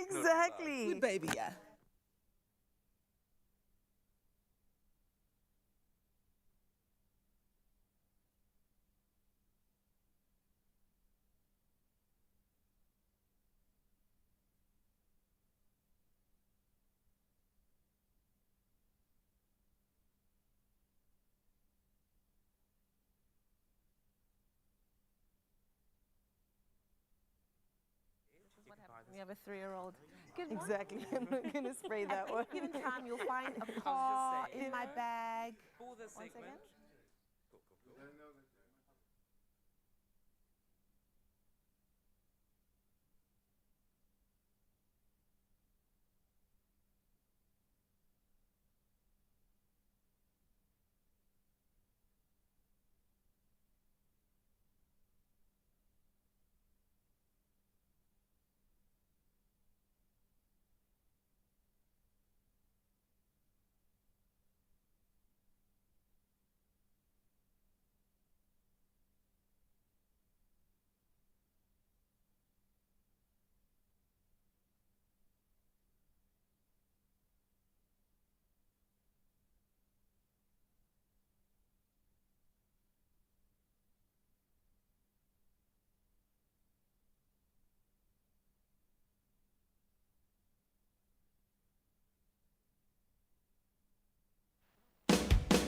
Exactly. Good baby, yeah. We have a 3-year-old. Exactly. I'm not going to spray that one. Given time, you'll find a paw in my bag. For this One segment. second.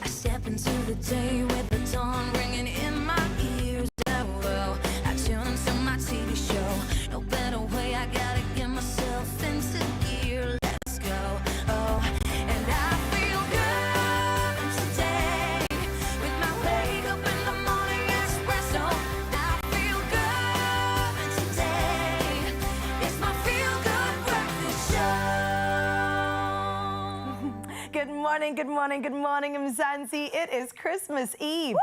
I step into the day with the dawn ringing in my ears. Oh, well, I tune into my TV show. No better way, I gotta get myself into gear. Let's go. Oh, and I feel good today with my wake up in the morning espresso. I feel good today. It's my feel good breakfast show. Good morning, good morning, good morning, Mzansi. It is Christmas Eve.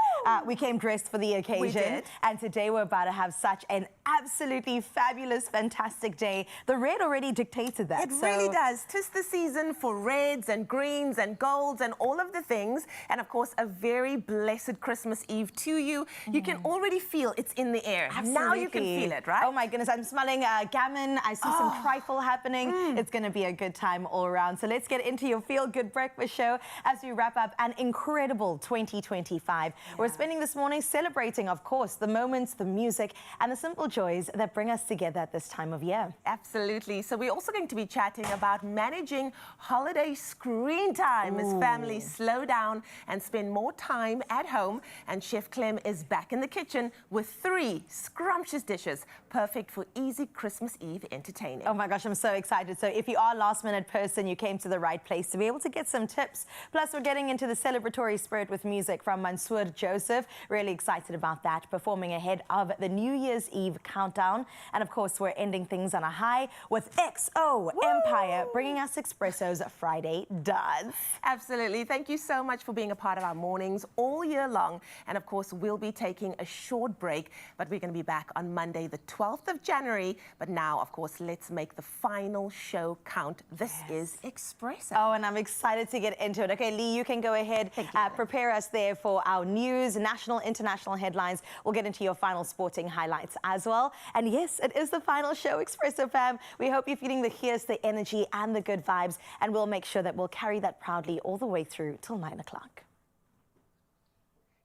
We came dressed for the occasion. We did. And today we're about to have such an absolutely fabulous, fantastic day. The red already dictated that. It really does. 'Tis the season for reds and greens and golds and all of the things. And of course, a very blessed Christmas Eve to you. You can already feel it's in the air. Now you can feel it, right? Oh my goodness, I'm smelling gammon. I see some trifle happening. It's going to be a good time all around. So let's get into your Feel Good Breakfast show as we wrap up an incredible 2025. We're spending this morning celebrating, of course, the moments, the music, and the simple joys that bring us together at this time of year. Absolutely. So we're also going to be chatting about managing holiday screen time as families slow down and spend more time at home. And Chef Clem is back in the kitchen with 3 scrumptious dishes, perfect for easy Christmas Eve entertaining. Oh my gosh, I'm so excited. So if you are a last minute person, you came to the right place to be able to get some tips. Plus, we're getting into the celebratory spirit with music from Mansoor Joseph. Really excited about that, performing ahead of the New Year's Eve countdown. And of course, we're ending things on a high with XO Empire, bringing us Expresso's Friday Dance. Absolutely. Thank you so much for being a part of our mornings all year long. And of course, we'll be taking a short break, but we're going to be back on Monday, the 12th of January. But now, of course, let's make the final show count. This is Expresso. Oh, and I'm excited to get into it. Okay, Lee, you can go ahead, prepare us there for our news, national, international headlines. We'll get into your final sporting highlights as well. And yes, it is the final show, Expresso fam. We hope you're feeling the here's the energy and the good vibes, and we'll make sure that we'll carry that proudly all the way through till 9 o'clock.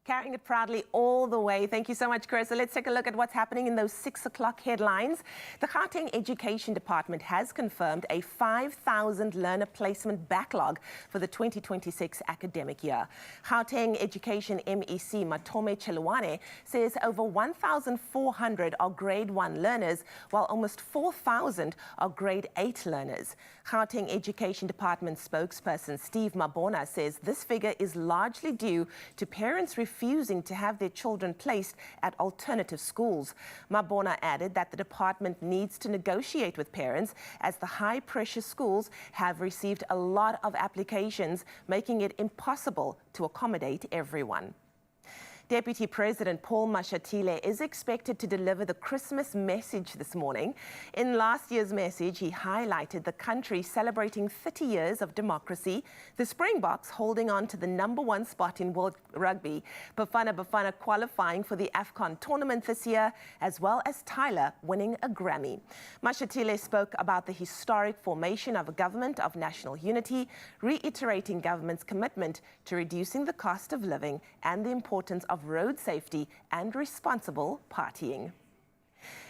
Carrying it proudly all the way. Thank you so much, Chris. So let's take a look at what's happening in those 6 o'clock headlines. The Gauteng Education Department has confirmed a 5,000 learner placement backlog for the 2026 academic year. Gauteng Education MEC Matome Cheluane says over 1,400 are grade 1 learners, while almost 4,000 are grade 8 learners. Gauteng Education Department spokesperson Steve Mabona says this figure is largely due to parents refusing to have their children placed at alternative schools. Mabona added that the department needs to negotiate with parents as the high-pressure schools have received a lot of applications, making it impossible to accommodate everyone. Deputy President Paul Mashatile is expected to deliver the Christmas message this morning. In last year's message, he highlighted the country celebrating 30 years of democracy, the Springboks holding on to the #1 spot in World Rugby, Bafana qualifying for the AFCON tournament this year, as well as Tyler winning a Grammy. Mashatile spoke about the historic formation of a government of national unity, reiterating government's commitment to reducing the cost of living and the importance of road safety and responsible partying.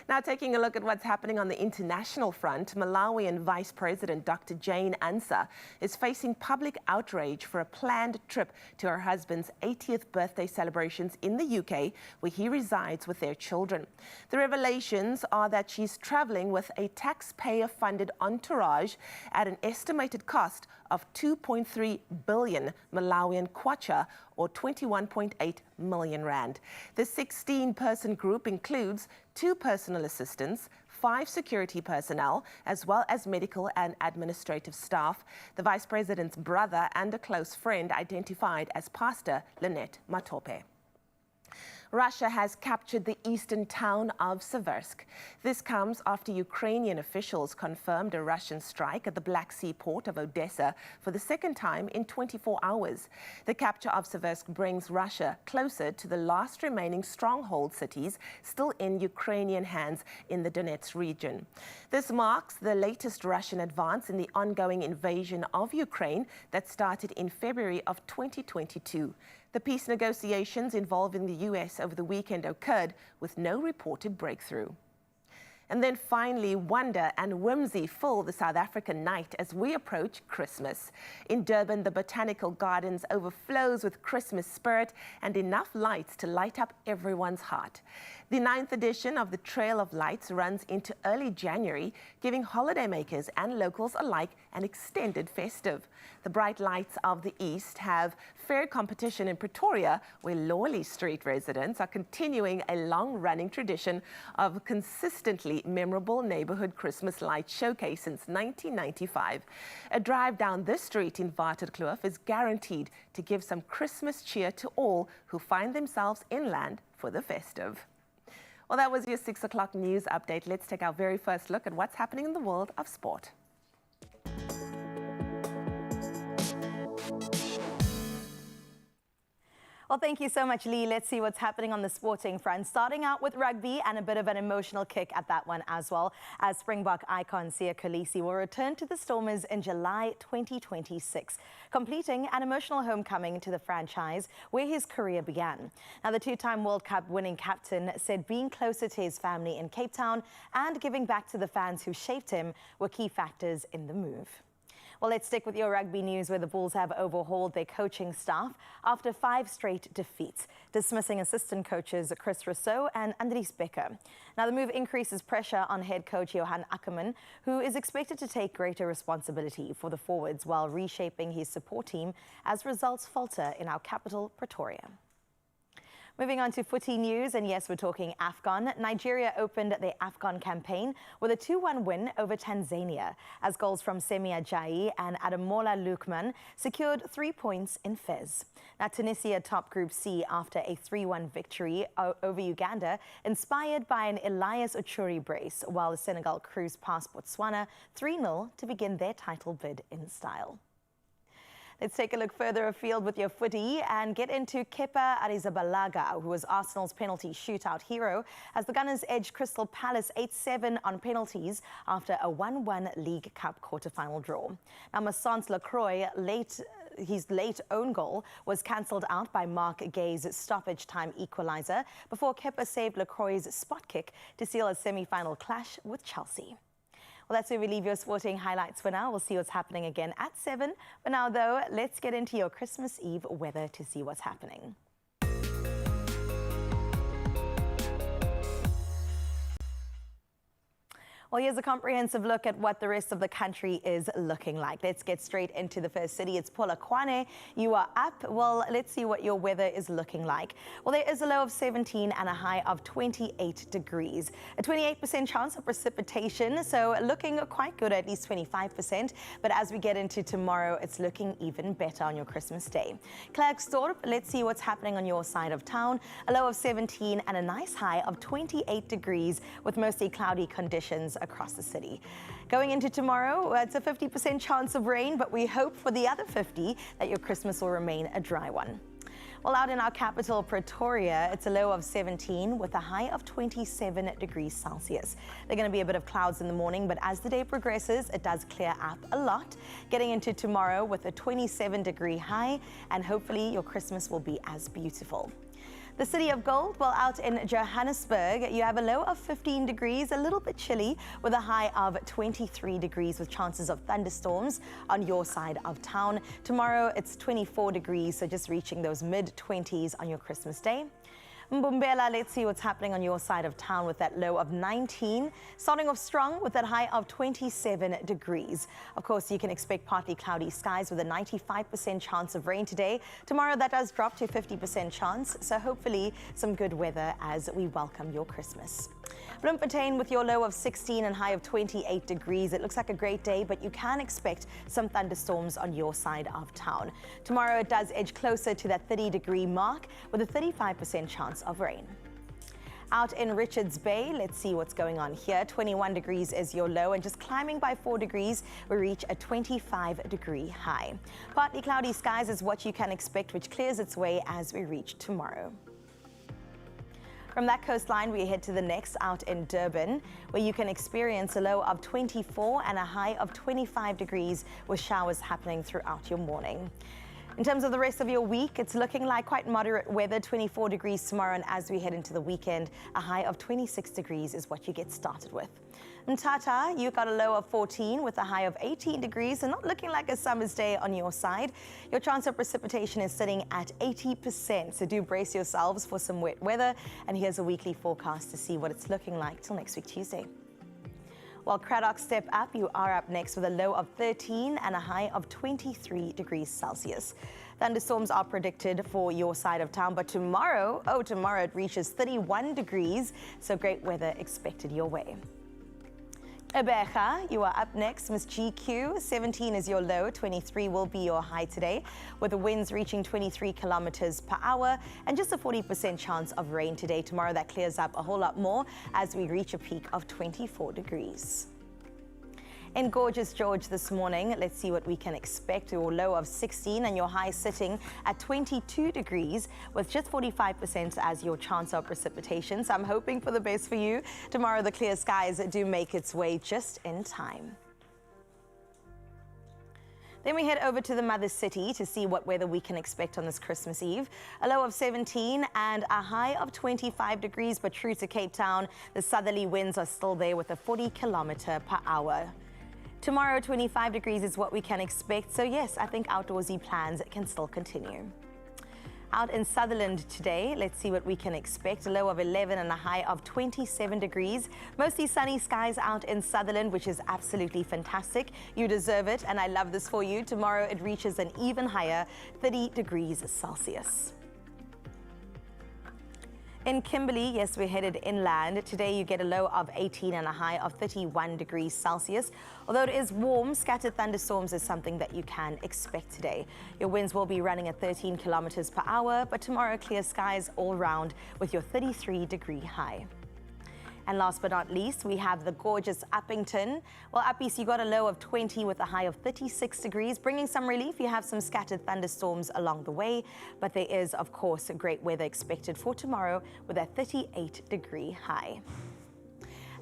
Now, taking a look at what's happening on the international front, Malawian Vice President Dr. Jane Ansah is facing public outrage for a planned trip to her husband's 80th birthday celebrations in the UK, where he resides with their children. The revelations are that she's traveling with a taxpayer-funded entourage at an estimated cost of 2.3 billion Malawian kwacha, or 21.8 million rand. The 16-person group includes 2 personal assistants, 5 security personnel, as well as medical and administrative staff. The Vice President's brother and a close friend identified as Pastor Lynette Matope. Russia has captured the eastern town of Seversk. This comes after Ukrainian officials confirmed a Russian strike at the Black Sea port of Odessa for the second time in 24 hours. The capture of Seversk brings Russia closer to the last remaining stronghold cities still in Ukrainian hands in the Donetsk region. This marks the latest Russian advance in the ongoing invasion of Ukraine that started in February of 2022. The peace negotiations involving the US over the weekend occurred with no reported breakthrough. And then finally, wonder and whimsy fill the South African night as we approach Christmas. In Durban, the Botanical Gardens overflows with Christmas spirit and enough lights to light up everyone's heart. The 9th edition of the Trail of Lights runs into early January, giving holidaymakers and locals alike an extended festive. The bright lights of the East have fair competition in Pretoria, where Lawley Street residents are continuing a long-running tradition of consistently memorable neighborhood Christmas light showcase since 1995. A drive down this street in Waterkloof is guaranteed to give some Christmas cheer to all who find themselves inland for the festive. Well, that was your 6 o'clock news update. Let's take our very first look at what's happening in the world of sport. Well, thank you so much, Lee. Let's see what's happening on the sporting front. Starting out with rugby and a bit of an emotional kick at that one as well, as Springbok icon Siya Kolisi will return to the Stormers in July 2026, completing an emotional homecoming to the franchise where his career began. Now, the 2-time World Cup winning captain said being closer to his family in Cape Town and giving back to the fans who shaped him were key factors in the move. Well, let's stick with your rugby news, where the Bulls have overhauled their coaching staff after 5 straight defeats, dismissing assistant coaches Chris Rousseau and Andries Becker. Now, the move increases pressure on head coach Johan Ackerman, who is expected to take greater responsibility for the forwards while reshaping his support team as results falter in our capital, Pretoria. Moving on to footy news, and yes, we're talking AFCON. Nigeria opened their AFCON campaign with a 2-1 win over Tanzania, as goals from Semi Ajayi and Ademola Lookman secured 3 points in Fez. Now, Tunisia topped Group C after a 3-1 victory over Uganda, inspired by an Elias Ochuri brace, while the Senegal cruised past Botswana 3-0 to begin their title bid in style. Let's take a look further afield with your footy and get into Kepa Arrizabalaga, who was Arsenal's penalty shootout hero, as the Gunners edged Crystal Palace 8-7 on penalties after a 1-1 League Cup quarter-final draw. Now, Massant Lacroix his late own goal was cancelled out by Mark Gay's stoppage time equaliser before Kepa saved Lacroix's spot kick to seal a semi-final clash with Chelsea. Well, that's where we leave your sporting highlights for now. We'll see what's happening again at 7. For now, though, let's get into your Christmas Eve weather to see what's happening. Well, here's a comprehensive look at what the rest of the country is looking like. Let's get straight into the first city. It's Polokwane. You are up. Well, let's see what your weather is looking like. Well, there is a low of 17 and a high of 28 degrees. A 28% chance of precipitation, so looking quite good, at least 25%. But as we get into tomorrow, it's looking even better on your Christmas day. Klerksdorp, let's see what's happening on your side of town. A low of 17 and a nice high of 28 degrees with mostly cloudy conditions across the city. Going into tomorrow, it's a 50% chance of rain, but we hope for the other 50 that your Christmas will remain a dry one. Well, out in our capital, Pretoria, it's a low of 17 with a high of 27 degrees Celsius. There are going to be a bit of clouds in the morning, but as the day progresses, it does clear up a lot. Getting into tomorrow with a 27-degree high, and hopefully your Christmas will be as beautiful. The city of gold, well, out in Johannesburg, you have a low of 15 degrees, a little bit chilly, with a high of 23 degrees with chances of thunderstorms on your side of town. Tomorrow, it's 24 degrees, so just reaching those mid-20s on your Christmas day. Mbombela, let's see what's happening on your side of town with that low of 19. Starting off strong with that high of 27 degrees. Of course, you can expect partly cloudy skies with a 95% chance of rain today. Tomorrow, that does drop to 50% chance, so hopefully some good weather as we welcome your Christmas. Bloemfontein with your low of 16 and high of 28 degrees. It looks like a great day, but you can expect some thunderstorms on your side of town. Tomorrow, it does edge closer to that 30-degree mark with a 35% chance of rain. Out in Richards Bay, let's see what's going on here. 21 degrees is your low, and just climbing by 4 degrees, we reach a 25-degree high. Partly cloudy skies is what you can expect, which clears its way as we reach tomorrow. From that coastline, we head to the next out in Durban, where you can experience a low of 24 and a high of 25 degrees with showers happening throughout your morning. In terms of the rest of your week, it's looking like quite moderate weather, 24 degrees tomorrow, and as we head into the weekend, a high of 26 degrees is what you get started with. Mthatha, you got a low of 14 with a high of 18 degrees, and not looking like a summer's day on your side. Your chance of precipitation is sitting at 80%, so do brace yourselves for some wet weather. And here's a weekly forecast to see what it's looking like till next week, Tuesday. While Cradock step up, you are up next with a low of 13 and a high of 23 degrees Celsius. Thunderstorms are predicted for your side of town, but tomorrow it reaches 31 degrees, so great weather expected your way. Ebeja, you are up next. Miss GQ, 17 is your low, 23 will be your high today, with the winds reaching 23 kilometers per hour and just a 40% chance of rain today. Tomorrow that clears up a whole lot more as we reach a peak of 24 degrees. In gorgeous George this morning, let's see what we can expect. Your low of 16 and your high sitting at 22 degrees with just 45% as your chance of precipitation. So I'm hoping for the best for you. Tomorrow the clear skies do make its way just in time. Then we head over to the mother city to see what weather we can expect on this Christmas Eve. A low of 17 and a high of 25 degrees, but true to Cape Town, the southerly winds are still there with a 40 kilometer per hour. Tomorrow, 25 degrees is what we can expect. So yes, I think outdoorsy plans can still continue. Out in Sutherland today, let's see what we can expect. A low of 11 and a high of 27 degrees. Mostly sunny skies out in Sutherland, which is absolutely fantastic. You deserve it, and I love this for you. Tomorrow, it reaches an even higher 30 degrees Celsius. In Kimberley, yes, we're headed inland. Today you get a low of 18 and a high of 31 degrees Celsius. Although it is warm, scattered thunderstorms is something that you can expect today. Your winds will be running at 13 kilometers per hour, but tomorrow clear skies all round with your 33-degree high. And last but not least, we have the gorgeous Uppington. Well, Uppies, you got a low of 20 with a high of 36 degrees. Bringing some relief, you have some scattered thunderstorms along the way, but there is, of course, great weather expected for tomorrow with a 38-degree high.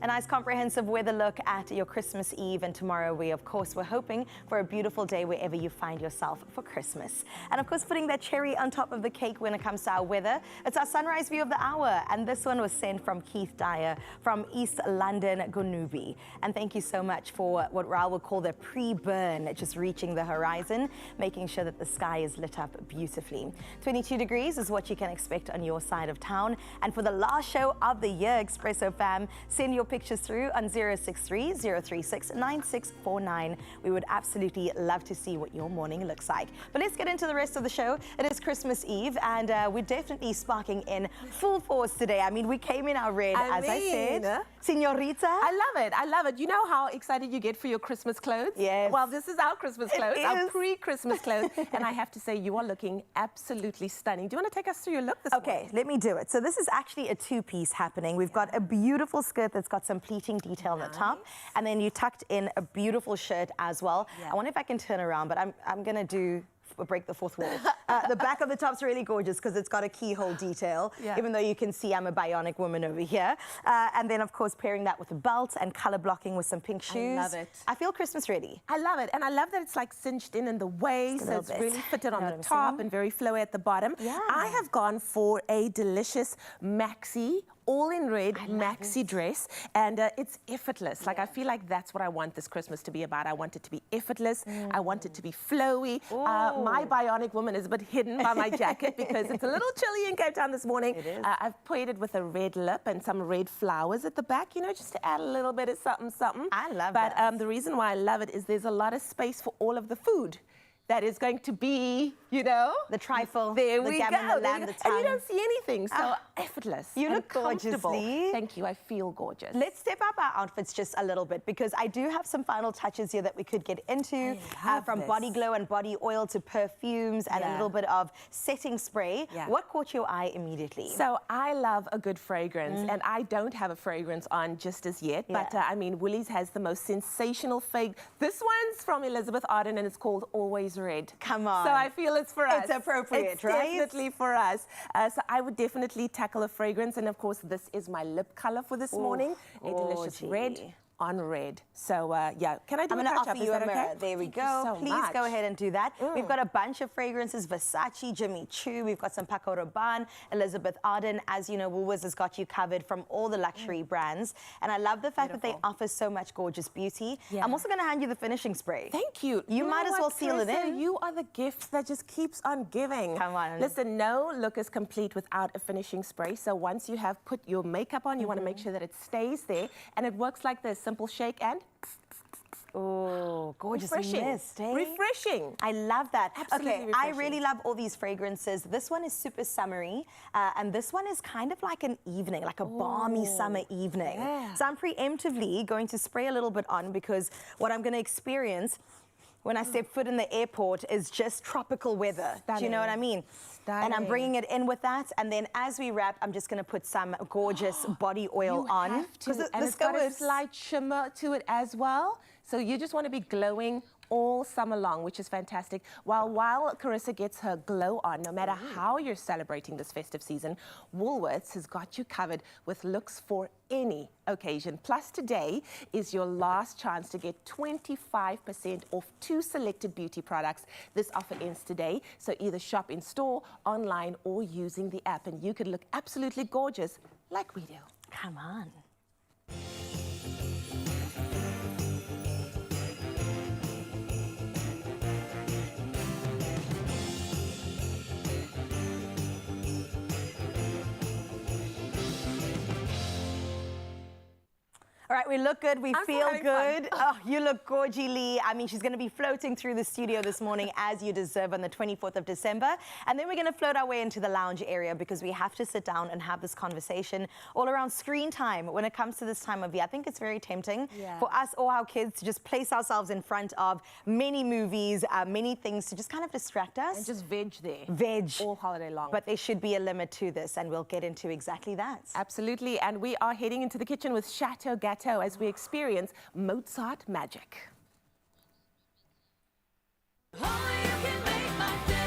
A nice comprehensive weather look at your Christmas Eve, and tomorrow we of course we're hoping for a beautiful day wherever you find yourself for Christmas. And of course putting that cherry on top of the cake when it comes to our weather, it's our sunrise view of the hour, and this one was sent from Keith Dyer from East London, Gonubi. And thank you so much for what Raul would call the pre-burn, just reaching the horizon, making sure that the sky is lit up beautifully. 22 degrees is what you can expect on your side of town. And for the last show of the year, Expresso fam, send your pictures through on 063 036 9649. We would absolutely love to see what your morning looks like. But let's get into the rest of the show. It is Christmas Eve, and we're definitely sparking in full force today. I mean, we came in our red, I said. Señorita. I love it. I love it. You know how excited you get for your Christmas clothes? Yes. Well, this is our Christmas clothes, our pre-Christmas clothes. And I have to say, you are looking absolutely stunning. Do you want to take us through your look this morning? Okay, let me do it. So this is actually a two-piece happening. We've got a beautiful skirt that's got some pleating detail on the top, and then you tucked in a beautiful shirt as well. I wonder if I can turn around, but I'm going to break the fourth wall. The back of the top's really gorgeous because it's got a keyhole detail, even though you can see I'm a bionic woman over here. And then, of course, pairing that with a belt and color blocking with some pink shoes. I love it. I feel Christmas ready. I love it. And I love that it's like cinched in the waist, so it's really fitted on the top and very flowy at the bottom. I have gone for a delicious maxi, all in red maxi dress, and it's effortless. Like, I feel like that's what I want this Christmas to be about. I want it to be effortless. I want it to be flowy. My bionic woman is a bit hidden by my jacket because it's a little chilly in Cape Town this morning. It is. I've paired it with a red lip and some red flowers at the back, you know, just to add a little bit of something, something. I love that. But the reason why I love it is there's a lot of space for all of the food that is going to be, you know, the trifle, there the we gammon, go. the lamb, the tongue. And you don't see anything, so effortless. You and look comfortable. gorgeously. Thank you, I feel gorgeous. Let's step up our outfits just a little bit because I do have some final touches here that we could get into, from body glow and body oil to perfumes and a little bit of setting spray. What caught your eye immediately? So I love a good fragrance, and I don't have a fragrance on just as yet, but I mean, Woolies has the most sensational fragrance. This one's from Elizabeth Arden and it's called Always Red. Come on. So I feel it's for us. It's appropriate, right? It's definitely for us. So I would definitely tackle a fragrance, and of course, this is my lip color for this morning. A delicious red on red. So yeah, can I do I'm a going to touch-up? offer you a mirror. Okay? There we Thank go. you so Please much. go ahead and do that. We've got a bunch of fragrances: Versace, Jimmy Choo. We've got some Paco Rabanne, Elizabeth Arden. As you know, Woolworths has got you covered from all the luxury brands. And I love the fact that they offer so much gorgeous beauty. I'm also going to hand you the finishing spray. Thank you. You know might as what, well seal it Carissa? in. You are the gift that just keeps on giving. Come on. Listen, no look is complete without a finishing spray. So once you have put your makeup on, you want to make sure that it stays there. And it works like this: simple shake and Oh, gorgeous refreshing. mist, eh? Refreshing. I love that. Absolutely okay, I refreshing. really love all these fragrances. This one is super summery, and this one is kind of like an evening, like a balmy summer evening. So I'm preemptively going to spray a little bit on because what I'm going to experience when I step foot in the airport is just tropical weather. Do you know what I mean? And I'm bringing it in with that, and then as we wrap, I'm just going to put some gorgeous body oil on. Have to. And it's got a slight shimmer to it as well. So you just want to be glowing all summer long, which is fantastic. While Carissa gets her glow on, no matter how you're celebrating this festive season, Woolworths has got you covered with looks for any occasion. Plus, today is your last chance to get 25% off 2 selected beauty products. This offer ends today, so either shop in store, online, or using the app, and you could look absolutely gorgeous like we do. Come on. All right, we look good, we feel good. Oh, you look gorgeously. I mean, she's going to be floating through the studio this morning as you deserve on the 24th of December. And then we're going to float our way into the lounge area because we have to sit down and have this conversation all around screen time when it comes to this time of year. I think it's very tempting for us or our kids to just place ourselves in front of many movies, many things to just kind of distract us. And just veg there. Veg. All holiday long. But there should be a limit to this, and we'll get into exactly that. Absolutely, and we are heading into the kitchen with Chateau Gâteau as we experience Mozart magic. Only you can make my day.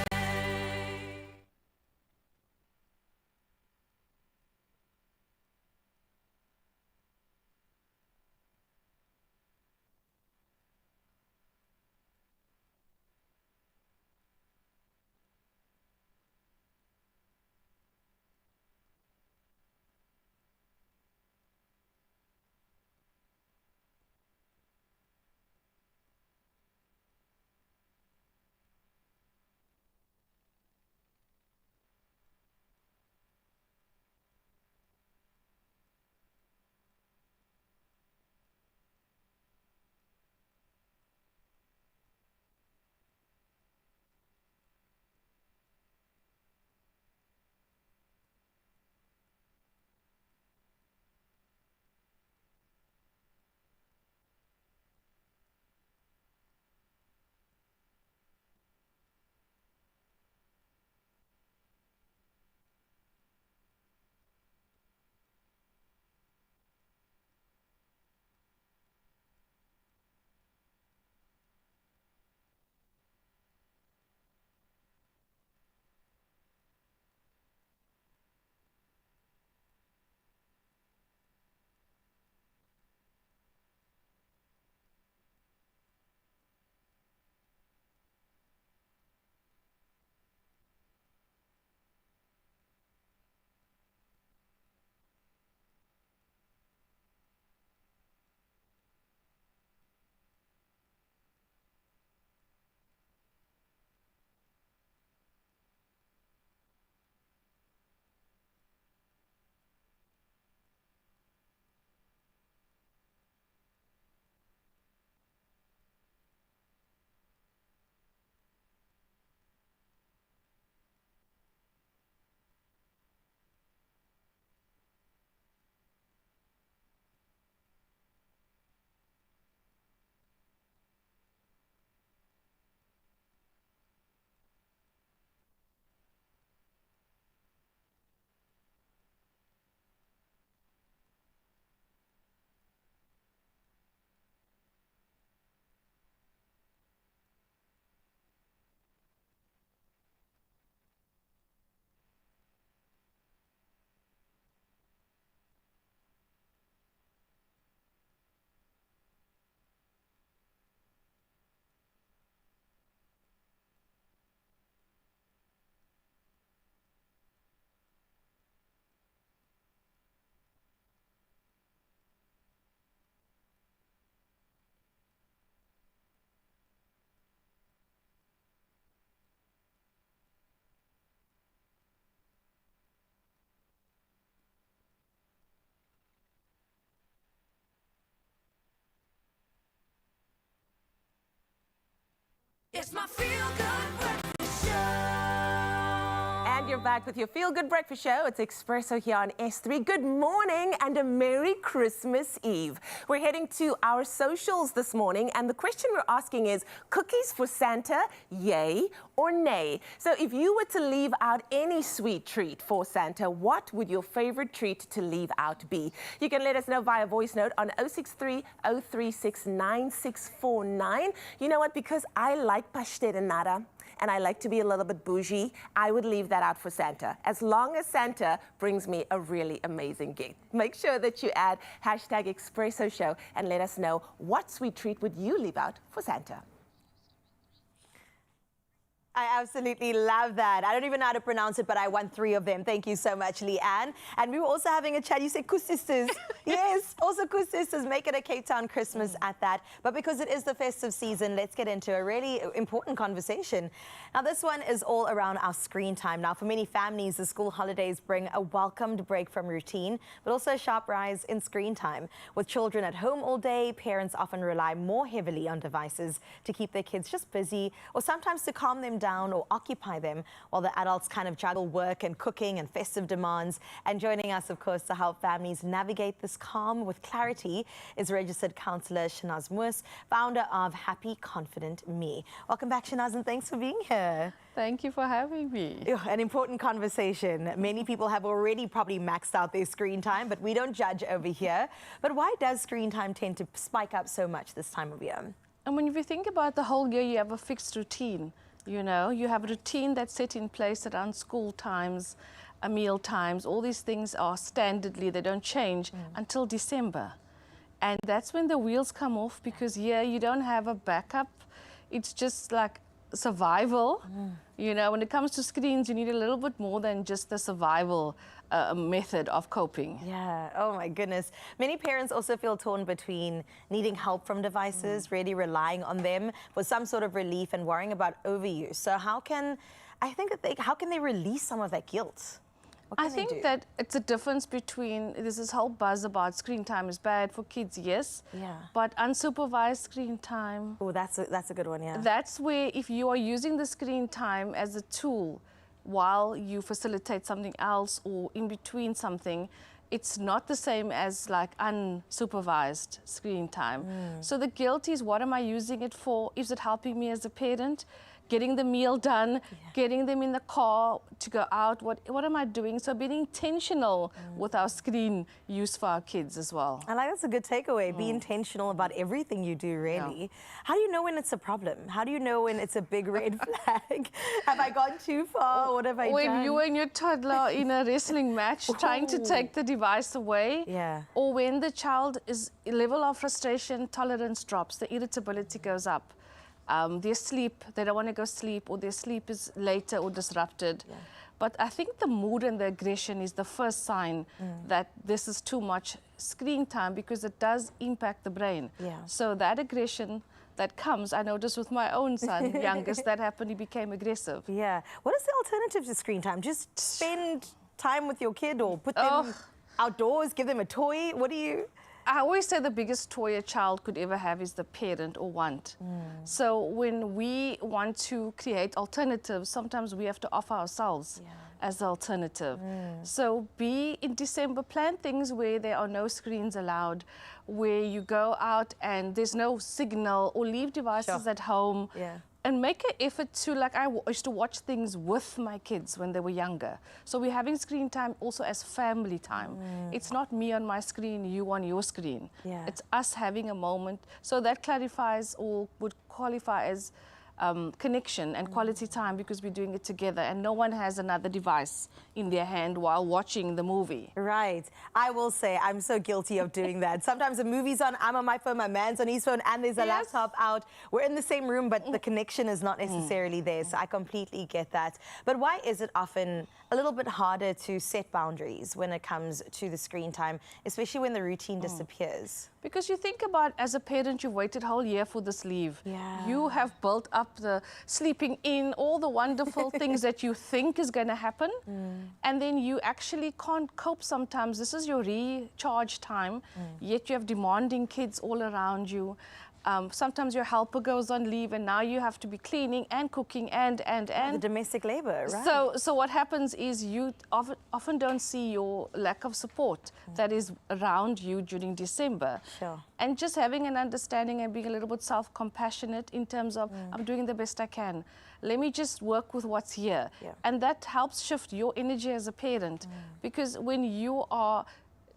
It's my feel-good breakfast show. And you're back with your Feel Good Breakfast Show. It's Expresso here on S3. Good morning and a Merry Christmas Eve. We're heading to our socials this morning, and the question we're asking is, cookies for Santa, yay or nay? So if you were to leave out any sweet treat for Santa, what would your favorite treat to leave out be? You can let us know via voice note on 063 036 9649. You know what? Because I like pastel de nata, and I like to be a little bit bougie, I would leave that out for Santa, as long as Santa brings me a really amazing gift. Make sure that you add hashtag Expresso Show and let us know what sweet treat would you leave out for Santa. I absolutely love that. I don't even know how to pronounce it, but I want 3 of them. Thank you so much, Leanne. And we were also having a chat. You said Kus Sisters. Yes, also Kus Sisters. Make it a Cape Town Christmas at that. But because it is the festive season, let's get into a really important conversation. Now, this one is all around our screen time. Now, for many families, the school holidays bring a welcomed break from routine, but also a sharp rise in screen time. With children at home all day, parents often rely more heavily on devices to keep their kids just busy, or sometimes to calm them down or occupy them, while the adults kind of juggle work and cooking and festive demands. And joining us, of course, to help families navigate this calm with clarity is registered counsellor Shanaz Moos, founder of Happy Confident Me. Welcome back, Shanaz, and thanks for being here. Thank you for having me. An important conversation. Many people have already probably maxed out their screen time, but we don't judge over here. But why does screen time tend to spike up so much this time of year? And when you think about the whole year, you have a fixed routine. You know, you have a routine that's set in place around school times, meal times. All these things are standardly, they don't change until December. And that's when the wheels come off, because here you don't have a backup. It's just like survival. You know, when it comes to screens, you need a little bit more than just the survival method of coping. Yeah, oh my goodness. Many parents also feel torn between needing help from devices, really relying on them for some sort of relief, and worrying about overuse. So how can they release some of that guilt? I think that it's a difference between, there's this whole buzz about screen time is bad for kids, yes. Yeah. But unsupervised screen time. Oh, that's a good one, yeah. That's where, if you are using the screen time as a tool while you facilitate something else or in between something, it's not the same as like unsupervised screen time. So the guilt is, what am I using it for? Is it helping me as a parent? Getting the meal done, getting them in the car to go out, what am I doing? So being intentional with our screen use for our kids as well. I like that's a good takeaway. Be intentional about everything you do, really. Yeah. How do you know when it's a problem? How do you know when it's a big red flag? Have I gone too far? What have I done? When you and your toddler in a wrestling match trying to take the device away, or when the child is level of frustration tolerance drops, the irritability goes up. Their sleep, they don't want to go sleep, or their sleep is later or disrupted. But I think the mood and the aggression is the first sign that this is too much screen time, because it does impact the brain. So that aggression that comes, I noticed with my own son, youngest, that happened, he became aggressive. Yeah. What is the alternative to screen time? Just spend time with your kid, or put them outdoors, give them a toy? What do you... I always say the biggest toy a child could ever have is the parent or want. So when we want to create alternatives, sometimes we have to offer ourselves as the alternative. So in December, plan things where there are no screens allowed, where you go out and there's no signal, or leave devices at home. And make an effort to, like I used to watch things with my kids when they were younger. So we're having screen time also as family time. It's not me on my screen, you on your screen. It's us having a moment. So that clarifies, or would qualify as connection and quality time, because we're doing it together and no one has another device in their hand while watching the movie. Right. I will say I'm so guilty of doing that. Sometimes the movie's on, I'm on my phone, my man's on his phone, and there's a laptop out. We're in the same room, but the connection is not necessarily there. So I completely get that. But why is it often a little bit harder to set boundaries when it comes to the screen time, especially when the routine disappears? Because you think about, as a parent, you've waited a whole year for this leave. You have built up the sleeping in, all the wonderful things that you think is going to happen. And then you actually can't cope sometimes. This is your recharge time, yet you have demanding kids all around you. Sometimes your helper goes on leave and now you have to be cleaning and cooking and. The domestic labor, right? So what happens is you often don't see your lack of support that is around you during December. Sure. And just having an understanding and being a little bit self-compassionate in terms of, I'm doing the best I can. Let me just work with what's here. Yeah. And that helps shift your energy as a parent. Because when you are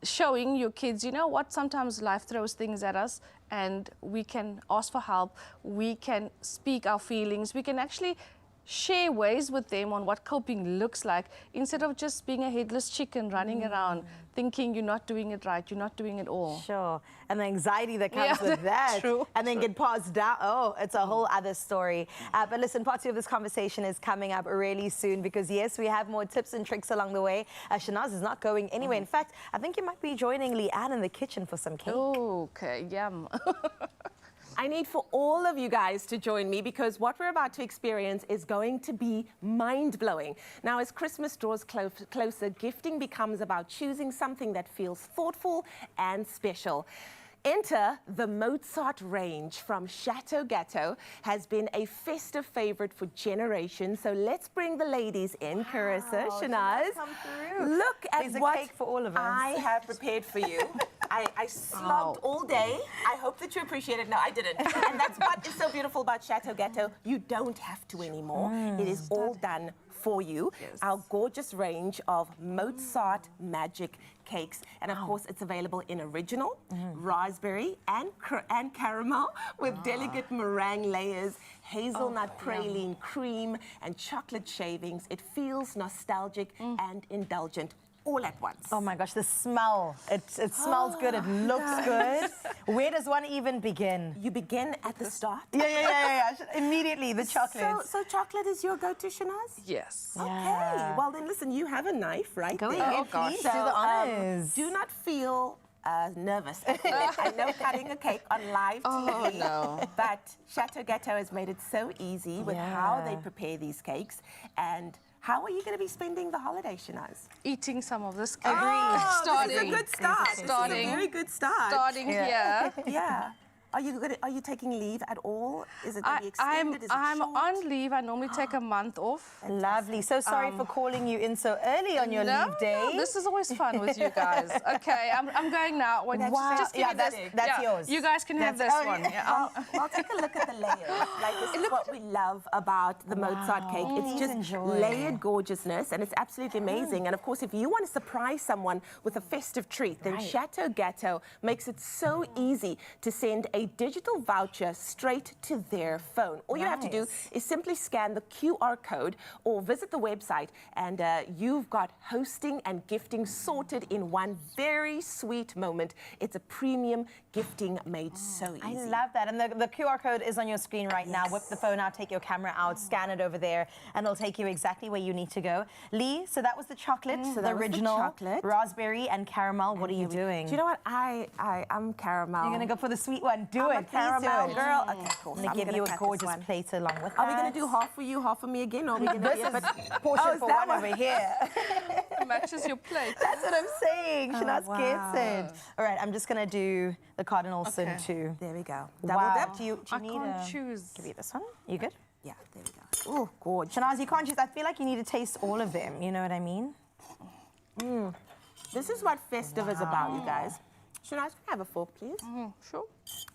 showing your kids, you know what, sometimes life throws things at us and we can ask for help, we can speak our feelings, we can actually share ways with them on what coping looks like instead of just being a headless chicken running around thinking you're not doing it right, you're not doing it all. Sure. And the anxiety that comes Yeah, with that. true, And then get passed down. Oh, it's a whole other story. But listen, part 2 of this conversation is coming up really soon because, yes, we have more tips and tricks along the way. Shanaz is not going anywhere. In fact, I think you might be joining Leanne in the kitchen for some cake. Okay, yum. I need for all of you guys to join me because what we're about to experience is going to be mind-blowing. Now, as Christmas draws closer, gifting becomes about choosing something that feels thoughtful and special. Enter the Mozart range from Chateau Gâteau, has been a festive favorite for generations. So let's bring the ladies in. Carissa, Shanaz, come through. look at There's a what cake for all of us. I have prepared for you. I slogged all day. I hope that you appreciate it. No, I didn't. And that's what is so beautiful about Chateau Gâteau. You don't have to anymore. It is all done for you. Yes. Our gorgeous range of Mozart magic cakes. And of course, it's available in original, raspberry, and caramel with delicate meringue layers, hazelnut praline cream, and chocolate shavings. It feels nostalgic and indulgent all at once. Oh my gosh, the smell. It smells good. It looks good. Where does one even begin? You begin at the start. Yeah. Immediately, the chocolate. So chocolate is your go-to, Shanaz? Yes. Okay. Well, then listen, you have a knife right Go there. ahead, Oh, gosh. please. Do the honors. Do not feel nervous. I know cutting a cake on live TV, no. but Chateau Gâteau has made it so easy with how they Yeah. prepare these cakes. And how are you going to be spending the holiday, Shanaz? Eating some of this cake. This is a good start. This is a Starting. very good start. Starting here. Yeah. Are you taking leave at all? Is it going to be extended? Is it I'm short? on leave. I normally take a month off. Lovely. So sorry for calling you in so early on your leave day. No, this is always fun with you guys. Okay, I'm going now. Wait, Wow. Just give Yeah, me this. that's yours. You guys can have this one. Yeah, Well, take a look at the layers. Like, this is what we love about the Mozart cake. It's Please just enjoy. layered gorgeousness, and it's absolutely amazing. And of course, if you want to surprise someone with a festive treat, then Chateau Gâteau makes it so easy to send a digital voucher straight to their phone. All you have to do is simply scan the QR code or visit the website, and you've got hosting and gifting sorted in one very sweet moment. It's a premium gifting made so easy. I love that. And the QR code is on your screen right now. Whip the phone out, take your camera out, scan it over there, and it'll take you exactly where you need to go. Lee, so that was the chocolate, So the that was the original, chocolate. raspberry and caramel. What are you doing? Do you know what? I'm caramel. You're going to go for the sweet one. Do I'm it. a Please caramel do it. girl. Okay, cool. I'm going to give you a cut this gorgeous one. plate along with Are we that. going to do half for you, half for me again? Or are we going to This is portion is for that one over here. matches your plate. That's what I'm saying. Shanaz wow. gets it. All right, I'm just going to do the cardinal sin Okay. too. There we go. Wow. Double dip. Do you I need can't a... choose. Give you this one. You good? Yeah, there we go. Oh, gorgeous. Shanaz, you can't choose. I feel like you need to taste all of them. You know what I mean? This is what festive is about, you guys. Shanaz, can I have a fork, please? Sure.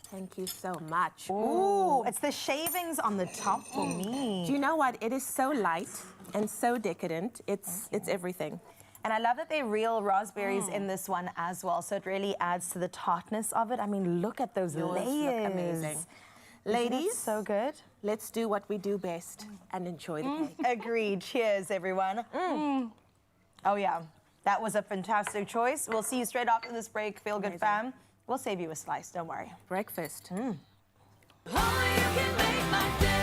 Thank you so much. Ooh, it's the shavings on the top for Do me. you know what? It is so light and so decadent. It's everything. And I love that they're real raspberries in this one as well. So it really adds to the tartness of it. I mean, look at those Yours look layers. amazing. Isn't it Ladies, so good. let's do what we do best and enjoy the cake. Agreed. Cheers, everyone. Oh, yeah. That was a fantastic choice. We'll see you straight after this break. Feel good, fam. We'll save you a slice. Don't worry. Breakfast. Only you can make my day.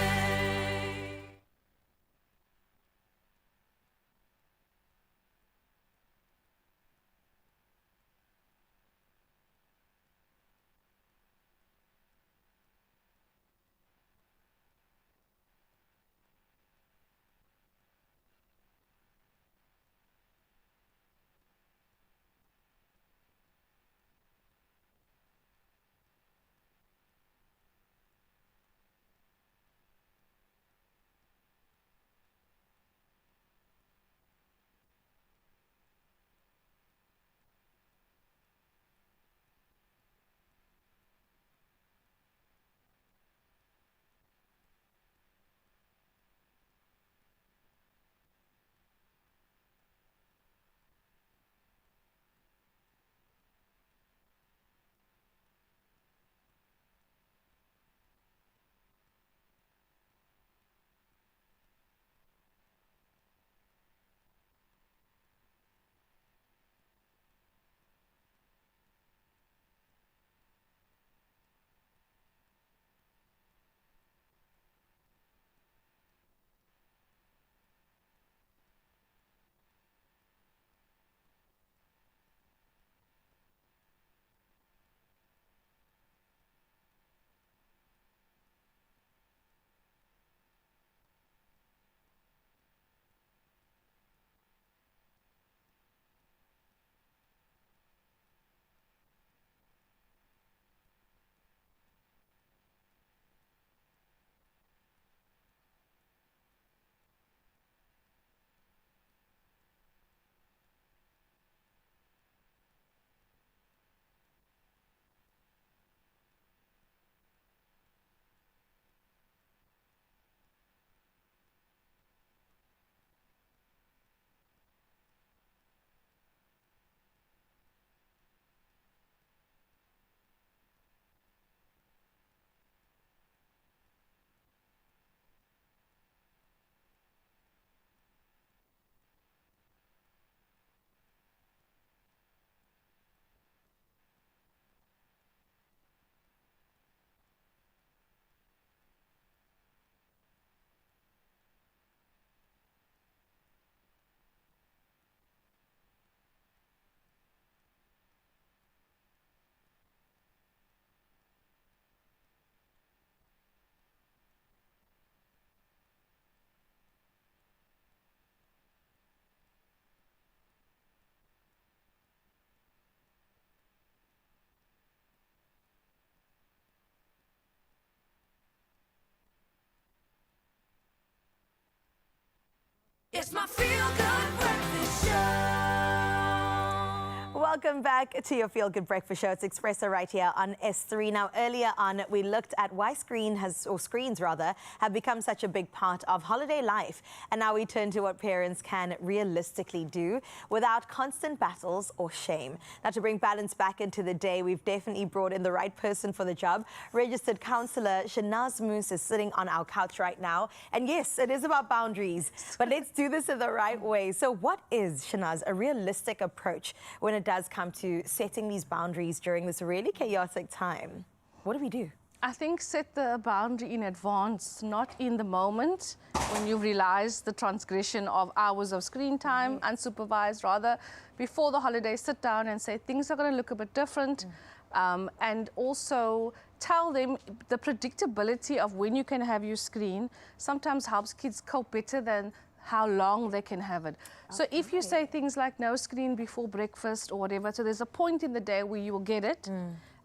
Welcome back to your Feel Good Breakfast Show. It's Expresso right here on S3. Now, earlier on, we looked at why screens rather, have become such a big part of holiday life. And now we turn to what parents can realistically do without constant battles or shame. Now, to bring balance back into the day, we've definitely brought in the right person for the job. Registered counsellor Shanaz Moose is sitting on our couch right now. And yes, it is about boundaries, but let's do this in the right way. So what is, Shanaz, a realistic approach when it does come to setting these boundaries during this really chaotic time? What do we do? I think set the boundary in advance, not in the moment when you realize the transgression of hours of screen time, unsupervised, rather before the holiday, sit down and say things are going to look a bit different. And also tell them the predictability of when you can have your screen sometimes helps kids cope better than how long they can have it. So if you say things like no screen before breakfast or whatever, so there's a point in the day where you will get it,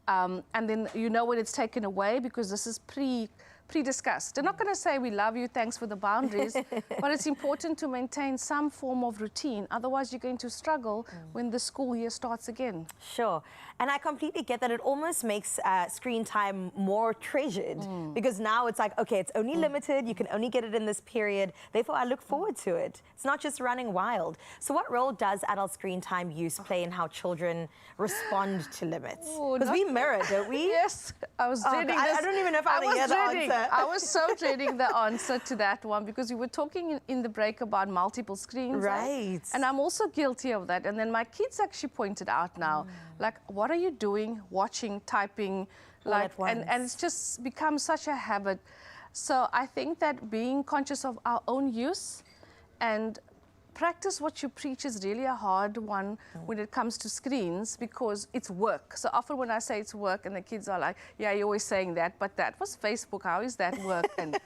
and then you know when it's taken away because this is pre-discussed. They're not going to say we love you, thanks for the boundaries, but it's important to maintain some form of routine. Otherwise, you're going to struggle when the school year starts again. Sure. And I completely get that. It almost makes screen time more treasured because now it's like, okay, it's only limited. You can only get it in this period. Therefore, I look forward to it. It's not just running wild. So what role does adult screen time use play in how children respond to limits? Because we mirror, don't we? Yes. I was dreading this. I don't even know if I want to hear the answer. I was so dreading the answer to that one because we were talking in the break about multiple screens. Right. And I'm also guilty of that. And then my kids actually pointed out now, like, what are you doing, watching, typing, like, and it's just become such a habit. So I think that being conscious of our own use and practice what you preach is really a hard one when it comes to screens because it's work. So often when I say it's work and the kids are like, yeah, you're always saying that, but that was Facebook. How is that work? And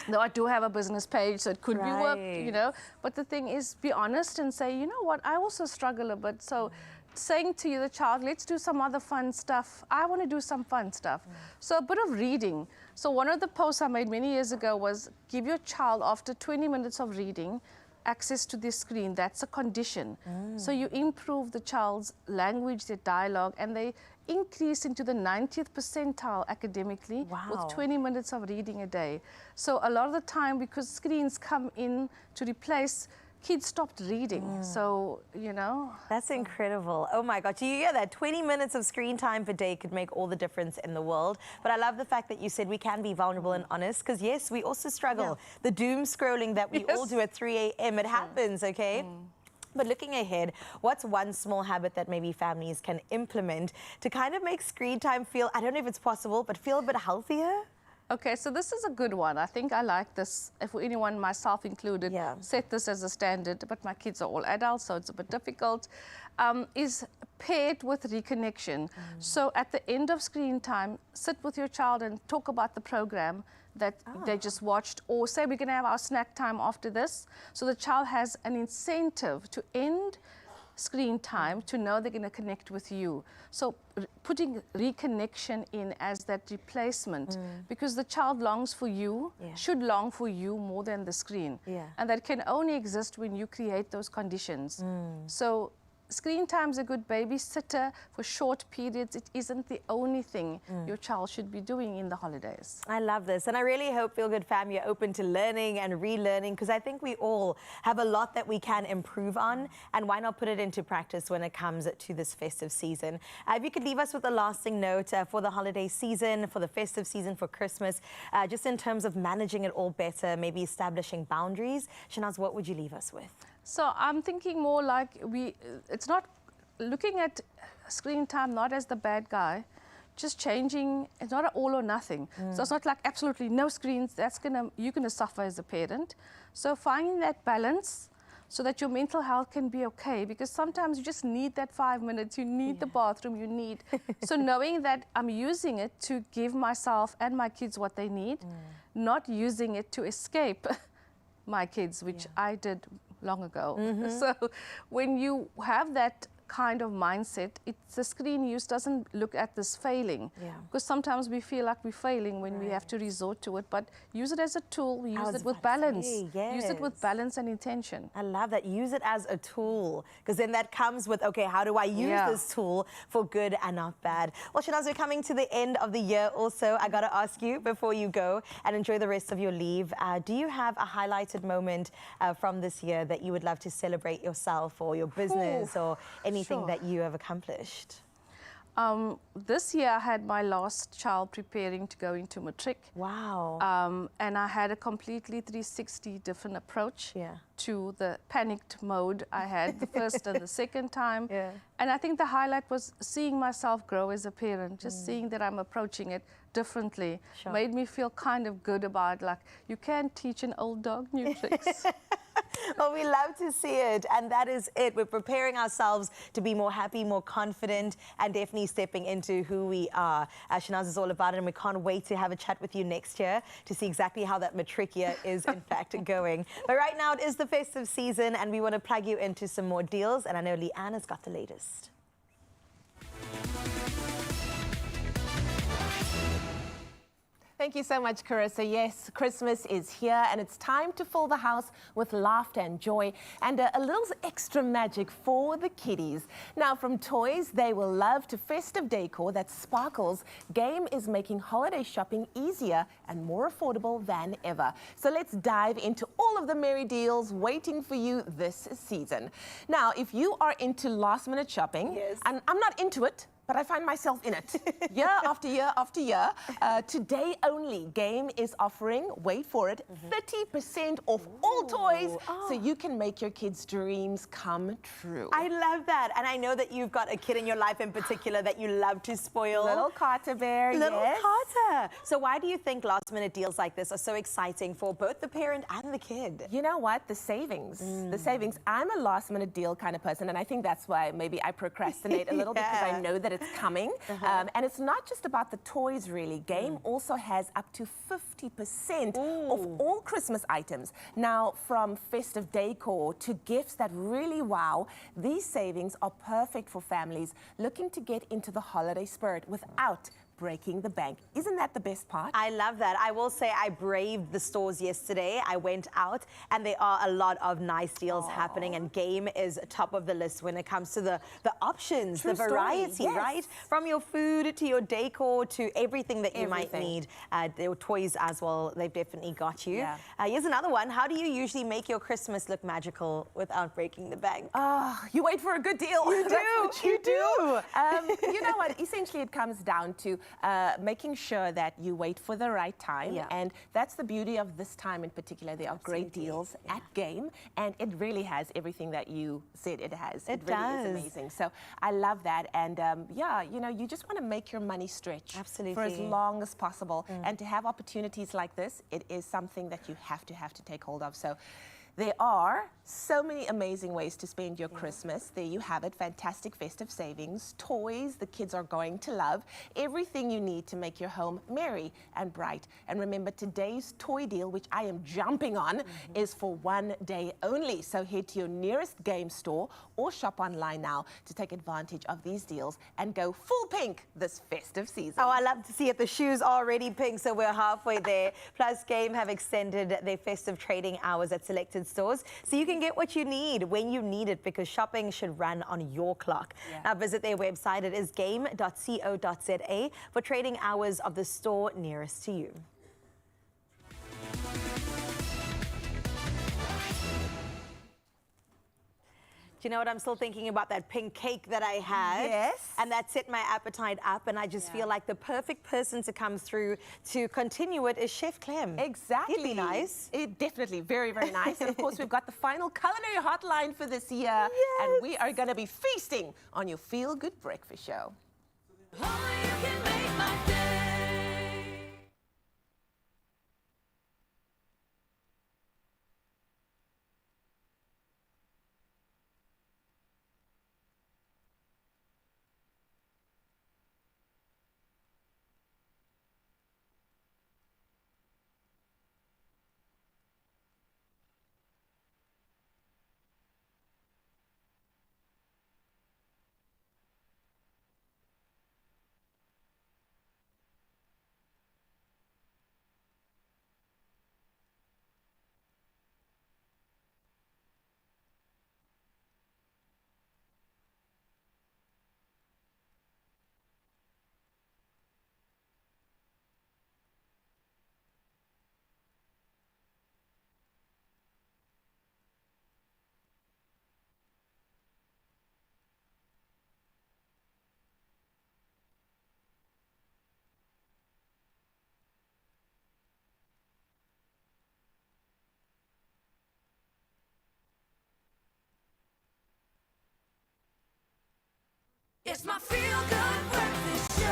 no, I do have a business page, so it could be work, you know. But the thing is, be honest and say, you know what, I also struggle a bit. So saying to you, the child, let's do some other fun stuff. I want to do some fun stuff. So a bit of reading. So one of the posts I made many years ago was give your child, after 20 minutes of reading, access to the screen. That's a condition. So you improve the child's language, their dialogue, and they increase into the 90th percentile academically with 20 minutes of reading a day. So a lot of the time, because screens come in to replace, kids stopped reading. So, you know. That's incredible. Oh my God, you hear that? 20 minutes of screen time per day could make all the difference in the world. But I love the fact that you said we can be vulnerable and honest because yes, we also struggle. The doom scrolling that we all do at 3 a.m., it happens, okay? But looking ahead, what's one small habit that maybe families can implement to kind of make screen time feel, I don't know if it's possible, but feel a bit healthier? Okay, so this is a good one. I think I like this. If anyone, myself included, set this as a standard, but my kids are all adults, so it's a bit difficult, is paired with reconnection. So at the end of screen time, sit with your child and talk about the program that they just watched, or say we're going to have our snack time after this. So the child has an incentive to end screen time to know they're going to connect with you. So putting reconnection in as that replacement, because the child longs for you, should long for you more than the screen. And that can only exist when you create those conditions. So screen time is a good babysitter for short periods. It isn't the only thing your child should be doing in the holidays. I love this. And I really hope Feel Good Family are open to learning and relearning because I think we all have a lot that we can improve on. And why not put it into practice when it comes to this festive season? If you could leave us with a lasting note for the holiday season, for the festive season, for Christmas, just in terms of managing it all better, maybe establishing boundaries. Shanaz, what would you leave us with? So I'm thinking more like it's not looking at screen time not as the bad guy, just changing. It's not an all or nothing. So it's not like absolutely no screens. You're gonna suffer as a parent. So finding that balance so that your mental health can be okay, because sometimes you just need that 5 minutes. You need the bathroom. You need. So knowing that I'm using it to give myself and my kids what they need, not using it to escape my kids, which I did long ago. So when you have that kind of mindset, the screen use doesn't look at this failing. Yeah. Because sometimes we feel like we're failing when we have to resort to it, but use it as a tool, use was it with about to balance. say, Use it with yes. balance and intention. I love that. Use it as a tool, because then that comes with, okay, how do I use this tool for good and not bad? Well, Shanaz, we're coming to the end of the year also. I got to ask you before you go and enjoy the rest of your leave, do you have a highlighted moment from this year that you would love to celebrate yourself or your business or anything that you have accomplished? This year I had my last child preparing to go into matric. Wow. And I had a completely 360 different approach Yeah. to the panicked mode I had the first and the second time. Yeah. And I think the highlight was seeing myself grow as a parent, just seeing that I'm approaching it differently. Sure. Made me feel kind of good about, like, you can't teach an old dog new tricks. Well, we love to see it, and that is it. We're preparing ourselves to be more happy, more confident, and definitely stepping into who we are. Shanaz is all about it, and we can't wait to have a chat with you next year to see exactly how that matric year is in fact going. But right now it is the festive season, and we want to plug you into some more deals, and I know Leanne has got the latest. Thank you so much, Carissa. Yes, Christmas is here and it's time to fill the house with laughter and joy and a little extra magic for the kiddies. Now, from toys they will love to festive decor that sparkles, Game is making holiday shopping easier and more affordable than ever. So let's dive into all of the merry deals waiting for you this season. Now, if you are into last-minute shopping, and I'm not into it, but I find myself in it year after year after year. Today only, Game is offering, wait for it, 30% off all toys, so you can make your kids' dreams come true. I love that. And I know that you've got a kid in your life in particular that you love to spoil. Little Carter Bear, Little yes. Carter. So why do you think last-minute deals like this are so exciting for both the parent and the kid? You know what? The savings. The savings. I'm a last-minute deal kind of person, and I think that's why maybe I procrastinate a little because I know that it's coming. And it's not just about the toys, really. Game also has up to 50% of all Christmas items. Now, from festive decor to gifts that really wow, these savings are perfect for families looking to get into the holiday spirit without breaking the bank. Isn't that the best part? I love that. I will say I braved the stores yesterday. I went out and there are a lot of nice deals happening, and Game is top of the list when it comes to the options, the variety, right? From your food to your decor to everything that you might need. Their toys as well, they've definitely got you. Here's another one. How do you usually make your Christmas look magical without breaking the bank? You wait for a good deal. You do. You do. You know what? Essentially, it comes down to making sure that you wait for the right time. And that's the beauty of this time in particular. There are great deals at Game, and it really has everything that you said it has. It really is amazing. So I love that. And yeah, you know, you just want to make your money stretch for as long as possible. And to have opportunities like this, it is something that you have to take hold of. So there are so many amazing ways to spend your Christmas. There you have it, fantastic festive savings, toys the kids are going to love, everything you need to make your home merry and bright. And remember, today's toy deal, which I am jumping on, is for one day only. So head to your nearest Game store or shop online now to take advantage of these deals and go full pink this festive season. Oh, I love to see it. The shoes are already pink, so we're halfway there. Plus, Game have extended their festive trading hours at selected stores, so you can get what you need when you need it, because shopping should run on your clock. Now visit their website. It is game.co.za for trading hours of the store nearest to you. Do you know what? I'm still thinking about that pink cake that I had. Yes. And that set my appetite up, and I just feel like the perfect person to come through to continue it is Chef Clem. Exactly. He'd be nice. Definitely, very, very nice. And of course, we've got the final culinary hotline for this year. And we are going to be feasting on your feel-good breakfast show. Only you can make my day. It's my feel-good breakfast show.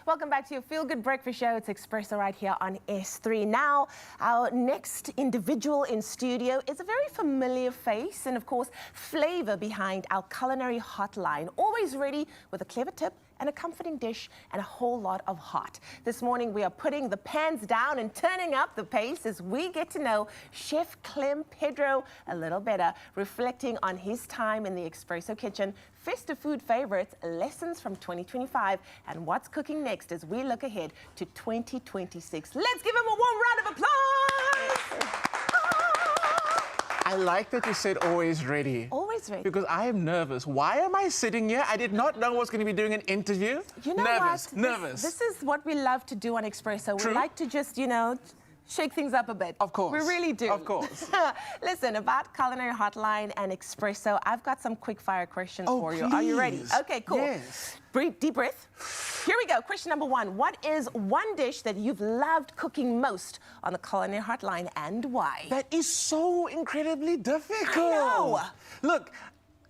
Welcome back to your Feel Good Breakfast Show. It's Expresso right here on S3. Now, our next individual in studio is a very familiar face and, of course, flavor behind our culinary hotline. Always ready with a clever tip and a comforting dish and a whole lot of heart. This morning, we are putting the pans down and turning up the pace as we get to know Chef Clem Pedro a little better, reflecting on his time in the Expresso kitchen, festive food favorites, lessons from 2025, and what's cooking next as we look ahead to 2026. Let's give him a warm round of applause! I like that you said always ready. Always ready. Because I am nervous. Why am I sitting here? I did not know I was going to be doing an interview. You know nervous, what? Nervous. This is what we love to do on Expresso. True. We like to just, you know, shake things up a bit. Of course. We really do. Of course. Listen, about Culinary Hotline and Expresso, I've got some quick fire questions for you. Please. Are you ready? Okay, cool. Yes. Breathe, deep breath. Here we go. Question number one. What is one dish that you've loved cooking most on the Culinary Hotline and why? That is so incredibly difficult. I know. Look,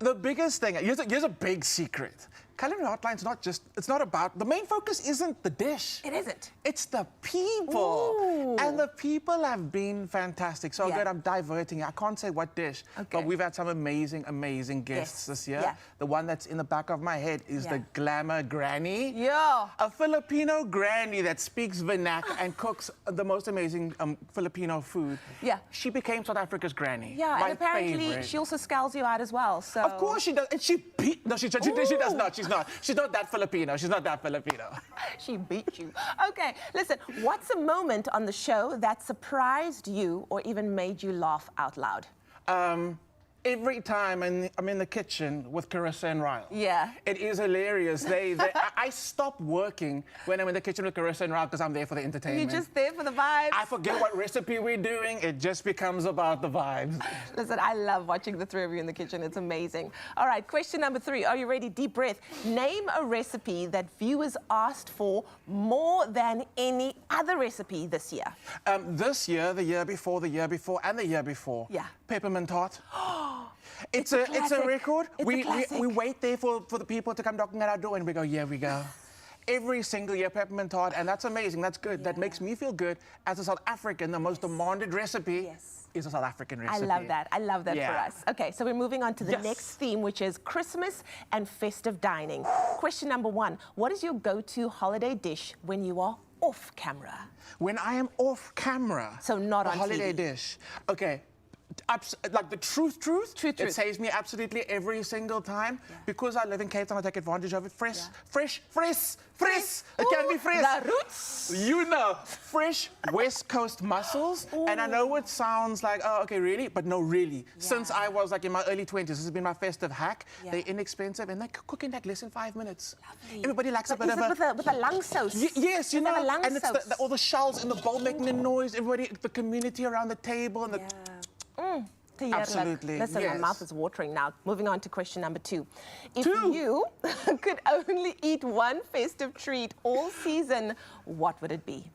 the biggest thing, here's a big secret. Culinary Hotline's not just, it's not about, the main focus isn't the dish. It isn't. It's the people. Ooh. And the people have been fantastic. So Yeah. good, I'm diverting. I can't say what dish, Okay. but we've had some amazing, amazing guests Yes. this year. Yeah. The one that's in the back of my head is the Yeah. Glamour Granny. Yeah. A Filipino granny that speaks vernac and cooks the most amazing Filipino food. Yeah. She became South Africa's granny. Yeah, My and apparently favorite. she also scowls you out as well. So Of course she does. And she beat... No, she does not. She's not. She's not that Filipino. She's not that Filipino. She beat you. Okay, listen, what's a moment on the show that surprised you or even made you laugh out loud? Every time I'm in the kitchen with Carissa and Ryle. Yeah. It is hilarious. I stop working when I'm in the kitchen with Carissa and Ryle because I'm there for the entertainment. You're just there for the vibes. I forget what recipe we're doing. It just becomes about the vibes. Listen, I love watching the three of you in the kitchen. It's amazing. All right, question number 3. Are you ready? Deep breath. Name a recipe that viewers asked for more than any other recipe this year. This year, the year before, and the year before. Yeah. Peppermint tart. It's a classic. record. It's a classic. We wait there for the people to come knocking at our door and we go, here we go. Every single year, peppermint tart, and that's amazing. That's good. That makes me feel good as a South African. The most demanded recipe is a South African recipe. I love that. I love that for us. Okay, so we're moving on to the Yes. next theme, which is Christmas and festive dining. Question number 1. What is your go-to holiday dish when you are off camera? When I am off camera, So not a on holiday TV. dish. Okay. Like the truth. It saves me absolutely every single time. Because I live in Cape Town, I take advantage of it. Fresh. It can be fresh. The roots. You know, fresh West Coast mussels. And I know it sounds like, oh, okay, really? But no, really. Since I was like in my early 20s, this has been my festive hack. They're inexpensive and they cook in like less than 5 minutes. Lovely. Everybody likes a But bit is of it with a lung sauce? Yes, you Does it have know, a lung and it's sauce? all the shells in the bowl making a noise. Everybody, the community around the table and the... Absolutely, Listen, my yes. mouth is watering now. Moving on to question number 2. If 2? you could only eat one festive treat all season, what would it be?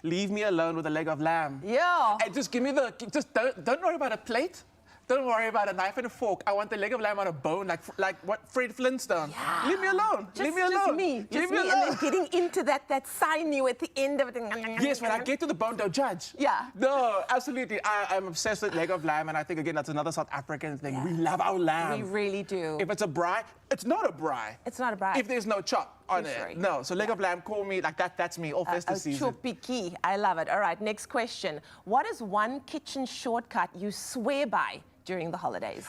Leave me alone with a leg of lamb. Yeah. And just give me don't worry about a plate. Don't worry about a knife and a fork. I want the leg of lamb on a bone, like what Fred Flintstone. Yeah. Leave me alone. Leave me alone. Just Leave me. me alone. And then getting into that sinew at the end of it. Yes, when I get to the bone, don't judge. Yeah. No, absolutely. I'm obsessed with leg of lamb, and I think, again, that's another South African thing. We love our lamb. We really do. If it's a braai, it's not a braai. It's not a braai. If there's no chop on True it. story. No, so leg of lamb, call me like that. That's me, all festive season. Chopiki. I love it. All right, next question. What is one kitchen shortcut you swear by during the holidays?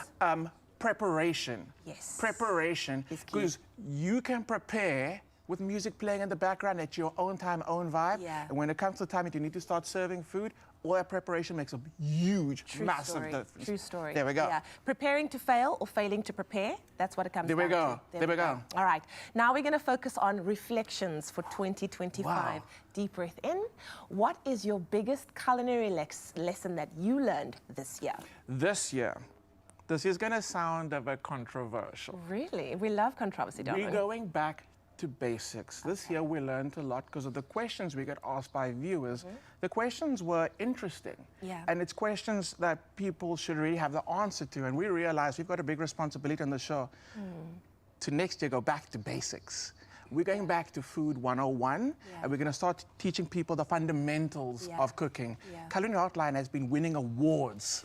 Preparation. Yes. Preparation. Is key. Because you can prepare with music playing in the background at your own time, own vibe. Yeah. And when it comes to the time that you need to start serving food, all that preparation makes a huge, massive difference. True story. There we go. Yeah. Preparing to fail or failing to prepare, that's what it comes There we down go. to. There we go. All right. Now we're going to focus on reflections for 2025. Wow. Deep breath in. What is your biggest culinary lesson that you learned this year? This year's going to sound a bit controversial. Really? We love controversy, don't we? We're going back to basics. This year we learned a lot because of the questions we got asked by viewers. The questions were interesting. Yeah. And it's questions that people should really have the answer to. And we realized we've got a big responsibility on the show to next year go back to basics. We're going back to Food 101, and we're going to start teaching people the fundamentals of cooking. Culinary Hotline has been winning awards,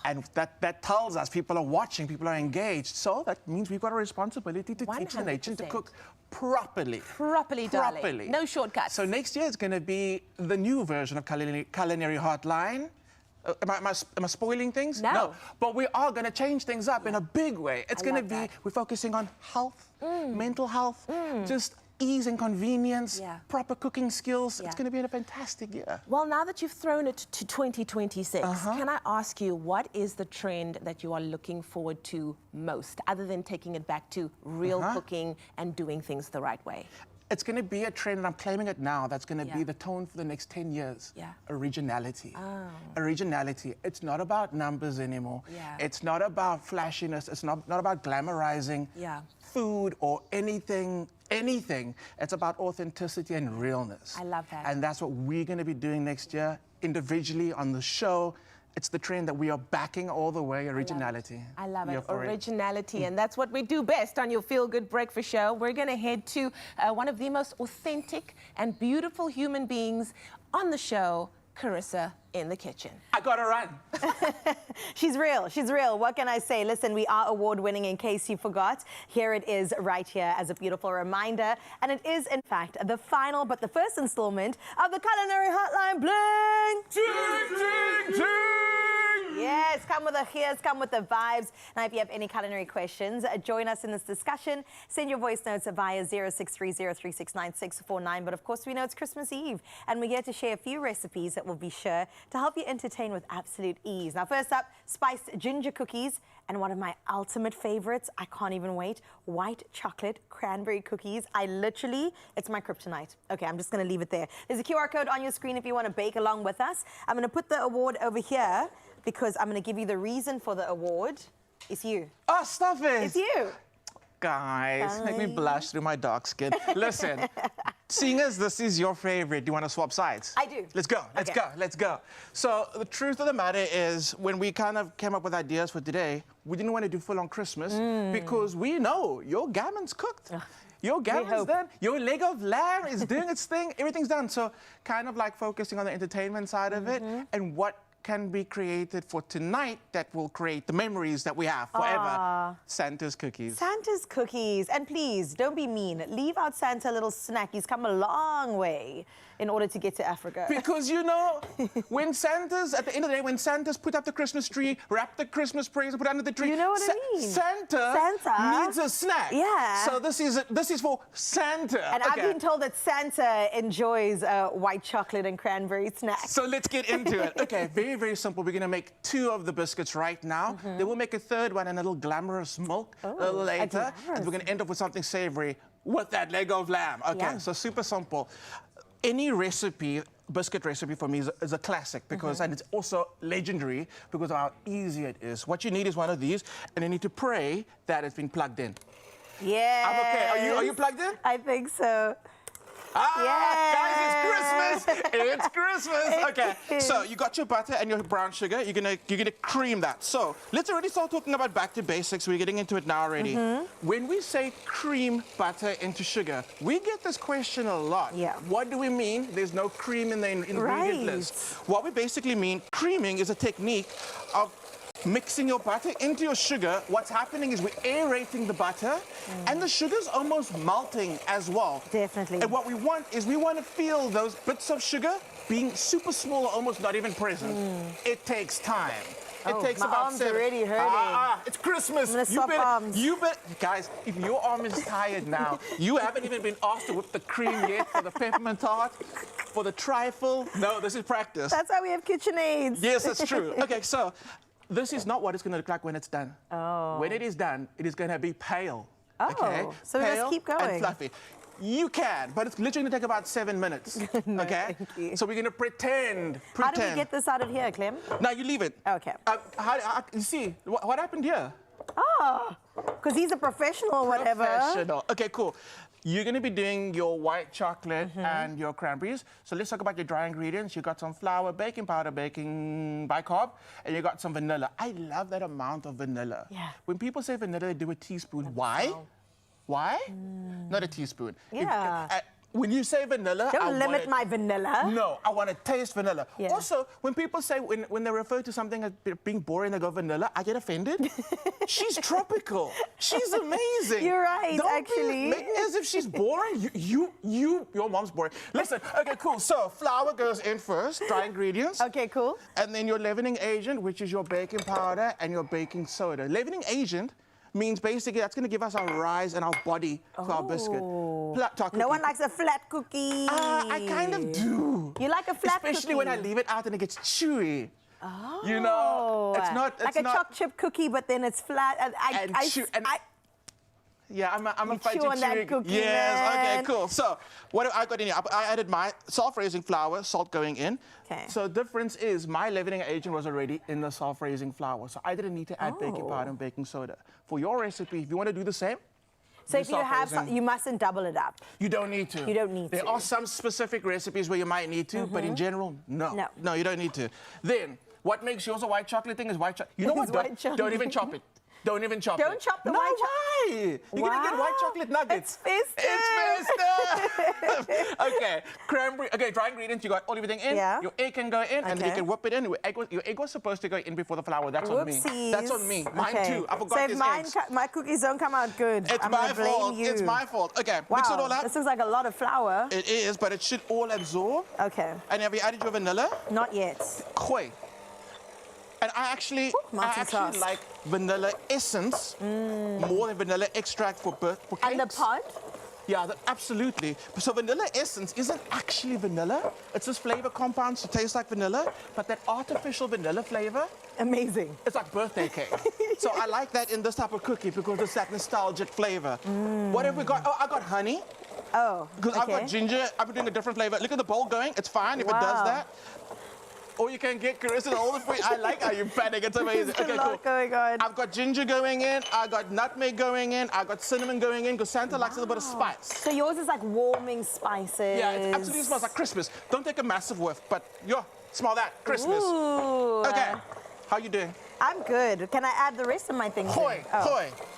and that tells us people are watching, people are engaged. So that means we've got a responsibility to teach the nation to cook properly. Properly, darling. No shortcuts. So next year it's going to be the new version of Culinary Hotline. Am I spoiling things? No. But we are going to change things up in a big way. It's going to be, we're focusing on health, mental health, just ease and convenience, proper cooking skills. It's going to be a fantastic year. Well, now that you've thrown it to 2026, can I ask you, what is the trend that you are looking forward to most, other than taking it back to real cooking and doing things the right way? It's going to be a trend, and I'm claiming it now, that's going to be the tone for the next 10 years. Originality. Originality. It's not about numbers anymore. It's not about flashiness. It's not about glamorizing food or anything. It's about authenticity and realness. I love that. And that's what we're going to be doing next year, individually on the show. It's the trend that we are backing all the way, originality. I love it, originality, and that's what we do best on your Feel Good Breakfast Show. We're going to head to one of the most authentic and beautiful human beings on the show, Carissa in the kitchen. I gotta run. She's real. She's real. What can I say? Listen, we are award-winning, in case you forgot. Here it is right here as a beautiful reminder. And it is, in fact, the final but the first installment of the Culinary Hotline Bling. Ding, ding, ding. Yes, come with the hears, come with the vibes. Now, if you have any culinary questions, join us in this discussion. Send your voice notes via 0630369649. But of course, we know it's Christmas Eve, and we're here to share a few recipes that will be sure to help you entertain with absolute ease. Now, first up, spiced ginger cookies, and one of my ultimate favorites, I can't even wait, white chocolate cranberry cookies. It's my kryptonite. Okay, I'm just gonna leave it there. There's a QR code on your screen if you wanna bake along with us. I'm gonna put the award over here because I'm gonna give you the reason for the award. It's you. Oh, stop it. It's you. Guys, make me blush through my dark skin. Listen, seeing as this is your favorite, do you want to swap sides? I do. Let's go, let's go. So the truth of the matter is, when we kind of came up with ideas for today, we didn't want to do full-on Christmas because we know your gammon's cooked. Your gammon's done. Your leg of lamb is doing its thing. Everything's done. So kind of like focusing on the entertainment side of it and what can be created for tonight that will create the memories that we have forever. Santa's cookies. Santa's cookies. And please, don't be mean. Leave out Santa a little snack. He's come a long way in order to get to Africa. Because, you know, when Santa's, at the end of the day, when Santa's put up the Christmas tree, wrap the Christmas presents, put it under the tree. You know what I mean? Santa needs a snack. Yeah. So this is for Santa. And I've been told that Santa enjoys white chocolate and cranberry snacks. So let's get into it. Okay, very, very simple. We're going to make 2 of the biscuits right now. Then we'll make a 3rd one and a little glamorous milk a little later. And we're going to end up with something savory with that leg of lamb. Okay, so super simple. Any recipe, biscuit recipe for me is a classic because, and it's also legendary because of how easy it is. What you need is one of these, and you need to pray that it's been plugged in. Yeah. I'm okay. Are you plugged in? I think so. Guys, it's Christmas! It's Christmas! Okay, so you got your butter and your brown sugar. You're gonna cream that. So let's already start talking about back to basics. We're getting into it now already. When we say cream butter into sugar, we get this question a lot. Yeah. What do we mean? There's no cream in the ingredient list. What we basically mean, creaming is a technique of mixing your butter into your sugar. What's happening is we're aerating the butter and the sugar's almost melting as well. Definitely. And what we want is we want to feel those bits of sugar being super small or almost not even present. It takes time. It takes my about arms are already hurting. It's Christmas. I'm gonna swap arms. Guys, if your arm is tired now, you haven't even been asked to whip the cream yet for the peppermint tart, for the trifle. No, this is practice. That's why we have KitchenAids. Yes, that's true. Okay, so this is not what it's going to look like when it's done. When it is done, it is going to be pale. Okay? So pale let's keep going. And fluffy. You can, but it's literally going to take about 7 minutes. No, okay? thank you. So we're going to pretend. How do we get this out of here, Clem? Now you leave it. Okay. You see, what happened here? Because he's a professional or whatever. Professional. Okay, cool. you're going to be doing your white chocolate and your cranberries. So let's talk about your dry ingredients. You got some flour, baking powder, baking bicarb, and you got some vanilla. I love that amount of vanilla. Yeah. When people say vanilla, they do a teaspoon. Why? Why? Not a teaspoon. Yeah. When you say vanilla, Don't limit my vanilla. No, I want to taste vanilla. Yeah. Also, when people say, when they refer to something as being boring, they go vanilla, I get offended. She's tropical. She's amazing. You're right, Make me as if she's boring. Your mom's boring. Listen, okay, cool. So flour goes in first, dry ingredients. Okay, cool. And then your leavening agent, which is your baking powder and your baking soda. Leavening agent means basically that's going to give us our rise and our body to our biscuit. No one likes a flat cookie. I kind of do. You like a flat cookie? Especially when I leave it out and it gets chewy. Oh. You know, it's not... like a choc chip cookie, but then it's flat. Yeah, I'm a chew on that cookie, Yes, man. okay, cool. So, what have I got in here? I added my self-raising flour, salt going in. Okay. So, the difference is my leavening agent was already in the self-raising flour. So, I didn't need to add baking powder and baking soda. For your recipe, if you want to do the same, so if you have some, you mustn't double it up. you don't need to. You don't need there to. There are some specific recipes where you might need to, but in general, no. No, you don't need to. Then, what makes yours a white chocolate thing is white chocolate. You know what? Don't even chop it. Don't even chop it. Don't chop the white chocolate. Why? You're going to get white chocolate nuggets. It's festive. It's festive. Okay, cranberry. Okay, dry ingredients. You got everything in. Yeah. Your egg can go in, and then you can whip it in. Your egg was supposed to go in before the flour. That's on me. Whoopsies. That's on me. Mine too. I forgot so these if eggs. my cookies don't come out good, It's I'm my gonna blame fault. you. It's my fault. Okay, Wow, mix it all up. this looks like a lot of flour. It is, but it should all absorb. Okay. And have you added your vanilla? Not yet. Koi. And I actually sauce. like vanilla essence more than vanilla extract for cakes. And the pod? Yeah, absolutely. So vanilla essence isn't actually vanilla. It's just flavor compounds to taste like vanilla, but that artificial vanilla flavor, amazing. it's like birthday cake. So I like that in this type of cookie because it's that nostalgic flavor. What have we got? Oh, I got honey. Oh, Because I've got ginger. I'm doing a different flavor. Look at the bowl going. It's fine if it does that. Or you can get Carissa all the food. I like how you panic. It's amazing. There's a lot going on. I've got ginger going in. I got nutmeg going in. I got cinnamon going in because Santa likes a little bit of spice. So yours is like warming spices. Yeah, it absolutely smells like Christmas. Don't take a massive whiff, but smell that. Christmas. Ooh. Okay. How you doing? I'm good. Can I add the rest of my things? Koi.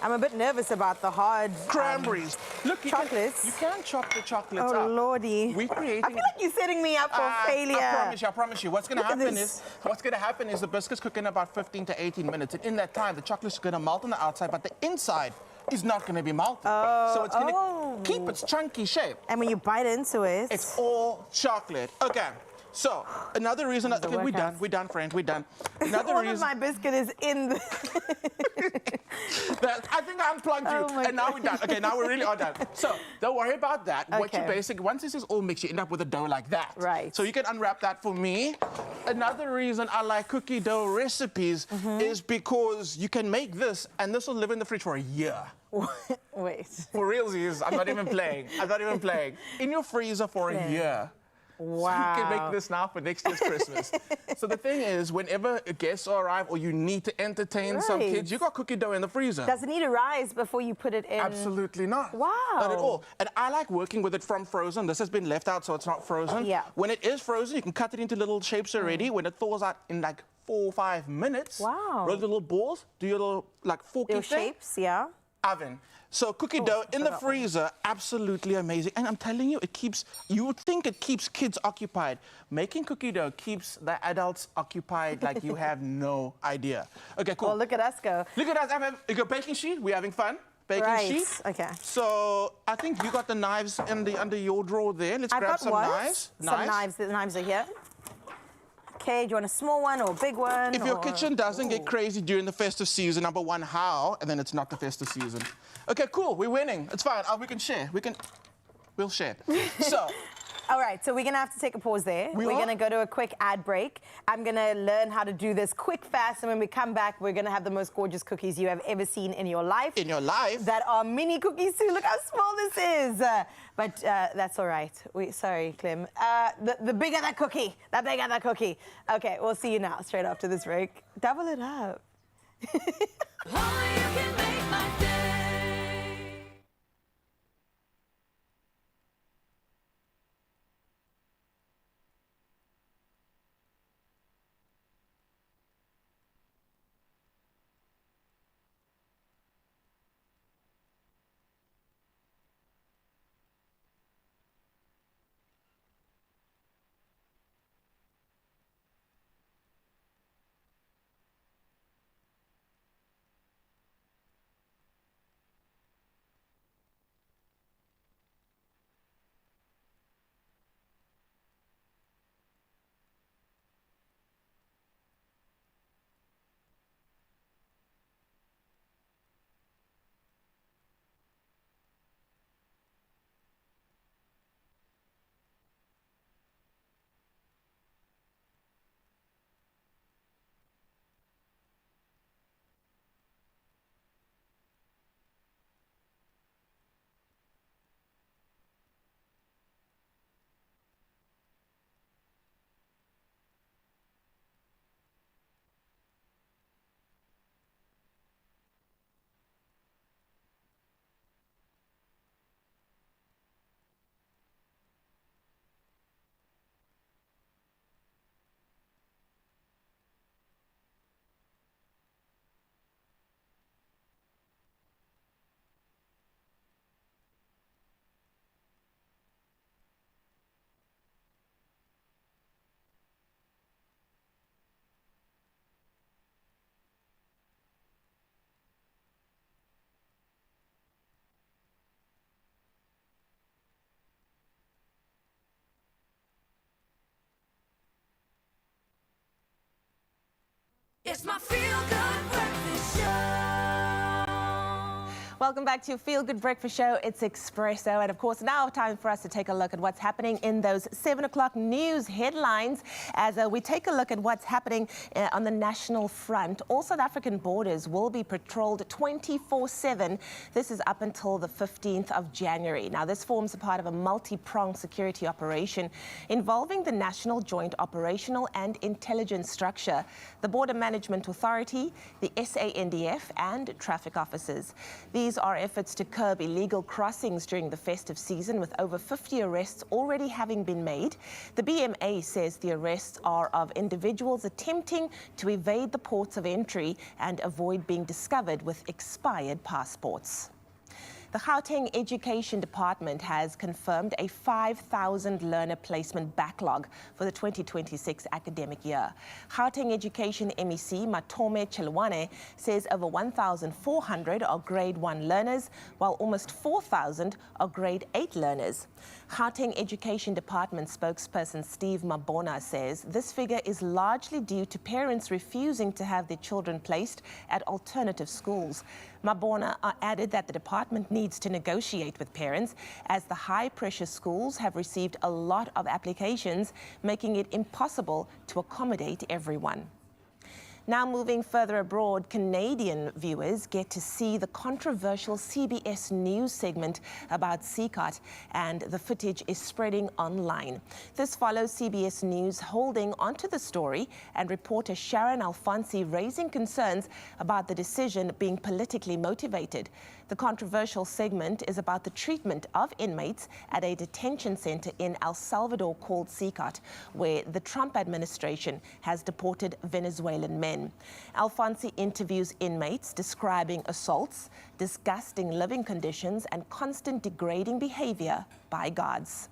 I'm a bit nervous about the hard Cranberries. Look, chocolates. You can chop the chocolates up. Oh, lordy. We're creating... I feel like you're setting me up for failure. I promise you. What's going to happen is the biscuits cook in about 15 to 18 minutes. And in that time, the chocolate's going to melt on the outside, but the inside is not going to be melted. So it's going to keep its chunky shape. And when you bite into it... It's all chocolate. Okay. So, another reason... Okay, we're done, friend. We're done. Another All reason... of my biscuit is in the... I think I unplugged you, and now we're done. Okay, now we really are done. So, don't worry about that. What you once this is all mixed, you end up with a dough like that. Right. So you can unwrap that for me. Another reason I like cookie dough recipes is because you can make this, and this will live in the fridge for a year. Wait. For realsies, I'm not even playing. In your freezer for a year. Wow. So you can make this now for next year's Christmas. So the thing is, whenever guests arrive or you need to entertain some kids, you got cookie dough in the freezer. Does it need to rise before you put it in? Absolutely not. Wow. Not at all. And I like working with it from frozen. This has been left out, so it's not frozen. Yeah. When it is frozen, you can cut it into little shapes already. When it thaws out in like 4 or 5 minutes, wow. roll the little balls, do your little like forky thing. Shapes, yeah. Oven. So cookie dough in the freezer, absolutely amazing. And I'm telling you, you would think it keeps kids occupied. Making cookie dough keeps the adults occupied like you have no idea. Okay, cool. Oh, look at us go. Look at us. You got baking sheet. We're having fun. Baking sheet. Okay. So I think you got the knives under your drawer there. Let's grab some knives. Some knives. The knives are here. Okay, do you want a small one or a big one? If your kitchen doesn't get crazy during the festive season, number one, how? And then it's not the festive season. Okay, cool. We're winning. It's fine. We can share. We'll share. So. All right, so we're going to have to take a pause there. We're going to go to a quick ad break. I'm going to learn how to do this quick, fast, and when we come back, we're going to have the most gorgeous cookies you have ever seen in your life. In your life? That are mini cookies, too. Look how small this is. But that's all right. Sorry, Clem. The bigger the cookie, the bigger the cookie. Okay, we'll see you now, straight after this break. Double it up. Oh, you can make my day. It's my feel-good breakfast show. Welcome back to Feel Good Breakfast Show. It's Expresso. And of course, now time for us to take a look at what's happening in those 7 o'clock news headlines as we take a look at what's happening on the national front. All South African borders will be patrolled 24/7. This is up until the 15th of January. Now, this forms a part of a multi-pronged security operation involving the National Joint Operational and Intelligence Structure, the Border Management Authority, the SANDF, and traffic officers. These are efforts to curb illegal crossings during the festive season, with over 50 arrests already having been made. The BMA says the arrests are of individuals attempting to evade the ports of entry and avoid being discovered with expired passports. The Gauteng Education Department has confirmed a 5,000 learner placement backlog for the 2026 academic year. Gauteng Education MEC Matome Chelwane says over 1,400 are grade 1 learners, while almost 4,000 are grade 8 learners. Gauteng Education Department spokesperson Steve Mabona says this figure is largely due to parents refusing to have their children placed at alternative schools. Mabona added that the department needs to negotiate with parents as the high-pressure schools have received a lot of applications, making it impossible to accommodate everyone. Now moving further abroad, Canadian viewers get to see the controversial CBS News segment about CCOT, and the footage is spreading online. This follows CBS News holding onto the story and reporter Sharon Alfonsi raising concerns about the decision being politically motivated. The controversial segment is about the treatment of inmates at a detention center in El Salvador called CCOT, where the Trump administration has deported Venezuelan men. Alfonsi interviews inmates describing assaults, disgusting living conditions, and constant degrading behavior by guards.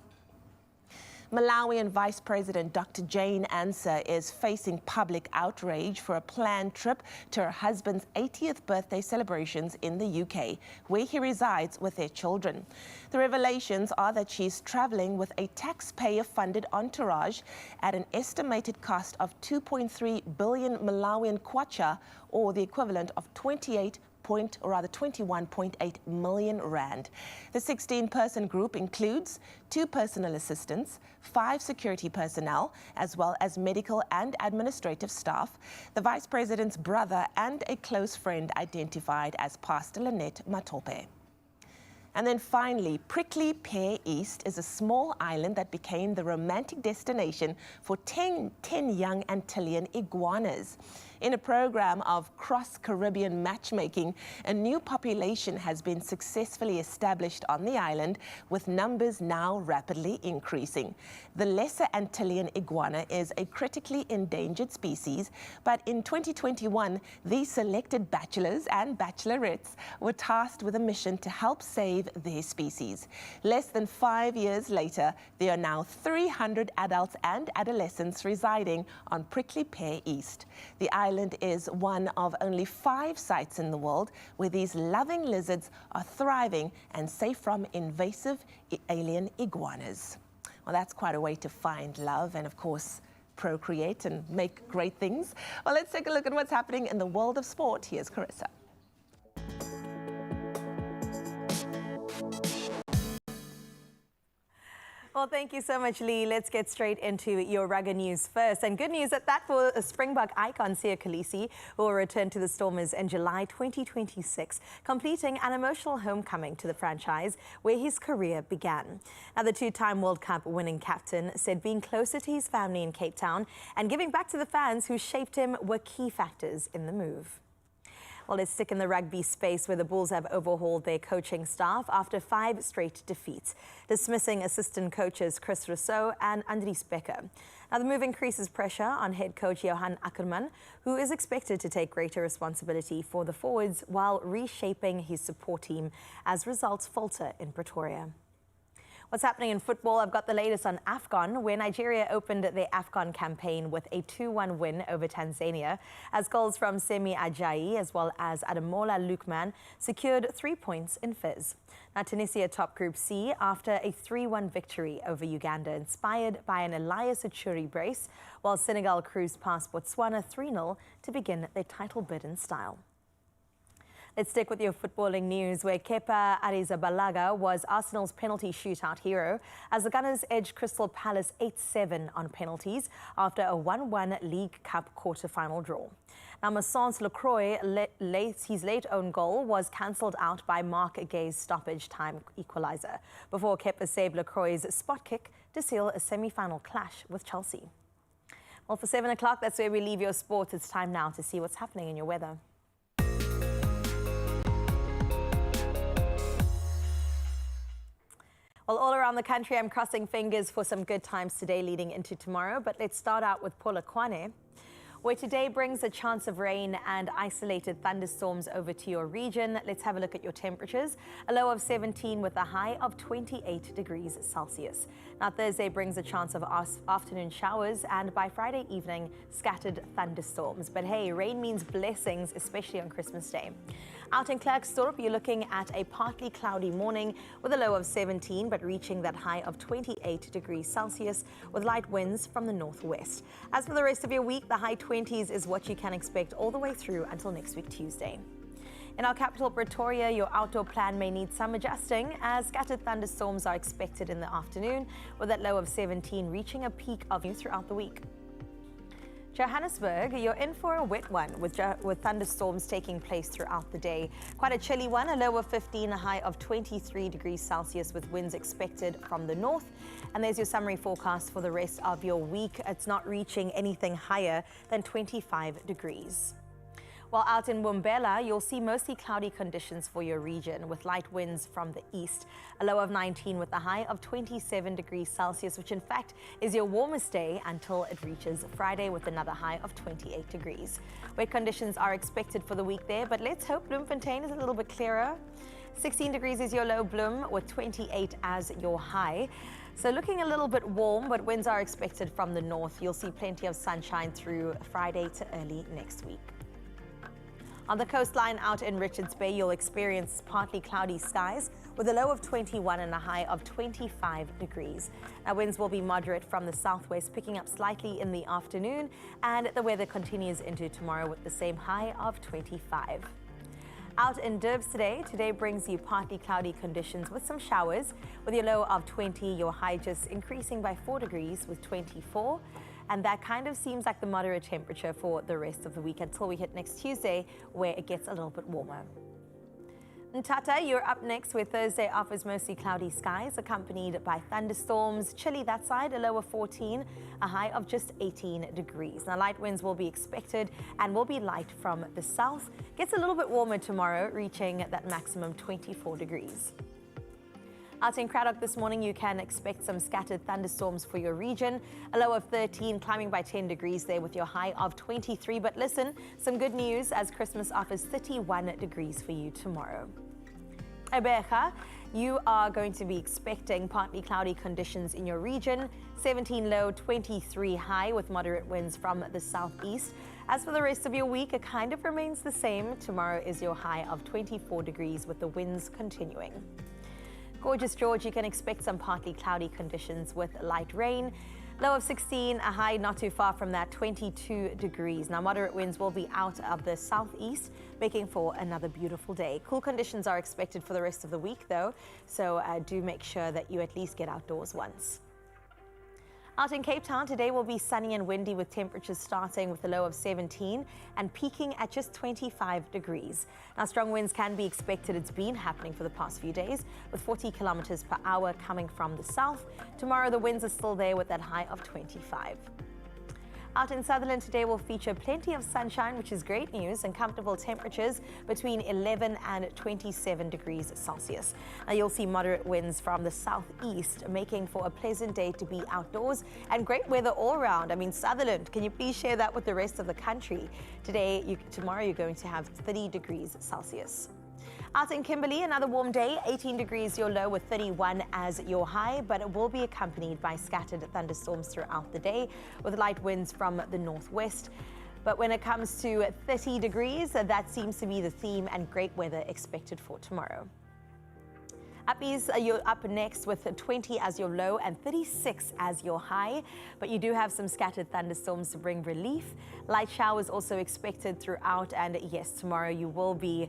Malawian Vice President Dr. Jane Ansah is facing public outrage for a planned trip to her husband's 80th birthday celebrations in the UK, where he resides with their children. The revelations are that she's traveling with a taxpayer-funded entourage at an estimated cost of 2.3 billion Malawian kwacha, or the equivalent of 21.8 million rand. The 16-person group includes 2 personal assistants, 5 security personnel, as well as medical and administrative staff, the vice president's brother, and a close friend identified as Pastor Lynette Matope. And then finally, Prickly Pear East is a small island that became the romantic destination for 10 young Antillean iguanas. In a program of cross-Caribbean matchmaking, a new population has been successfully established on the island, with numbers now rapidly increasing. The lesser Antillean iguana is a critically endangered species, but in 2021, these selected bachelors and bachelorettes were tasked with a mission to help save their species. Less than 5 years later, there are now 300 adults and adolescents residing on Prickly Pear East. The island is one of only 5 sites in the world where these loving lizards are thriving and safe from invasive alien iguanas. Well, that's quite a way to find love and, of course, procreate and make great things. Well, let's take a look at what's happening in the world of sport. Here's Carissa. Well, thank you so much, Lee. Let's get straight into your rugby news first. And good news that for Springbok icon Siya Kolisi, who will return to the Stormers in July 2026, completing an emotional homecoming to the franchise where his career began. Now, the 2-time World Cup winning captain said being closer to his family in Cape Town and giving back to the fans who shaped him were key factors in the move. Well, let's stick in the rugby space where the Bulls have overhauled their coaching staff after 5 straight defeats, dismissing assistant coaches Chris Rousseau and Andries Becker. Now, the move increases pressure on head coach Johan Ackerman, who is expected to take greater responsibility for the forwards while reshaping his support team as results falter in Pretoria. What's happening in football? I've got the latest on AFCON, where Nigeria opened their AFCON campaign with a 2-1 win over Tanzania, as goals from Semi Ajayi as well as Ademola Lookman secured 3 points in Fez. Now, Tunisia top Group C after a 3-1 victory over Uganda, inspired by an Elias Achuri brace, while Senegal cruised past Botswana 3-0 to begin their title bid in style. Let's stick with your footballing news, where Kepa Arrizabalaga was Arsenal's penalty shootout hero as the Gunners edged Crystal Palace 8-7 on penalties after a 1-1 League Cup quarter-final draw. Now, Massence Lacroix, his late own goal was cancelled out by Mark Gay's stoppage time equaliser before Kepa saved Lacroix's spot kick to seal a semi-final clash with Chelsea. Well, for 7 o'clock, that's where we leave your sports. It's time now to see what's happening in your weather. Well, all around the country, I'm crossing fingers for some good times today leading into tomorrow. But let's start out with Polokwane, where today brings a chance of rain and isolated thunderstorms over to your region. Let's have a look at your temperatures. A low of 17 with a high of 28 degrees Celsius. Now, Thursday brings a chance of afternoon showers and by Friday evening, scattered thunderstorms. But hey, rain means blessings, especially on Christmas Day. Out in Klerksdorp, you're looking at a partly cloudy morning with a low of 17, but reaching that high of 28 degrees Celsius with light winds from the northwest. As for the rest of your week, the high 20s is what you can expect all the way through until next week, Tuesday. In our capital, Pretoria, your outdoor plan may need some adjusting as scattered thunderstorms are expected in the afternoon with that low of 17 reaching a peak of throughout the week. Johannesburg, you're in for a wet one with thunderstorms taking place throughout the day. Quite a chilly one, a low of 15, a high of 23 degrees Celsius with winds expected from the north. And there's your summary forecast for the rest of your week. It's not reaching anything higher than 25 degrees. While out in Mbombela, you'll see mostly cloudy conditions for your region with light winds from the east. A low of 19 with a high of 27 degrees Celsius, which in fact is your warmest day until it reaches Friday with another high of 28 degrees. Wet conditions are expected for the week there, but let's hope Bloemfontein is a little bit clearer. 16 degrees is your low, Bloem, with 28 as your high. So looking a little bit warm, but winds are expected from the north. You'll see plenty of sunshine through Friday to early next week. On the coastline out in Richards Bay, you'll experience partly cloudy skies with a low of 21 and a high of 25 degrees. Now, winds will be moderate from the southwest, picking up slightly in the afternoon, and the weather continues into tomorrow with the same high of 25. Out in Durbs today brings you partly cloudy conditions with some showers with your low of 20, your high just increasing by 4 degrees with 24. And that kind of seems like the moderate temperature for the rest of the week until we hit next Tuesday, where it gets a little bit warmer. Mthatha, you're up next, where Thursday offers mostly cloudy skies accompanied by thunderstorms. Chilly that side, a low of 14, a high of just 18 degrees. Now, light winds will be expected and will be light from the south. Gets a little bit warmer tomorrow, reaching that maximum 24 degrees. Out in Cradock this morning, you can expect some scattered thunderstorms for your region. A low of 13, climbing by 10 degrees there with your high of 23. But listen, some good news as Christmas offers 31 degrees for you tomorrow. Ebeja, you are going to be expecting partly cloudy conditions in your region. 17 low, 23 high with moderate winds from the southeast. As for the rest of your week, it kind of remains the same. Tomorrow is your high of 24 degrees with the winds continuing. Gorgeous George, you can expect some partly cloudy conditions with light rain. Low of 16, a high not too far from that, 22 degrees. Now, moderate winds will be out of the southeast, making for another beautiful day. Cool conditions are expected for the rest of the week, though, so do make sure that you at least get outdoors once. Out in Cape Town, today will be sunny and windy with temperatures starting with a low of 17 and peaking at just 25 degrees. Now, strong winds can be expected. It's been happening for the past few days with 40 kilometers per hour coming from the south. Tomorrow, the winds are still there with that high of 25. Out in Sutherland today will feature plenty of sunshine, which is great news, and comfortable temperatures between 11 and 27 degrees Celsius. Now, you'll see moderate winds from the southeast, making for a pleasant day to be outdoors and great weather all around. I mean, Sutherland, can you please share that with the rest of the country? Tomorrow, you're going to have 30 degrees Celsius. Out in Kimberley, another warm day, 18 degrees your low with 31 as your high, but it will be accompanied by scattered thunderstorms throughout the day with light winds from the northwest. But when it comes to 30 degrees, that seems to be the theme, and great weather expected for tomorrow. Uppies, you're up next with 20 as your low and 36 as your high, but you do have some scattered thunderstorms to bring relief. Light showers also expected throughout, and yes, tomorrow you will be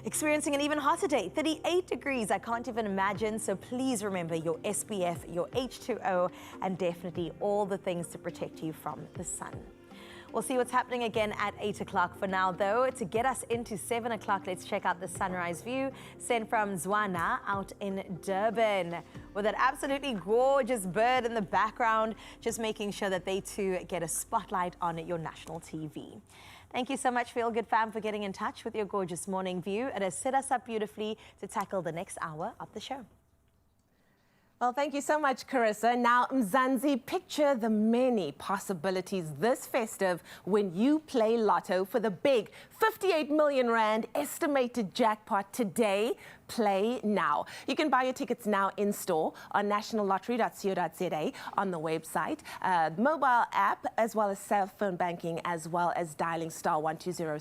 experiencing an even hotter day, 38 degrees. I can't even imagine, so please remember your SPF, your H2O, and definitely all the things to protect you from the sun. We'll see what's happening again at 8 o'clock. For now, though, to get us into 7 o'clock, let's check out the sunrise view sent from Zwana out in Durban with that absolutely gorgeous bird in the background, just making sure that they too get a spotlight on your national TV. Thank you so much, Feel Good Fam, for getting in touch with your gorgeous morning view. It has set us up beautifully to tackle the next hour of the show. Well, thank you so much, Carissa. Now, Mzansi, picture the many possibilities this festive when you play Lotto for the big 58 million rand estimated jackpot today. Play now. You can buy your tickets now in store on nationallottery.co.za, on the website, mobile app, as well as cell phone banking, as well as dialing *120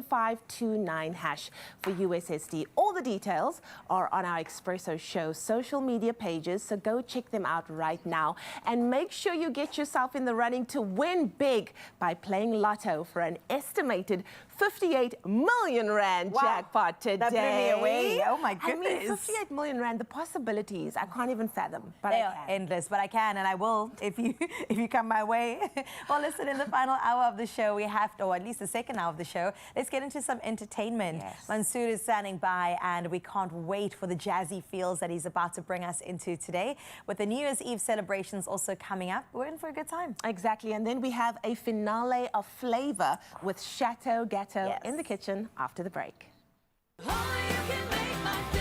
*7529# for USSD. All the details are on our Expresso Show social media pages, so go check them out right now. And make sure you get yourself in the running to win big by playing Lotto for an estimated 58 million rand jackpot today. That blew me away. Oh my I mean, goodness. 58 million rand, the possibilities, I can't even fathom, but They I are can. endless, but I can, and I will if you come my way. Well, listen, in the final hour of the show, we have to, or at least the second hour of the show, let's get into some entertainment. Yes. Mansoor is standing by, and we can't wait for the jazzy feels that he's about to bring us into today. With the New Year's Eve celebrations also coming up, we're in for a good time. Exactly, and then we have a finale of flavor with Chateau Gâteau Yes. in the kitchen after the break. Only you can make my day.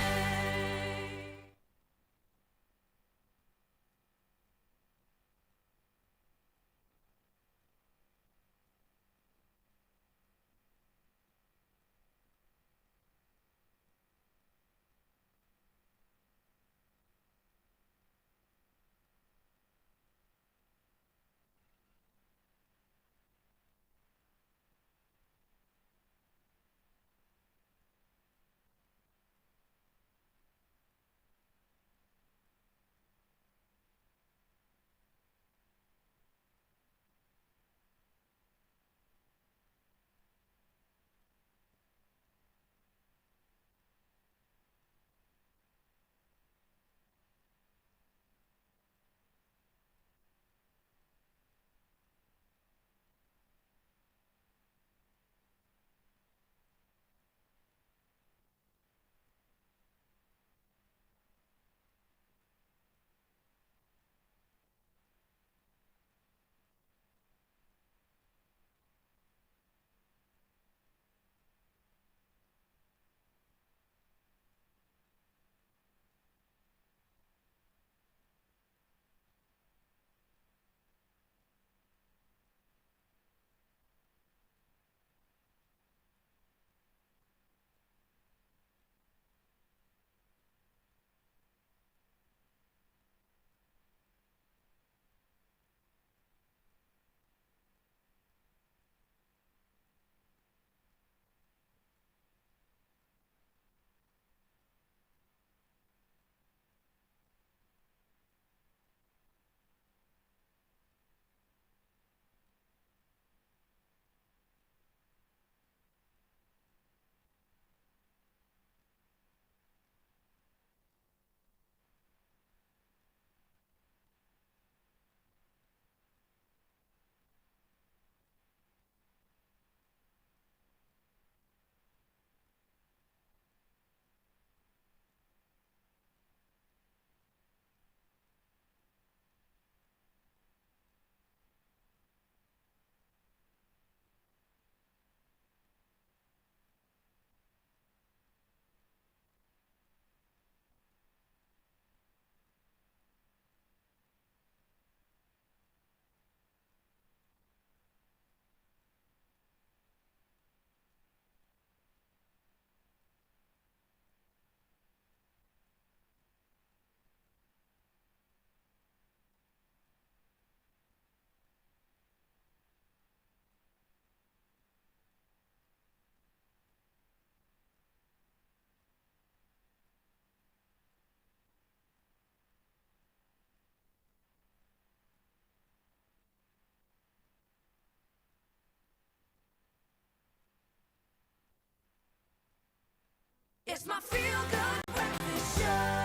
It's my feel-good breakfast show.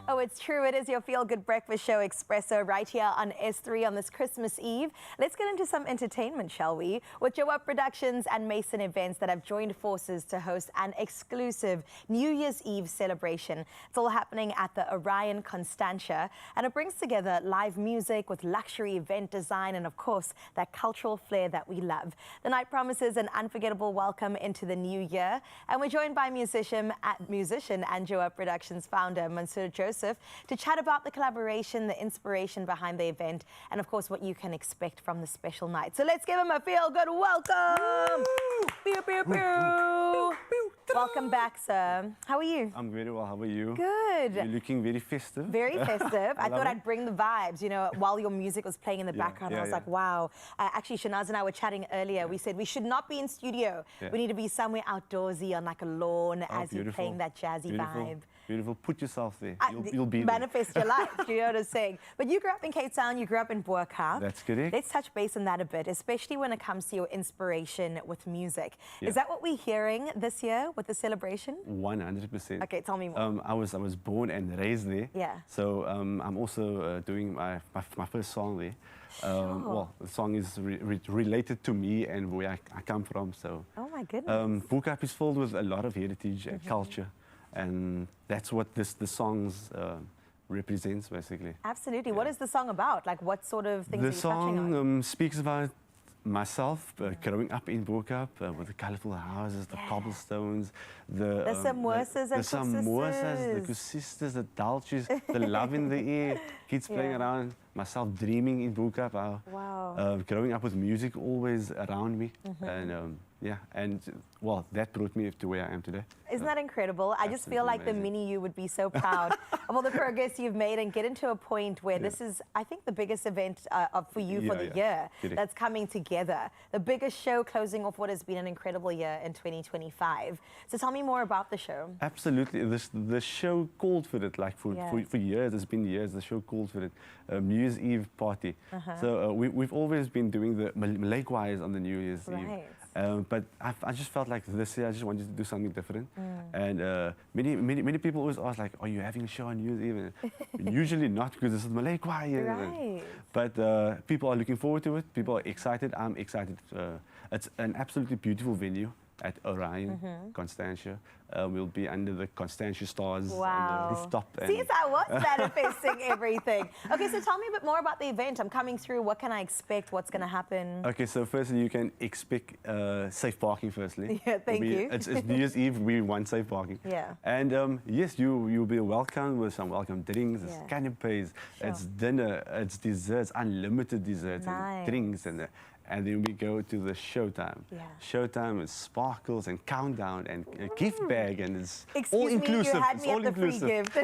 Oh, it's true. It is your feel-good breakfast show, Expresso, right here on S3 on this Christmas Eve. Let's get into some entertainment, shall we? With Joe Up Productions and Mason Events that have joined forces to host an exclusive New Year's Eve celebration. It's all happening at the Orion Constantia, and it brings together live music with luxury event design and, of course, that cultural flair that we love. The night promises an unforgettable welcome into the new year, and we're joined by musician and Joe Up Productions founder Mansoor Joseph to chat about the collaboration, the inspiration behind the event, and of course what you can expect from the special night. So let's give him a feel-good welcome. Pew, pew, pew. Welcome back, sir. How are you? I'm very well. How are you? Good. You're looking very festive. Very festive. I thought it. I'd bring the vibes, you know, while your music was playing in the background. I was like, wow. Actually, Shanaz and I were chatting earlier. We said we should not be in studio. We need to be somewhere outdoorsy on like a lawn as you're playing that jazzy vibe. Beautiful. Put yourself there. You'll be there. Manifest your life, you know what I'm saying? But you grew up in Cape Town, you grew up in Boerkaap. That's correct. Let's touch base on that a bit, especially when it comes to your inspiration with music. Yeah. Is that what we're hearing this year with the celebration? 100%. Okay, tell me more. I was born and raised there. Yeah. So I'm also doing my first song there. Well, the song is related to me and where I come from. So. Oh my goodness. Boerkaap is filled with a lot of heritage and culture. And that's what the songs represents, basically. Absolutely. What is the song about? Like, what sort of things are you touching on? The song speaks about myself growing up in Boerkaap with the colourful houses, the cobblestones, the samosas and the kusistas, the daltjes, the love in the air, kids playing around, myself dreaming in Boerkaap. Wow. Growing up with music always around me, and well, that brought me to where I am today. Isn't that incredible? I just feel like amazing. the mini you would be so proud of all the progress you've made and getting to a point where this is, I think, the biggest event for you for the year that's coming together. The biggest show closing off what has been an incredible year in 2025. So tell me more about the show. Absolutely. The show called for it, like for years. It's been years. The show called for it. New Year's Eve party. So we've always been doing the Malay choirs on the New Year's Eve. But I just felt like this year I just wanted to do something different. And many people always ask, like, are you having a show on New Year's Eve? Usually not, because this is Malay choir. Right. But people are looking forward to it. People are excited. I'm excited. It's an absolutely beautiful venue at Orion, Constantia. We'll be under the Constantia stars on the rooftop. See, so I was manifesting everything. Okay, so tell me a bit more about the event. I'm coming through. What can I expect? What's going to happen? Okay, so firstly, you can expect safe parking, firstly. Yeah, thank you. It's New Year's Eve. We want safe parking. Yeah. And yes, you'll be welcomed with some welcome drinks, it's canapes, it's dinner, it's desserts, unlimited desserts and drinks. And then we go to the showtime. Showtime is sparkles and countdown and a gift bag, and it's all inclusive. You had me at the free gift.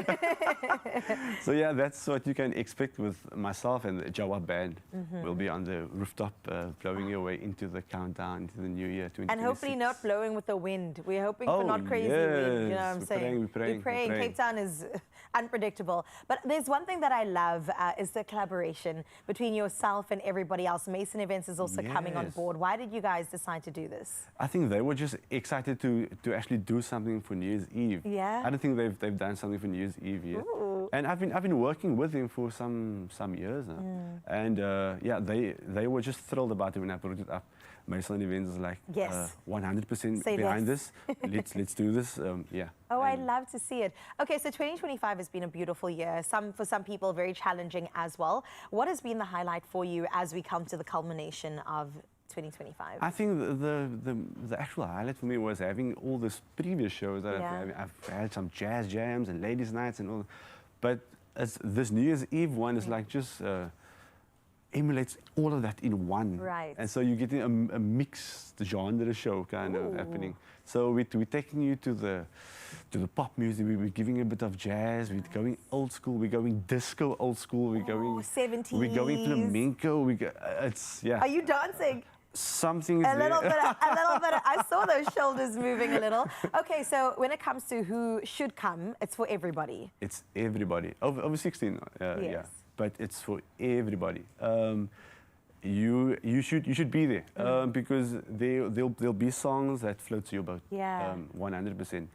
So yeah, that's what you can expect with myself and the Joe Up band. We'll be on the rooftop, blowing your way into the countdown, into the new year, 2026. And hopefully not blowing with the wind. We're hoping for not crazy wind. You know what I'm saying? We're praying. Cape Town is unpredictable. But there's one thing that I love is the collaboration between yourself and everybody else. Mason Events is also coming on board. Why did you guys decide to do this? I think they were just excited to actually do something for New Year's Eve. Yeah. I don't think they've done something for New Year's Eve yet. Ooh. And I've been working with them for some years now. And yeah, they were just thrilled about it when I brought it up. Mason Events is like 100% behind this. Let's do this. Yeah. Oh, I love to see it. Okay, so 2025 has been a beautiful year. For some people, very challenging as well. What has been the highlight for you as we come to the culmination of 2025? I think the actual highlight for me was having all these previous shows that I've had some jazz jams and ladies' nights and all. But this New Year's Eve one is like just emulates all of that in one. Right. And so you're getting a mixed genre show kind of happening. So we're taking you to the pop music. We're giving a bit of jazz. We're going old school. We're going disco old school. We're going 70s. We're going flamenco. Are you dancing? Something is a little bit. I saw those shoulders moving a little. Okay, so when it comes to who should come, it's for everybody. It's everybody over 16. Yes. Yeah, but it's for everybody. you should be there because there'll be songs that float your boat. Yeah. 100%.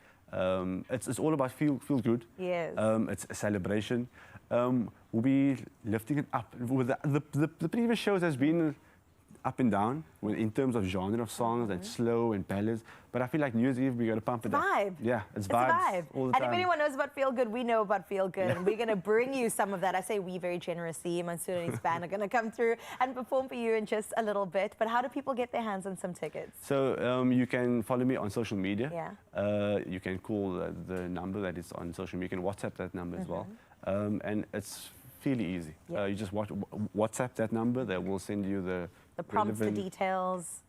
It's all about feel good. Yes. It's a celebration. We'll be lifting it up. With the previous shows has been up and down in terms of genre of songs, and slow and ballads. But I feel like New Year's Eve we got to pump it up. Vibe. Yeah, it's It's vibes a vibe. all the And time. if anyone knows about Feel Good, we know about Feel Good. And we're going to bring you some of that. I say we very generously. Mansoor and his band are going to come through and perform for you in just a little bit. But how do people get their hands on some tickets? So you can follow me on social media. Yeah. You can call the number that is on social media. You can WhatsApp that number as well. And it's fairly easy. Yeah. You just WhatsApp that number. That will send you the Prompts, the relevant- details.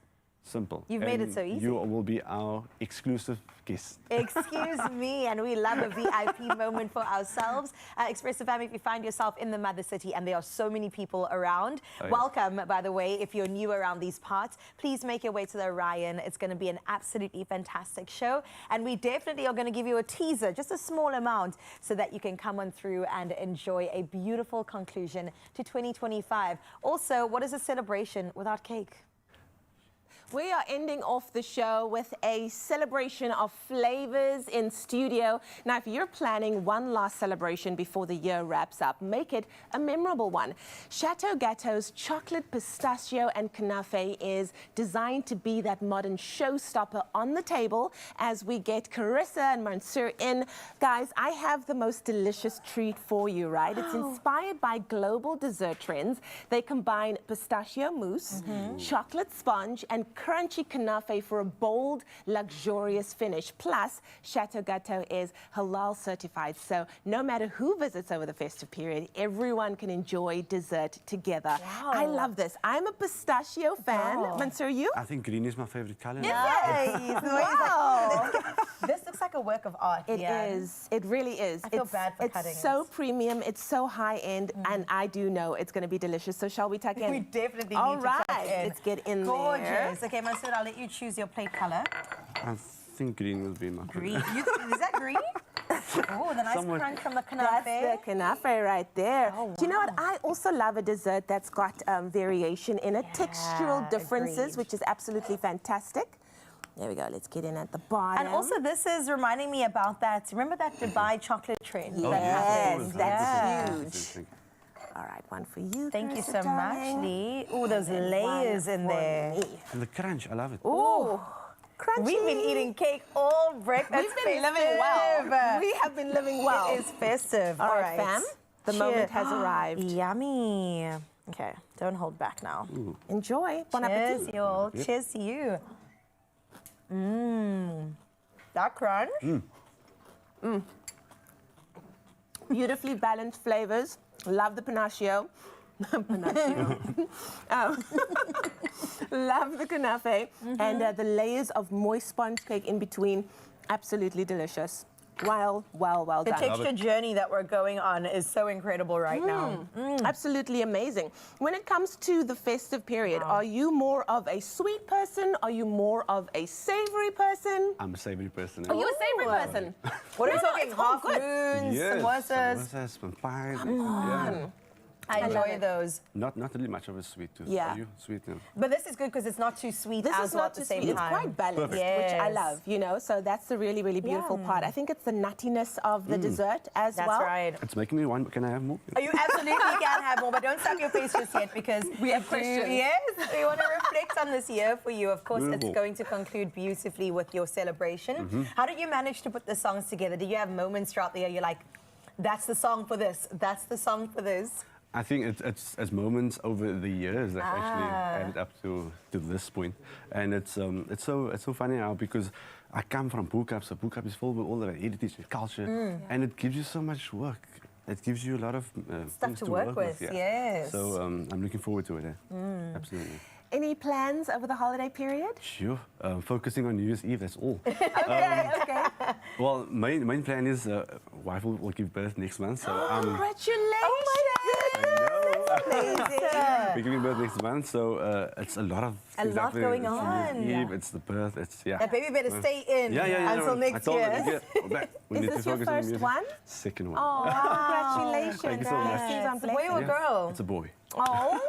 Simple. You've made it And so easy. You will be our exclusive guest. Excuse me, and we love a VIP moment for ourselves. Expresso family, if you find yourself in the mother city and there are so many people around, Oh, yeah. welcome, by the way, if you're new around these parts, please make your way to the Orion. It's going to be an absolutely fantastic show, and we definitely are going to give you a teaser, just a small amount, so that you can come on through and enjoy a beautiful conclusion to 2025. Also, what is a celebration without cake? We are ending off the show with a celebration of flavors in studio. Now, if you're planning one last celebration before the year wraps up, make it a memorable one. Chateau Gâteau's chocolate, pistachio, and kunafe is designed to be that modern showstopper on the table as we get Carissa and Mansoor in. Guys, I have the most delicious treat for you, right? It's inspired by global dessert trends. They combine pistachio mousse, chocolate sponge, and crunchy kunafe for a bold, luxurious finish. Plus, Chateau Gâteau is halal certified, so no matter who visits over the festive period, everyone can enjoy dessert together. Wow. I love this. I'm a pistachio fan. Wow. Mansoor, you? I think green is my favorite color. Nice. Wow. This looks like a work of art. It is. It really is. I feel bad for cutting It's so it. premium. It's so high end, and I do know it's going to be delicious. So shall we tuck in? We definitely All need to right. tuck in. Let's get in there. Gorgeous. Okay, Mansoor, I'll let you choose your plate color. I think green will be my Green. Is that green? Oh, the nice Somewhat. crunch from the That's kunafe. the kunafe right there. Oh, Do you know what? wow. I also love a dessert that's got variation in it, textural differences, agreed. which is absolutely fantastic. There we go. Let's get in at the bottom. And also, this is reminding me about that. Remember that Dubai chocolate trend? Oh, that happened? yes, that's Yeah. huge. All right, one for you. Thank you so Carissa, much, darling. Lee. Oh, those And layers one in for there. me. And the crunch, I love it. Ooh, crunchy. We've been eating cake all breakfast. We've been living well. We have been living well. It is festive. All right, fam. The moment has arrived. Yummy. Okay, don't hold back now. Enjoy. Bon Cheers, appetit. y'all. Cheers to you. Mmm. That crunch. Beautifully balanced flavors. Love the pistachio. Pistachio. Love the kunafe. And the layers of moist sponge cake in between. Absolutely delicious. Well The done. texture journey that we're going on is so incredible right now. Absolutely amazing. When it comes to the festive period, are you more of a sweet person? Are you more of a savory person? I'm a savory person. Are you a savory Ooh. person? What are we No, talking? it's all Half good. moons, Yes, samosas. samosas, some pie. Yeah. I love enjoy it. those. Not really much of a sweet tooth. Yeah. Are you sweet? Yeah. But this is good because it's not too sweet This as is well not at the too same sweet. time. It's quite balanced, Perfect. which I Yes. love, you know. So that's the really, really beautiful part. I think it's the nuttiness of the dessert as That's well. right. It's making me want. Can I have more? Oh, you absolutely can have more, but don't stop your face just yet because We have questions. Yes, we want to reflect on this year for you. Of course, it's Beautiful. going to conclude beautifully with your celebration. How did you manage to put the songs together? Did you have moments throughout the year you're like, that's the song for this, that's the song for this? I think it's moments over the years that actually added up to this point, and it's so funny now because I come from Boekap, so Boekap is full with all the heritage and culture, and it gives you so much work. It gives you a lot of Stuff things to work with, yeah. yes. So I'm looking forward to it. Absolutely. Any plans over the holiday period? Sure. Focusing on New Year's Eve. That's all. Okay. Well, main plan is wife will give birth next month, so Congratulations! we're giving birth next month, so it's a lot of things lot happening. going It's New on. Year's Eve, it's the birth. It's That baby better stay in until I next told year. her, we're back. We Is need this to your focus on first music. one? Second one. Oh, congratulations. Thank you so much. Blessings on It's a boy or a blessings. girl? It's a boy. Oh,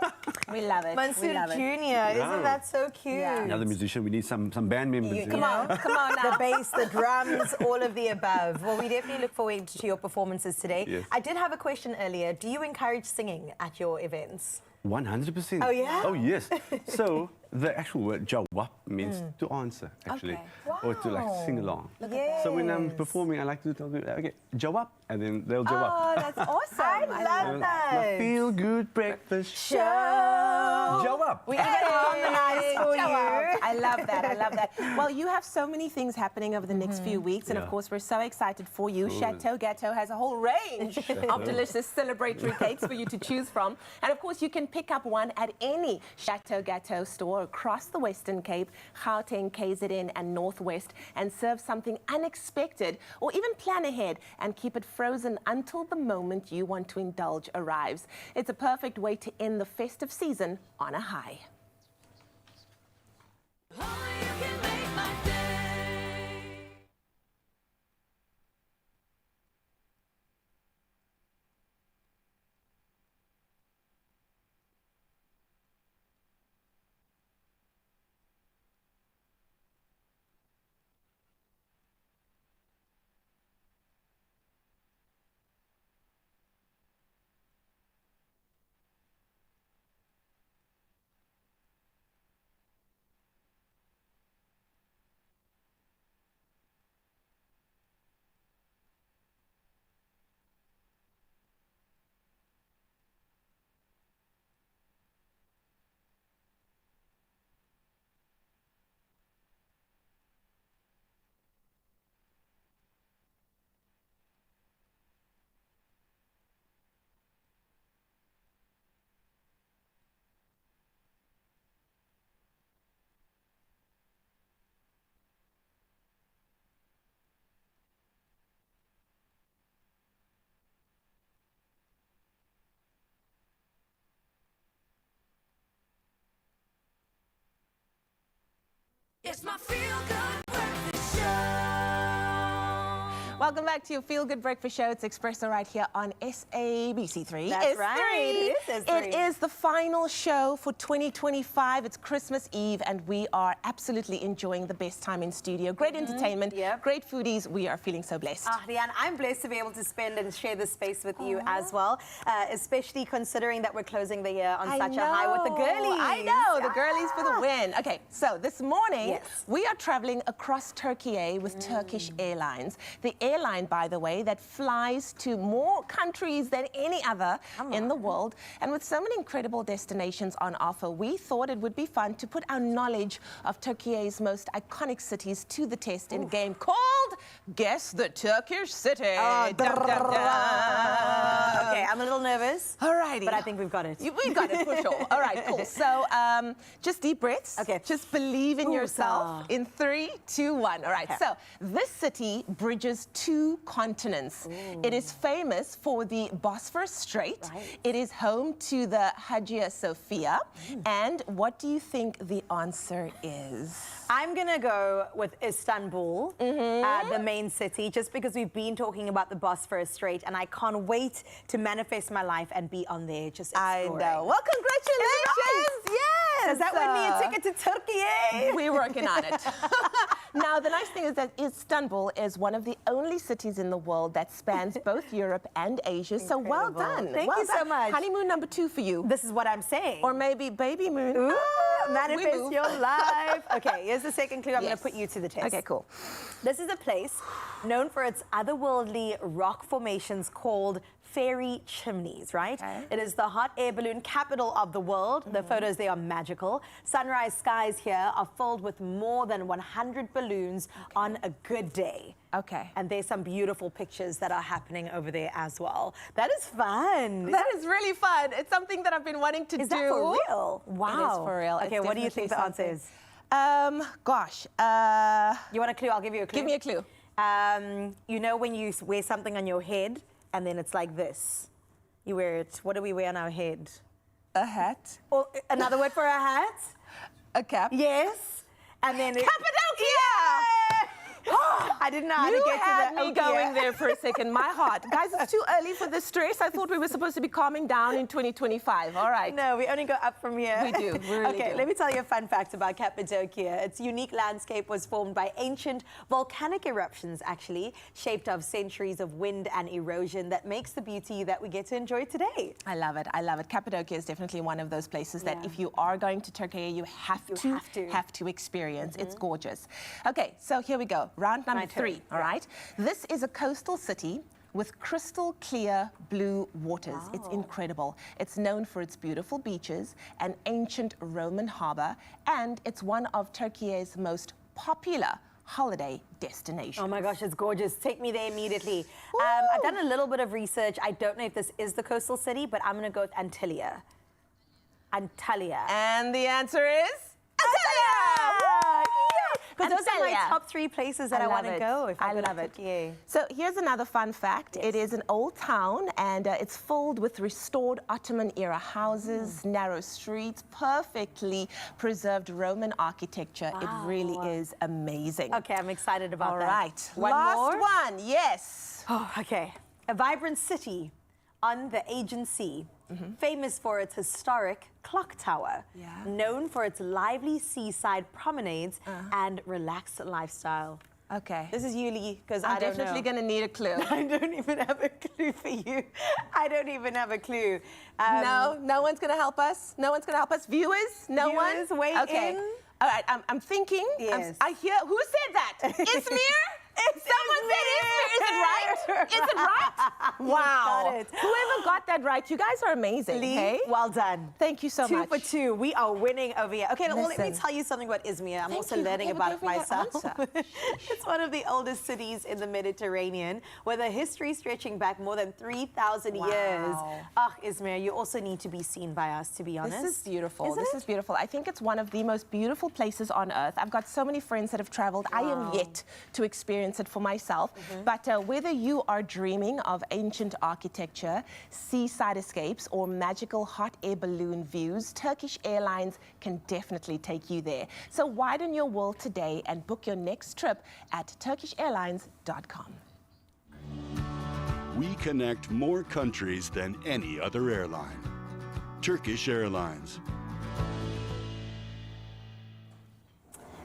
we love it. Mansoor we love it. Jr. Isn't that so cute? Yeah. Another musician, we need some band members. Come on now. The bass, the drums, all of the above. Well, we definitely look forward to your performances today. Yes. I did have a question earlier. Do you encourage singing at your events? 100%. Oh, yeah? Oh, yes. So the actual word jawab means to answer, actually, Okay. or to like sing along. Yes. So when I'm performing, I like to tell them, okay, jawab, and then they'll jawab. Oh, that's awesome. I love that. My feel good breakfast Show. jawab. We even harmonize for Jawab. you. I love that. I love that. Well, you have so many things happening over the next few weeks, and of Yeah. course, we're so excited for you. Chateau Gâteau has a whole range of delicious celebratory cakes for you to choose from, and of course, you can pick up one at any Chateau Gâteau store across the Western Cape, Gauteng, KZN, and Northwest, and serve something unexpected, or even plan ahead and keep it frozen until the moment you want to indulge arrives. It's a perfect way to end the festive season on a high. Only you can make my day. It's my feel-good breakfast show. Welcome back to your Feel Good Breakfast Show. It's Expresso right here on SABC3. That's right. It is S3. It is the final show for 2025. It's Christmas Eve, and we are absolutely enjoying the best time in studio. Great entertainment, Yep. great foodies. We are feeling so blessed. Rian, I'm blessed to be able to spend and share this space with you as well, especially considering that we're closing the year on such a high with the girlies. I know, the girlies for the win. Okay, so this morning, Yes. we are traveling across Turkey with Turkish Airlines. The airline, by the way, that flies to more countries than any other in the world. And with so many incredible destinations on offer, we thought it would be fun to put our knowledge of Turkey's most iconic cities to the test in a game called Guess the Turkish City. Dun, dun, dun. Okay, I'm a little nervous, Alrighty. but I think we've got it. We got it for sure. All right, cool. So just deep breaths. Okay. Just believe in yourself. Ooh-sa. In 3, 2, 1. All right. Okay. So this city bridges 2 continents. It is famous for the Bosphorus Strait. Right. It is home to the Hagia Sophia. And what do you think the answer is? I'm going to go with Istanbul, the main city, just because we've been talking about the Bosphorus Strait, and I can't wait to manifest my life and be on there just exploring. I know. Well, congratulations. Yes. Does that win me a ticket to Turkey? We're working on it. Now, the nice thing is that Istanbul is one of the only cities in the world that spans both Europe and Asia. So well Incredible. done. Thank well you so done. much. Honeymoon number 2 for you. This is what I'm saying. Or maybe baby moon. Ooh, Ah, we manifest move. your life. Okay, here's the second clue. I'm going Yes. to put you to the test. Okay, cool. This is a place known for its otherworldly rock formations called fairy chimneys, right? Okay. It is the hot air balloon capital of the world. The photos, they are magical. Sunrise skies here are filled with more than 100 balloons on a good day. Okay. And there's some beautiful pictures that are happening over there as well. That is fun. That is really fun. It's something that I've been wanting to do. Is that for real? Wow. It is for real. Okay, It's what do you think the definitely answer is? Gosh. You want a clue? I'll give you a clue. Give me a clue. You know when you wear something on your head and then it's like this? You wear it. What do we wear on our head? A hat. Or another word for a hat? A cap. Yes. And then Cappadocia! I I didn't know how to You get had to the me going there for a second. My heart. Guys, it's too early for the stress. I thought we were supposed to be calming down in 2025. All right. No, we only go up from here. We do. We really okay, do. let me tell you a fun fact about Cappadocia. Its unique landscape was formed by ancient volcanic eruptions, actually, shaped of centuries of wind and erosion that makes the beauty that we get to enjoy today. I love it. I love it. Cappadocia is definitely one of those places that Yeah. if you are going to Turkey, you have to experience. It's gorgeous. Okay, so here we go. Round number My turn. 3, all right? This is a coastal city with crystal clear blue waters. It's incredible. It's known for its beautiful beaches, an ancient Roman harbor, and it's one of Turkey's most popular holiday destinations. Oh my gosh, it's gorgeous. Take me there immediately. I've done a little bit of research. I don't know if this is the coastal city, but I'm going to go with Antalya. Antalya. And the answer is Antalya! Because those are my Antalya. top 3 places that I want to love it. go. If I go to love it. Turkey. So here's another fun fact. It is an old town, and it's filled with restored Ottoman-era houses, narrow streets, perfectly preserved Roman architecture. It really is amazing. Okay, I'm excited about All that. right. One Last more? one, yes. Oh, okay. A vibrant city on the Aegean Sea, famous for its historic clock tower, known for its lively seaside promenades and relaxed lifestyle. Okay. This is Yuli, because I'm I don't definitely know. going to need a clue. I don't even have a clue for you. I don't even have a clue. No one's going to help us? No one's going to help us? Viewers? No one? Viewers, weigh in. All right, I'm thinking. Yes. I hear, who said that? Izmir? Someone said Izmir. Is it right? Is it right? Wow. got it. Whoever got that right, you guys are amazing. Lee, Hey? well done. Thank you so much. 2 for 2. We are winning over here. Okay, now let me Listen. tell you something about Izmir. I'm also you. learning Whoever about it gave me that myself. answer. It's one of the oldest cities in the Mediterranean, with a history stretching back more than 3,000 years. Ah, Izmir, you also need to be seen by us, to be honest. This is beautiful. Isn't This it? is beautiful. I think it's one of the most beautiful places on earth. I've got so many friends that have traveled. I am yet to experience it for myself. But whether you are dreaming of ancient architecture, seaside escapes, or magical hot air balloon views, Turkish Airlines can definitely take you there. So widen your world today and book your next trip at turkishairlines.com. We connect more countries than any other airline. Turkish Airlines.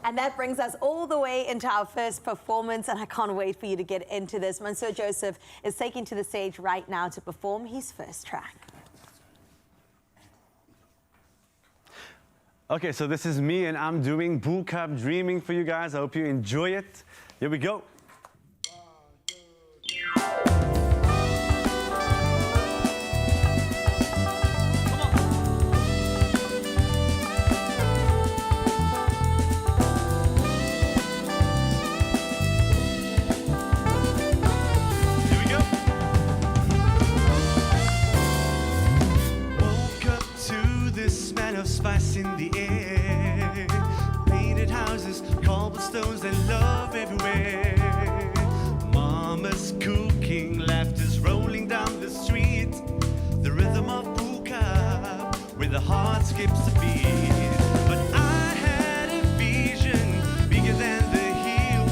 And that brings us all the way into our first performance, and I can't wait for you to get into this. Mansour Joseph is taken to the stage right now to perform his first track. Okay, so this is me, and I'm doing Bull Cup Dreaming for you guys. I hope you enjoy it. Here we go. Spice in the air, painted houses, cobblestones, and love everywhere. Mama's cooking, laughter's rolling down the street. The rhythm of buka, where the heart skips a beat. But I had a vision bigger than the hill,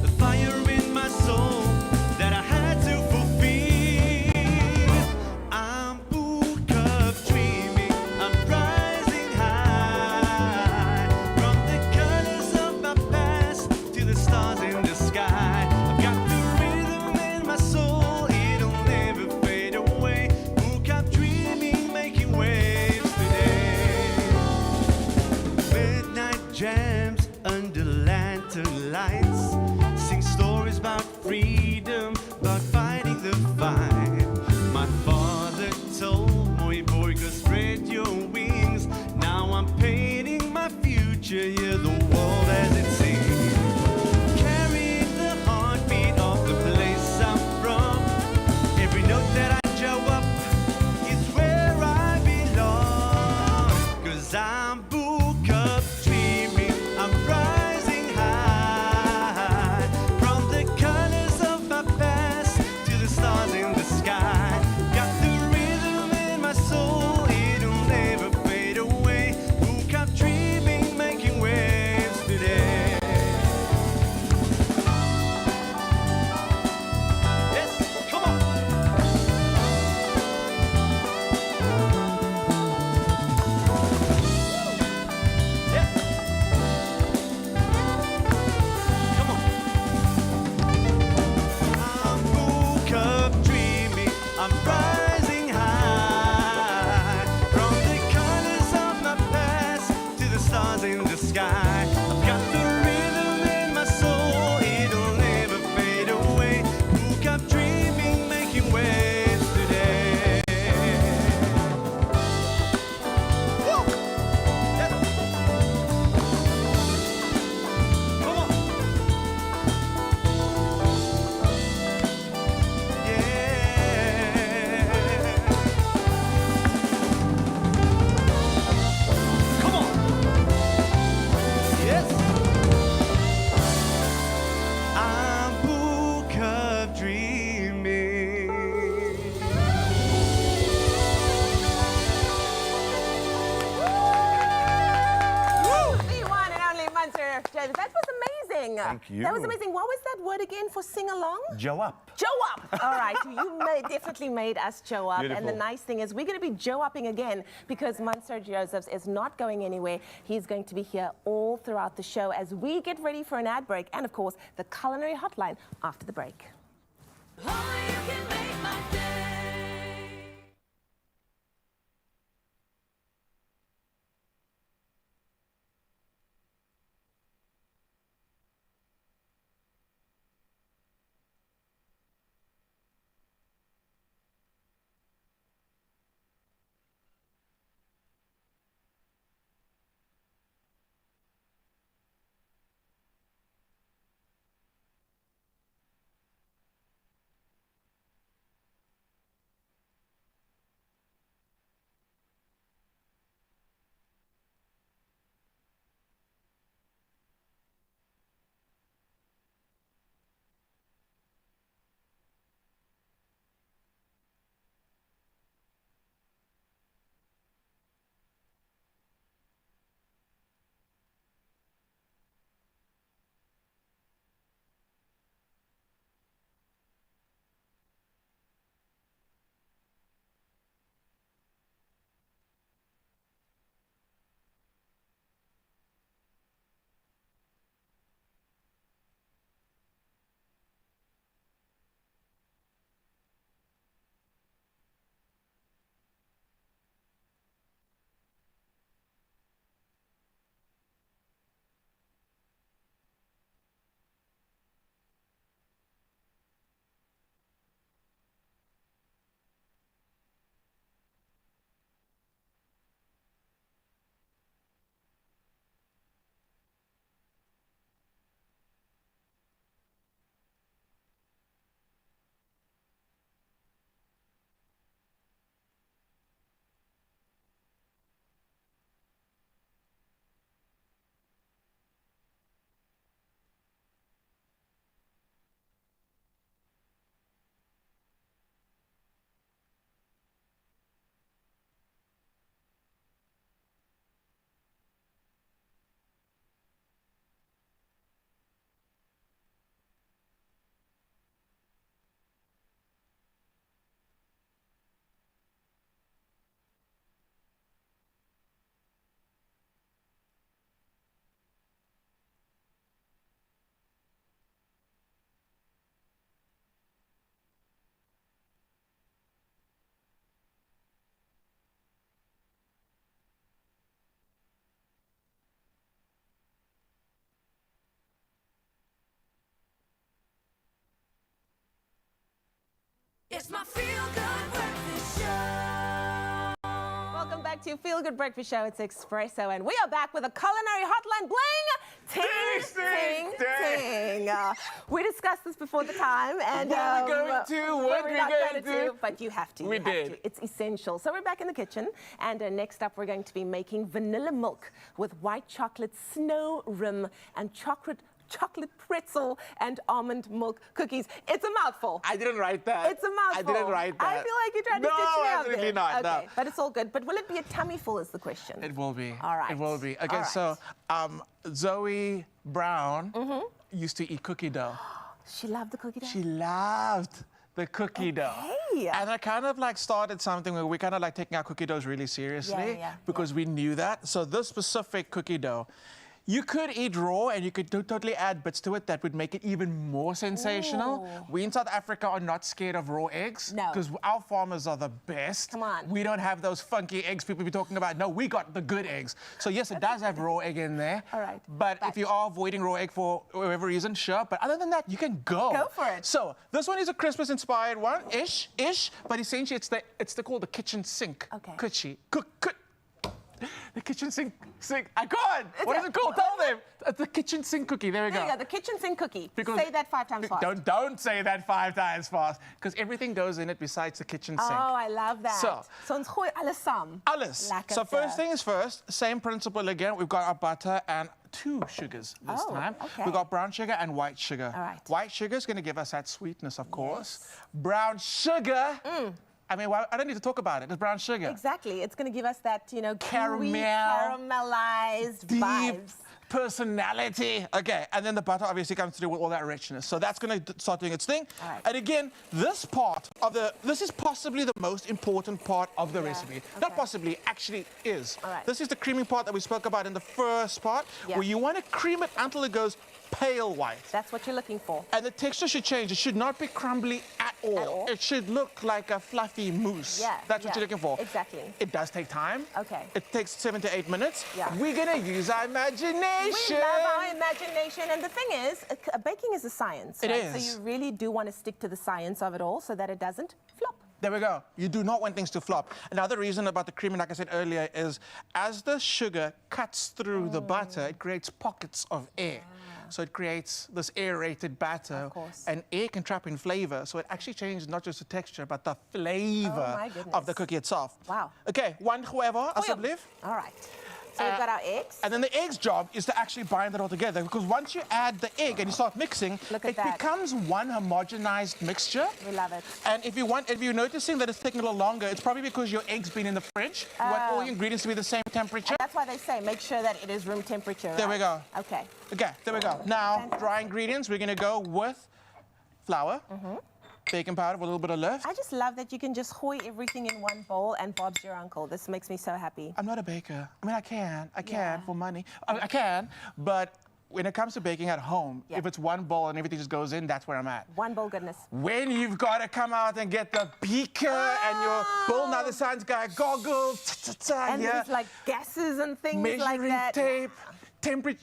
the fire in my soul that I had to fulfill. I'm buka dreaming, I'm rising high, from the colors of my past to the stars in the sky. I've got the rhythm in my soul, it'll never fade away. Buka dreaming, making waves today. Midnight jams under lantern lights, sing stories about freedom, about fighting the fight. My father told me, boy, go spread your wings. Now I'm painting my future, yeah, the world as it seems. Carrying the heartbeat of the place I'm from. Every note that I show up is where I belong. 'Cause I'm buka dreaming, I'm rising high, amazing. Thank you. That was amazing. What was that word again for sing along? Joe up. Joe up. All right, definitely made us Joe up. Beautiful. And the nice thing is we're going to be Joe upping again because Mansoor Josephs is not going anywhere. He's going to be here all throughout the show as we get ready for an ad break and, of course, the culinary hotline after the break. Only you can make my day. It's my feel-good breakfast show. Welcome back to Feel Good Breakfast Show. It's Expresso, and we are back with a culinary hotline bling. Ting, ting, ting. We discussed this before the time, and What are we going to? What we're we not going going to? but you have to. We you have did. to. It's essential. So we're back in the kitchen, and next up we're going to be making vanilla milk with white chocolate snow rim and chocolate pretzel and almond milk cookies. It's a mouthful. I didn't write that. It's a mouthful. I didn't write that. I feel like you're trying to No, stitch me up absolutely there. not, no. Okay, but it's all good. But will it be a tummy full is the question. It will be. All right. It will be. Okay, All right. so Zoe Brown used to eat cookie dough. She loved the cookie dough? She loved the cookie dough. Okay. And I kind of like started something where we kind of like taking our cookie doughs really seriously because we knew that. So this specific cookie dough, you could eat raw and you could totally add bits to it that would make it even more sensational. Ooh. We in South Africa are not scared of raw eggs. No. Because our farmers are the best. Come on. We don't have those funky eggs people be talking about. No, we got the good eggs. So yes, it does have raw egg in there. All right. But if you are avoiding raw egg for whatever reason, sure. But other than that, you can go. Go for it. So this one is a Christmas-inspired one, ish. But essentially, it's called the kitchen sink. Okay. Cookie. The kitchen sink. I can't. What is it called? Tell them. It's the kitchen sink cookie. There we There go. you go, the kitchen sink cookie. Because- Say that 5 times fast. Don't say that 5 times fast, because everything goes in it besides the kitchen sink. Oh, I love that. So- ons gooi alles saam. Alles. Lekker So first te. thing is first, same principle again. We've got our butter and 2 sugars this Oh, time. okay. We've got brown sugar and white sugar. All right. White sugar is going to give us that sweetness, of course. Brown sugar. I mean, I don't need to talk about it. It's brown sugar. Exactly. It's going to give us that, you know, Caramel. gooey, caramelized vibes. personality. Okay, and then the butter obviously comes through with all that richness. So that's going to start doing its thing. All right. And again, this is possibly the most important part of the recipe. Not possibly, actually is. All right. This is the creaming part that we spoke about in the first part, Yeah. where you want to cream it until it goes pale white. That's what you're looking for. And the texture should change. It should not be crumbly at all. It should look like a fluffy mousse. Yeah, That's what you're looking for. Exactly. It does take time. Okay. It takes 7 to 8 minutes. Yeah. We're going to use our imagination. We love our imagination. And the thing is, baking is a science. It right? is. So you really do want to stick to the science of it all so that it doesn't flop. There we go. You do not want things to flop. Another reason about the creaming, like I said earlier, is as the sugar cuts through the butter, it creates pockets of air. So it creates this aerated batter. Of course. And air can trap in flavor. So it actually changes not just the texture, but the flavor my goodness. of the cookie itself. Wow. Okay, one whoever, asseblief. All right. So we've got our eggs. And then the egg's job is to actually bind it all together, because once you add the egg and you start mixing, Look at it that. becomes one homogenized mixture. We love it. And if you're noticing that it's taking a little longer, it's probably because your egg's been in the fridge. You want all your ingredients to be the same temperature. That's why they say make sure that it is room temperature. There we right? go. Okay. Okay, there we go. Now, Fantastic. dry ingredients, we're gonna go with flour, baking powder with a little bit of lift. I just love that you can just hoy everything in one bowl and Bob's your uncle. This makes me so happy. I'm not a baker. I mean, I can Yeah. for money. I can, but when it comes to baking at home, Yeah. if it's one bowl and everything just goes in, that's where I'm at. One bowl goodness. When you've got to come out and get the beaker and your bowl, now the sun's got goggles, And there's like gases and things like measuring that. tape, temperature.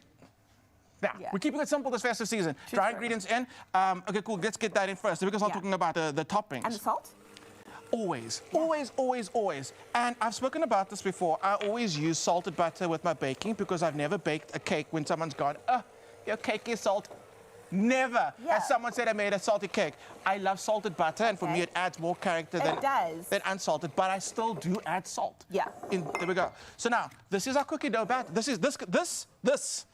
Now, Yeah. we're keeping it simple this festive season. Dry ingredients in. Okay, cool. Let's get that in first. Because I'm Yeah. talking about the toppings. And the salt? Always, always, always, always. And I've spoken about this before. I always use salted butter with my baking because I've never baked a cake when someone's gone, your cake is salt. Never Yeah. has someone said I made a salted cake. I love salted butter, and for me Okay. it adds more character It does. than unsalted, but I still do add salt. Yeah. There we go. So now, this is our cookie dough batter. This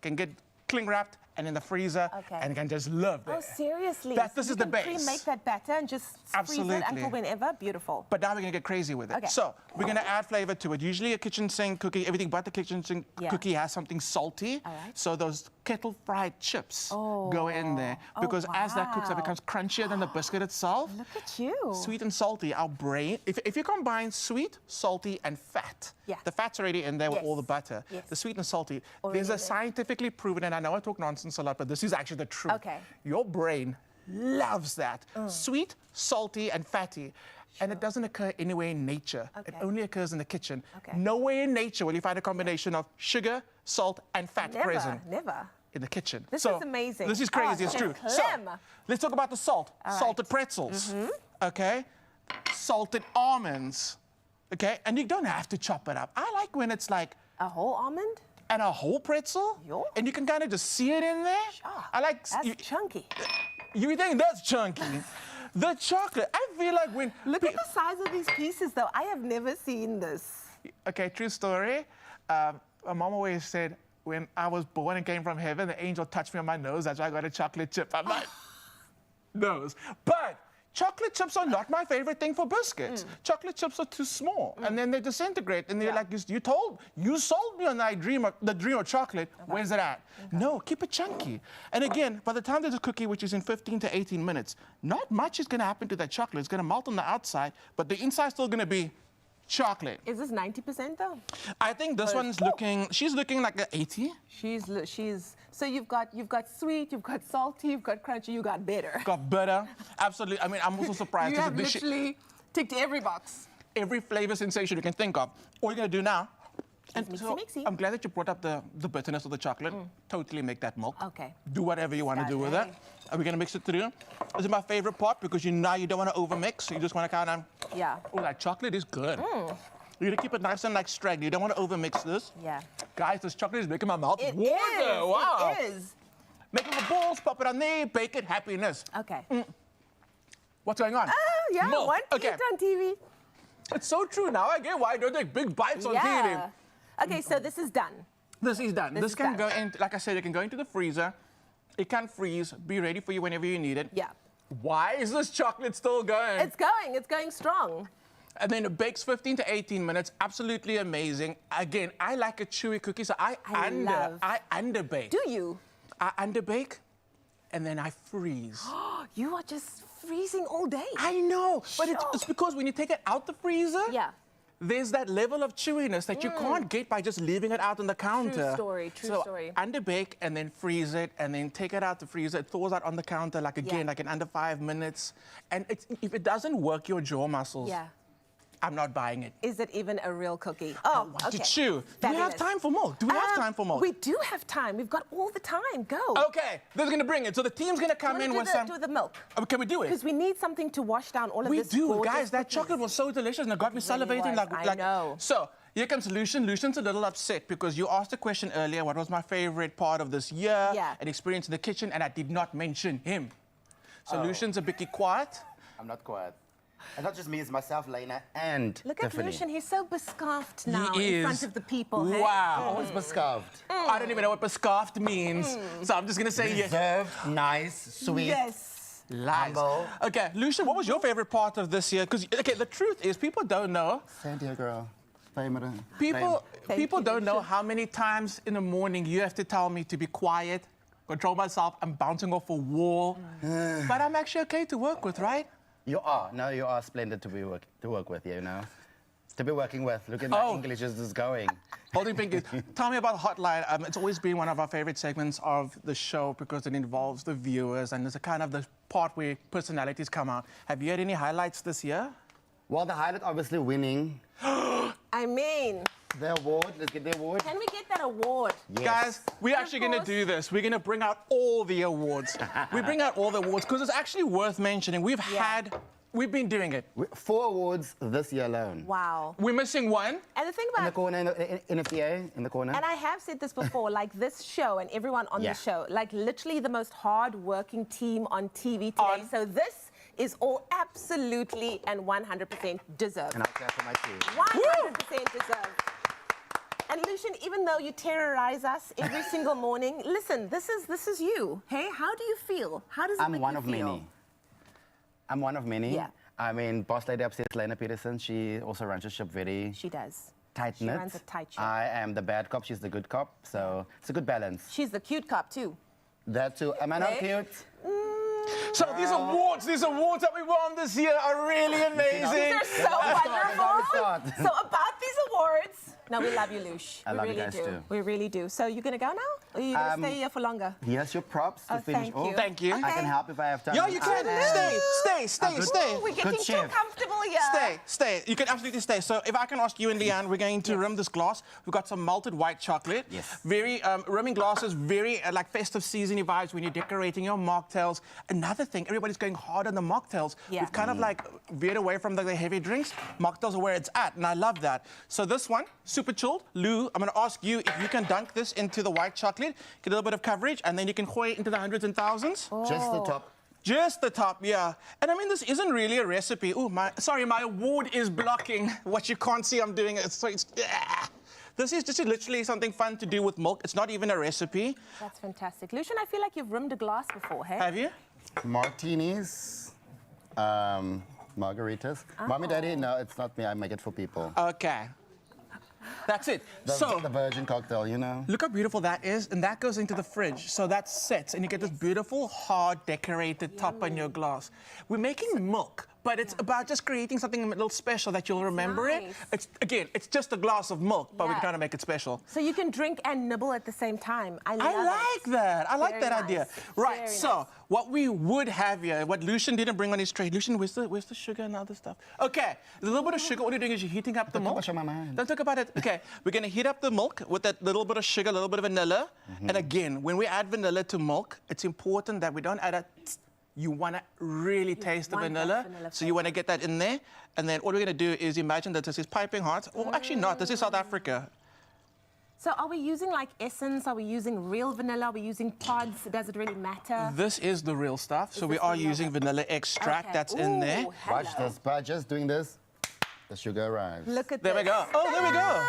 can get cling wrapped and in the freezer Okay. and can just live there. Oh, seriously? This So is the you base. can pre-make that batter and just freeze it Absolutely. until whenever? Beautiful. But now we're gonna get crazy with it. Okay. So we're gonna add flavor to it. Usually a kitchen sink cookie, everything but the kitchen sink Yeah. cookie has something salty. All right. So those kettle fried chips go in there. Oh, Because as that cooks, it wow. becomes crunchier than the biscuit itself. Look at you. Sweet and salty, our brain, if you combine sweet, salty, and fat, Yeah. the fat's already in there with Yes. all the butter. Yes. The sweet and salty, Already there's in a there. scientifically proven, and I know I talk nonsense a lot, but this is actually the truth. Okay. Your brain loves that. Sweet, salty, and fatty. And it doesn't occur anywhere in nature. It Okay. only occurs in the kitchen. Okay. Nowhere in nature will you find a combination of sugar, salt, and fat Never, present never. in the kitchen. This is amazing. This is crazy, Oh, it's true. Chef So, Clem. let's talk about the salt. All right. Salted pretzels, okay? Salted almonds, okay? And you don't have to chop it up. I like when it's like, A whole almond? and a whole pretzel, Yo. and you can kind of just see it in there. Ah, I like, That's chunky. you think that's chunky. The chocolate, I feel like when... Look at the size of these pieces, though. I have never seen this. Okay, true story. My mom always said, when I was born and came from heaven, the angel touched me on my nose. That's why I got a chocolate chip. I'm like, nose. But chocolate chips are not my favorite thing for biscuits. Chocolate chips are too small, and then they disintegrate. And you're like, you sold me on the dream of chocolate. Where's it at? No, keep it chunky. And again, by the time there's a cookie, which is in 15 to 18 minutes, not much is going to happen to that chocolate. It's going to melt on the outside, but the inside's still going to be chocolate. Is this 90% though? I think this one's she's looking like an 80. So you've got sweet, you've got salty, you've got crunchy, you got bitter. Got butter. Absolutely. I mean, I'm also surprised. You This have is literally ticked every box. every flavor sensation you can think of. All you're going to do now, Mixy. I'm glad that you brought up the bitterness of the chocolate. Totally make that milk. Okay. Do whatever you want to do with it. Okay. And we're going to mix it through. This is my favorite part because you don't want to overmix. You just want to kind of... Yeah. Oh, that chocolate is good. You're going to keep it nice and like straggly. You don't want to overmix this. Yeah. Guys, this chocolate is making my mouth It water. is. Wow. It is. Make little balls, pop it on there, bake it, happiness. Okay. What's going on? Yeah, Milk. what? Okay. Eat on TV. It's so true now. I get why I don't take big bites on TV. Yeah. Okay, so this is done. This is done. This This is can done. go in, like I said, it can go into the freezer. It can freeze, be ready for you whenever you need it. Yeah. Why is this chocolate still going? It's going strong. And then it bakes 15 to 18 minutes. Absolutely amazing. Again, I like a chewy cookie, so I underbake. Do you? I underbake, and then I freeze. You are just freezing all day. I know, but it's because when you take it out the freezer, Yeah. there's that level of chewiness that you can't get by just leaving it out on the counter. True story. Underbake and then freeze it, and then take it out the freezer. It thaws out on the counter, like again, like in under 5 minutes. And if it doesn't work your jaw muscles, Yeah. I'm not buying it. Is it even a real cookie? I want to chew. Do we have time for more? Do we have time for more? We do have time. We've got all the time. Go. Okay, they're going to bring it. So the team's going to come in with some... Do the milk. Can we do it? Because we need something to wash down all of We this do, gorgeous guys. That cookies. chocolate was so delicious, and it got me salivating. was. I know. So here comes Lucian. Lucian's a little upset because you asked a question earlier. What was my favorite part of this year? Yeah. An experience in the kitchen, and I did not mention him. So Lucian's a bit quiet. I'm not quiet. And not just me, it's myself, Lena, and Look at Tiffany. Lucian. He's so bescarfed now He in is. front of the people. Hey? Wow. Always bescarved. I don't even know what bescarfed means. So I'm just going to say yes. Reserved, nice, sweet. Yes. Lies. Humble. Okay, Lucian, what was your favorite part of this year? Because, okay, the truth is people don't know. San Diego. Fame. People don't know how many times in the morning you have to tell me to be quiet, control myself, I'm bouncing off a wall. But I'm actually okay to work with, right? You are. No, you are splendid to work with, you know. To be working with. Look at my English is just going. Holding Pinky, tell me about Hotline. It's always been one of our favorite segments of the show because it involves the viewers and there's a kind of the part where personalities come out. Have you had any highlights this year? Well, the highlight, obviously, winning I mean, the award. Let's get the award. can we get that award? Yes. Guys, we're And of actually going to course- do this. We're going to bring out all the awards. We bring out all the awards because it's actually worth mentioning. We've been doing it. 4 awards this year alone. Wow. We're missing one. And the thing In the about corner, NFTA, in the corner. And I have said this before, like this show and everyone on Yeah. the show, like literally the most hard-working team on TV today. So this is all absolutely and 100% deserved. And I'll clap for my team. 100% deserved. And Lucian, even though you terrorize us every single morning, listen, this is you. Hey, how do you feel? How does it I'm make one you of feel? many. I'm one of many. Yeah. I mean, boss lady upstairs, Lena Peterson, she also runs the ship very She does. tight-knit. She runs a tight ship. I am the bad cop, she's the good cop, so it's a good balance. She's the cute cop too. That too. Am I not Hey. cute? So these awards that we won this year are really amazing. These are so wonderful. start. So about these awards, no, we love you, Lush. I we love you really guys do. too. We really do. So you gonna go now, or you gonna stay here for longer? Here's your props to Oh, finish thank off. you. Thank you. I can help if I have time. Yeah, you can. Stay. We're getting too chef. comfortable here. Stay. You can absolutely stay. So if I can ask you and Leanne, we're going to rim this glass. We've got some malted white chocolate. Yes. Very, rimming glasses, very like festive seasony vibes when you're decorating your mocktails. Another thing, everybody's going hard on the mocktails. Yeah. We've kind of like veered away from the heavy drinks. Mocktails are where it's at, and I love that. So this one, super chilled. Lou, I'm going to ask you if you can dunk this into the white chocolate, get a little bit of coverage, and then you can hoy it into the hundreds and thousands. Just the top. Just the top, yeah. And I mean, this isn't really a recipe. Oh, my award is blocking what you can't see I'm doing. This is just literally something fun to do with milk. It's not even a recipe. That's fantastic. Lucian, I feel like you've rimmed a glass before, hey? Have you? Martinis, margaritas. Mommy, Daddy, no, it's not me. I make it for people. Okay. That's it. The virgin cocktail, you know. Look how beautiful that is, and that goes into the fridge. So that sets, and you get this beautiful, hard, decorated top on your glass. We're making milk, but it's about just creating something a little special that you'll remember nice. It's just a glass of milk, but we're Yeah. trying to make it special. So you can drink and nibble at the same time. I I like that. I like Very that idea. nice. Right. Very So nice. what we would have here, what Lucian didn't bring on his tray. Lucian, where's the sugar and other stuff? Okay. A little bit of sugar. What you're doing is you're heating up the milk. much on my mind. Don't talk about it. Okay. We're gonna heat up the milk with that little bit of sugar, a little bit of vanilla. And again, when we add vanilla to milk, it's important that we don't add a. You want to really taste the want that vanilla. vanilla So you want to get that in there. And then what we're going to do is imagine that this is piping hot. Well, actually not. This is South Africa. So are we using like essence? Are we using real vanilla? Are we using pods? Does it really matter? This is the real stuff. So we this are vanilla? using vanilla extract Okay. that's in there. Ooh, Watch hello. this. By just doing this, the sugar arrives. Look at There we this. go. Oh, there we go.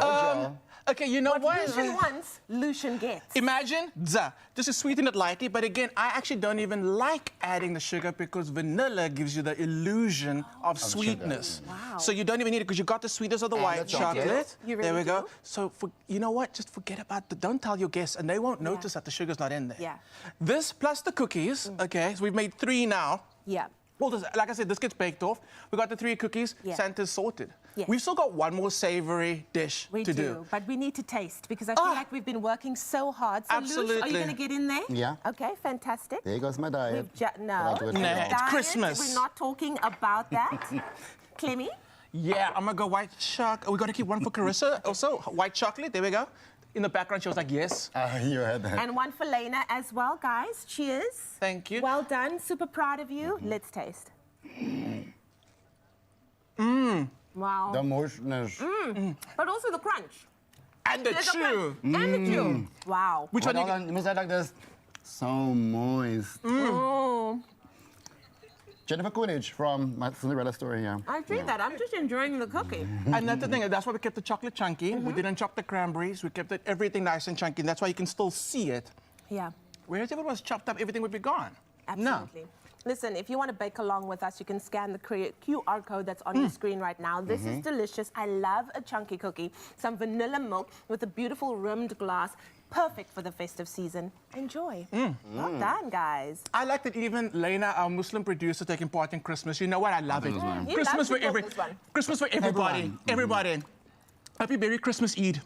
Told y'all. Okay, you know what? Lucian wants, Lucian gets. Imagine, just to sweeten it lightly, but again, I actually don't even like adding the sugar because vanilla gives you the illusion of sweetness. Wow. So you don't even need it because you got the sweetness of the white the chocolate. chocolate. You There really we go. do? So you know what? Just forget about don't tell your guests and they won't notice that the sugar's not in there. Yeah. This plus the cookies, okay, so we've made 3 now. Yeah. Well, like I said, this gets baked off. We got the 3 cookies, Yeah. Santa's sorted. Yes. We've still got one more savory dish We to do, but we need to taste because I feel like we've been working so hard. So Lush, are Absolutely. you going to get in there? Yeah. Okay, fantastic. There goes my diet. No, But I do it for Nah, you. it's diet, Christmas. We're not talking about that. Clemmy? Yeah, I'm gonna go white chocolate. We gotta keep one for Carissa also. White chocolate, there we go. In the background, she was like, yes. You had that. And one for Lena as well, guys. Cheers. Thank you. Well done. Super proud of you. Let's taste. Wow. The moistness. But also the crunch. And the There's a chew. crunch. And the chew. Wow. Which one you Let me say it like this. So moist. Oh, Jennifer Coolidge from My Cinderella Story here. I see that. I'm just enjoying the cookie. And that's the thing, that's why we kept the chocolate chunky. We didn't chop the cranberries. We kept everything nice and chunky. And that's why you can still see it. Yeah, Whereas if it was chopped up, everything would be gone. absolutely. Listen, if you want to bake along with us, you can scan the QR code that's on your screen right now. This is delicious. I love a chunky cookie. Some vanilla milk with a beautiful rimmed glass. Perfect for the festive season. Enjoy. Well done, guys. I like that even Lena, our Muslim producer, taking part in Christmas. You know what? I love it. He Christmas loves for to cook this one. Christmas for everybody. Everybody. Happy Merry Christmas Eid.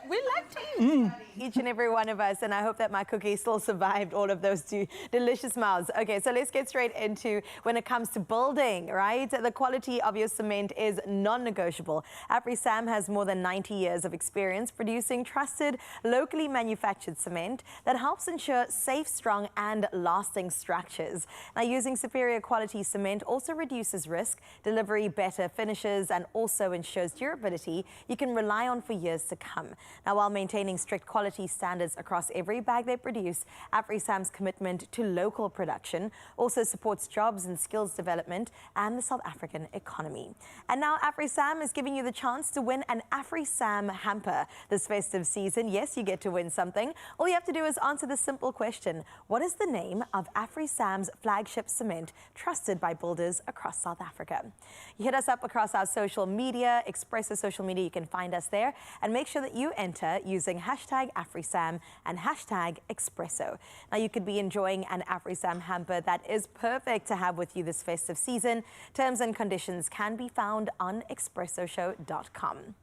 We like to eat. Each and every one of us, and I hope that my cookie still survived all of those 2 delicious mouths. Okay, so let's get straight into when it comes to building, right? The quality of your cement is non-negotiable. AfriSam has more than 90 years of experience producing trusted, locally manufactured cement that helps ensure safe, strong, and lasting structures. Now, using superior quality cement also reduces risk, delivery better finishes, and also ensures durability you can rely on for years to come. Now, while maintaining strict quality standards across every bag they produce, AfriSam's commitment to local production also supports jobs and skills development and the South African economy. And now AfriSam is giving you the chance to win an AfriSam hamper this festive season. Yes, you get to win something. All you have to do is answer this simple question. What is the name of AfriSam's flagship cement trusted by builders across South Africa? You hit us up across our social media, Expresso social media, you can find us there, and make sure that you enter using #AfriSam and #Expresso. Now, you could be enjoying an AfriSam hamper that is perfect to have with you this festive season. Terms and conditions can be found on expressoshow.com.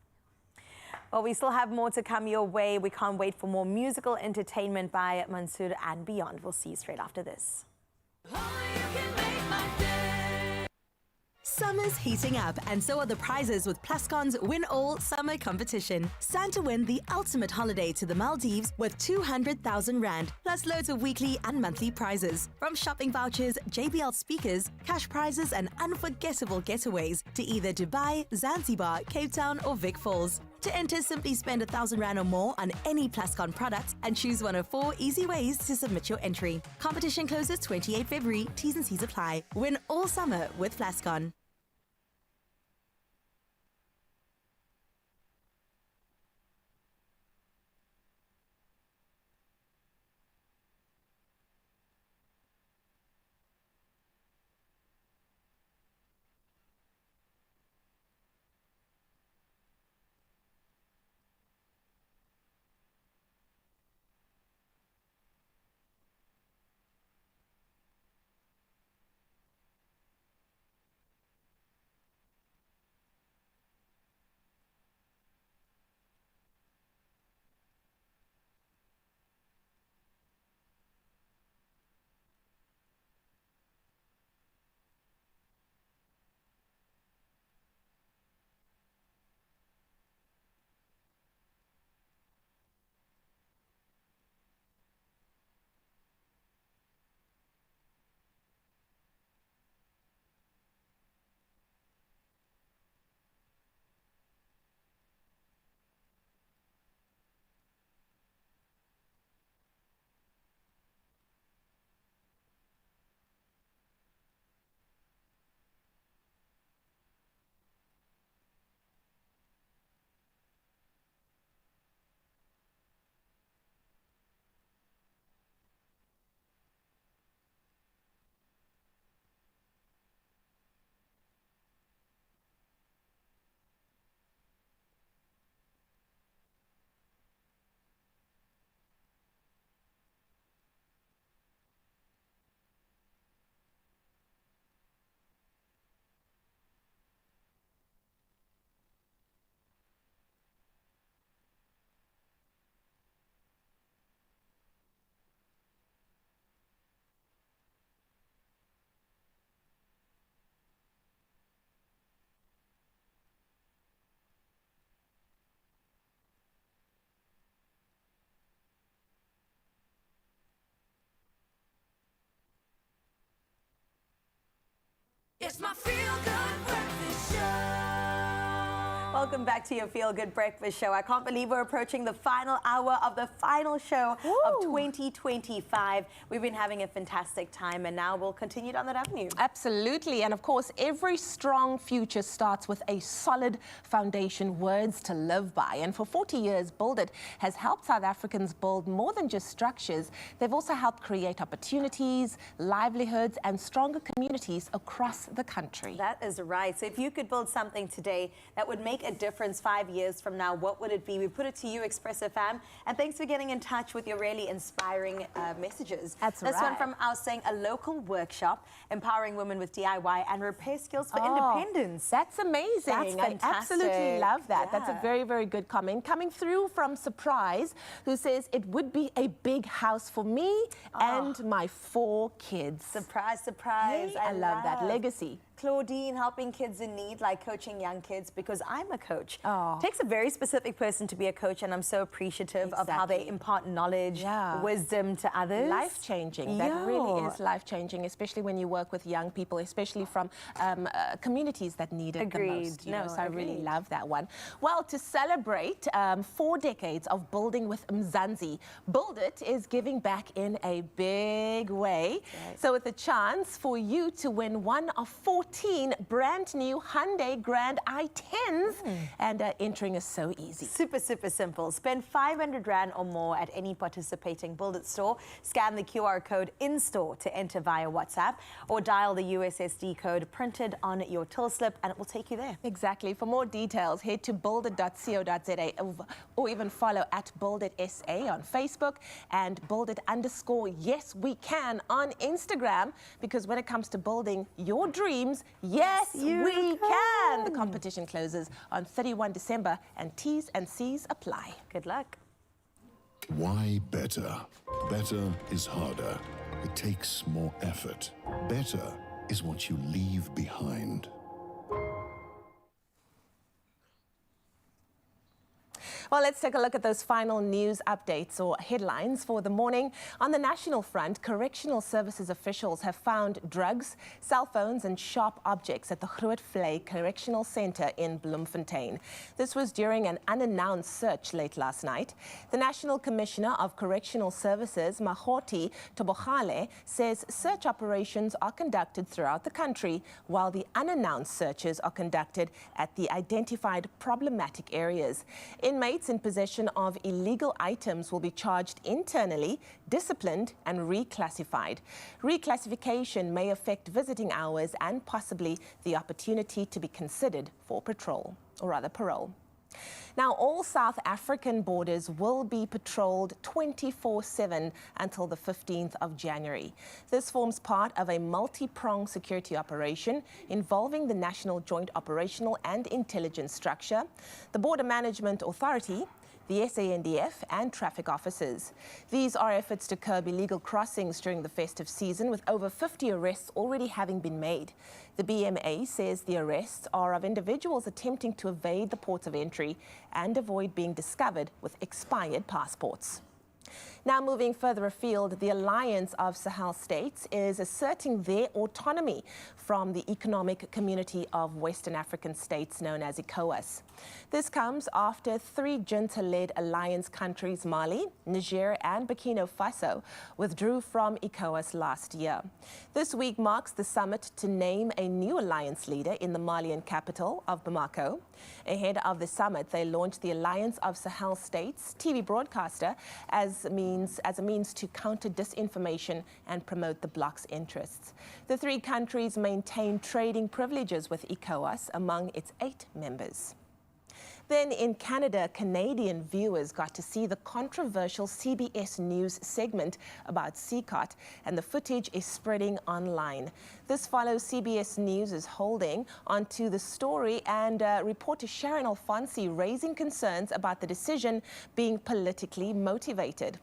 Well, we still have more to come your way. We can't wait for more musical entertainment by Mansoor and beyond. We'll see you straight after this. Summer's heating up, and so are the prizes with Plascon's Win All Summer Competition. Stand to win the ultimate holiday to the Maldives with 200,000 Rand, plus loads of weekly and monthly prizes. From shopping vouchers, JBL speakers, cash prizes, and unforgettable getaways to either Dubai, Zanzibar, Cape Town, or Vic Falls. To enter, simply spend 1,000 Rand or more on any Plascon product and choose one of 4 easy ways to submit your entry. Competition closes 28 February. T's and C's apply. Win all summer with Plascon. It's my feel-good breakfast show. Welcome back to your Feel Good Breakfast Show. I can't believe we're approaching the final hour of the final show of 2025. We've been having a fantastic time, and now we'll continue down that avenue. Absolutely. And of course, every strong future starts with a solid foundation, words to live by. And for 40 years, Build It has helped South Africans build more than just structures. They've also helped create opportunities, livelihoods, and stronger communities across the country. That is right. So if you could build something today that would make a difference 5 years from now, what would it be? We put it to you, Expresso fam, and thanks for getting in touch with your really inspiring messages. That's this right. one from us saying a local workshop empowering women with DIY and repair skills for independence. That's amazing. That's I absolutely fantastic. love that. That's a Yeah. very, very good comment. Coming through from Surprise, who says it would be a big house for me and my 4 kids. Surprise, surprise. Hey, I love that legacy. Claudine, helping kids in need, like coaching young kids, because I'm a coach. Oh. It takes a very specific person to be a coach, and I'm so appreciative of how they Exactly. impart knowledge, wisdom to others. Life-changing. That really is life-changing, especially when you work with young people, especially from communities that need it the most. You know, so I really love that one. Well, to celebrate 4 decades of building with Mzansi, Build It is giving back in a big way. Right. So with a chance for you to win one of 14 brand new Hyundai Grand i10s, and entering is so easy. Super, super simple. Spend 500 Rand or more at any participating Build It store. Scan the QR code in-store to enter via WhatsApp, or dial the USSD code printed on your till slip, and it will take you there. Exactly. For more details, head to buildit.co.za or even follow at BuildItSA on Facebook and BuildIt_Yes We Can on Instagram, because when it comes to building your dreams, yes, we can. The competition closes on 31 December and T's and C's apply. Good luck. Why better? Better is harder. It takes more effort. Better is what you leave behind. Well, let's take a look at those final news updates or headlines for the morning. On the national front, correctional services officials have found drugs, cell phones and sharp objects at the Groot Vlei Correctional Centre in Bloemfontein. This was during an unannounced search late last night. The National Commissioner of Correctional Services, Magoti Tobogale, says search operations are conducted throughout the country, while the unannounced searches are conducted at the identified problematic areas. Inmates in possession of illegal items will be charged internally, disciplined and reclassified. Reclassification may affect visiting hours and possibly the opportunity to be considered for parole. Now, all South African borders will be patrolled 24/7 until the 15th of January. This forms part of a multi-pronged security operation involving the National Joint Operational and Intelligence Structure, the Border Management Authority, the SANDF and traffic officers. These are efforts to curb illegal crossings during the festive season, with over 50 arrests already having been made. The BMA says the arrests are of individuals attempting to evade the ports of entry and avoid being discovered with expired passports. Now, moving further afield, the Alliance of Sahel States is asserting their autonomy from the Economic Community of Western African States, known as ECOWAS. This comes after 3 junta-led alliance countries, Mali, Niger and Burkina Faso, withdrew from ECOWAS last year. This week marks the summit to name a new alliance leader in the Malian capital of Bamako. Ahead of the summit, they launched the Alliance of Sahel States TV broadcaster as a means to counter disinformation and promote the bloc's interests. The 3 countries maintain trading privileges with ECOWAS among its 8 members. Then in Canada, Canadian viewers got to see the controversial CBS News segment about CCOT, and the footage is spreading online. This follows CBS News' holding onto the story, and reporter Sharon Alfonsi raising concerns about the decision being politically motivated.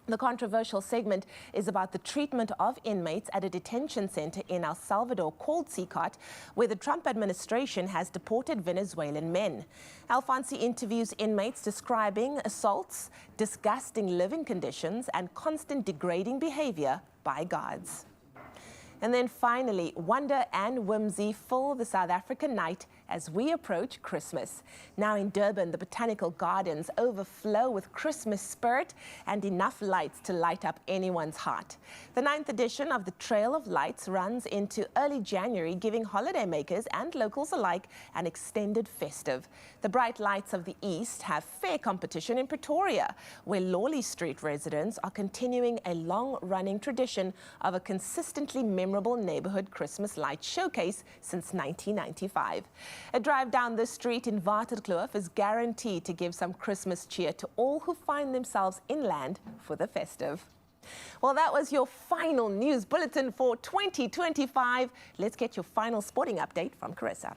The controversial segment is about the treatment of inmates at a detention center in El Salvador called CCOT, where the Trump administration has deported Venezuelan men. Alfonsi interviews inmates describing assaults, disgusting living conditions, and constant degrading behavior by guards. And then finally, wonder and whimsy fill the South African night as we approach Christmas. Now in Durban, the botanical gardens overflow with Christmas spirit and enough lights to light up anyone's heart. The 9th edition of the Trail of Lights runs into early January, giving holidaymakers and locals alike an extended festive. The bright lights of the East have fair competition in Pretoria, where Lawley Street residents are continuing a long-running tradition of a consistently memorable neighborhood Christmas light showcase since 1995. A drive down this street in Waterkloof is guaranteed to give some Christmas cheer to all who find themselves inland for the festive. Well, that was your final news bulletin for 2025. Let's get your final sporting update from Carissa.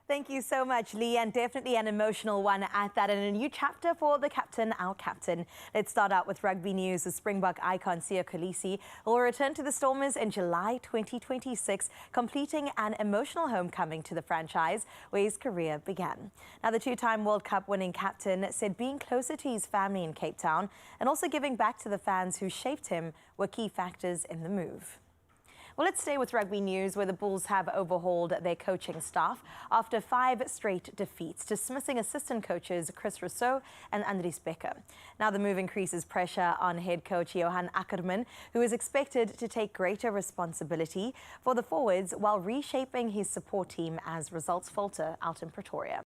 Thank you so much, Lee, and definitely an emotional one at that, and a new chapter for the captain, our captain. Let's start out with rugby news. The Springbok icon Siya Kolisi will return to the Stormers in July 2026, completing an emotional homecoming to the franchise where his career began. Now, the two-time World Cup winning captain said being closer to his family in Cape Town and also giving back to the fans who shaped him were key factors in the move. Well, let's stay with rugby news, where the Bulls have overhauled their coaching staff after 5 straight defeats, dismissing assistant coaches Chris Rousseau and Andries Becker. Now the move increases pressure on head coach Johan Ackerman, who is expected to take greater responsibility for the forwards while reshaping his support team as results falter out in Pretoria.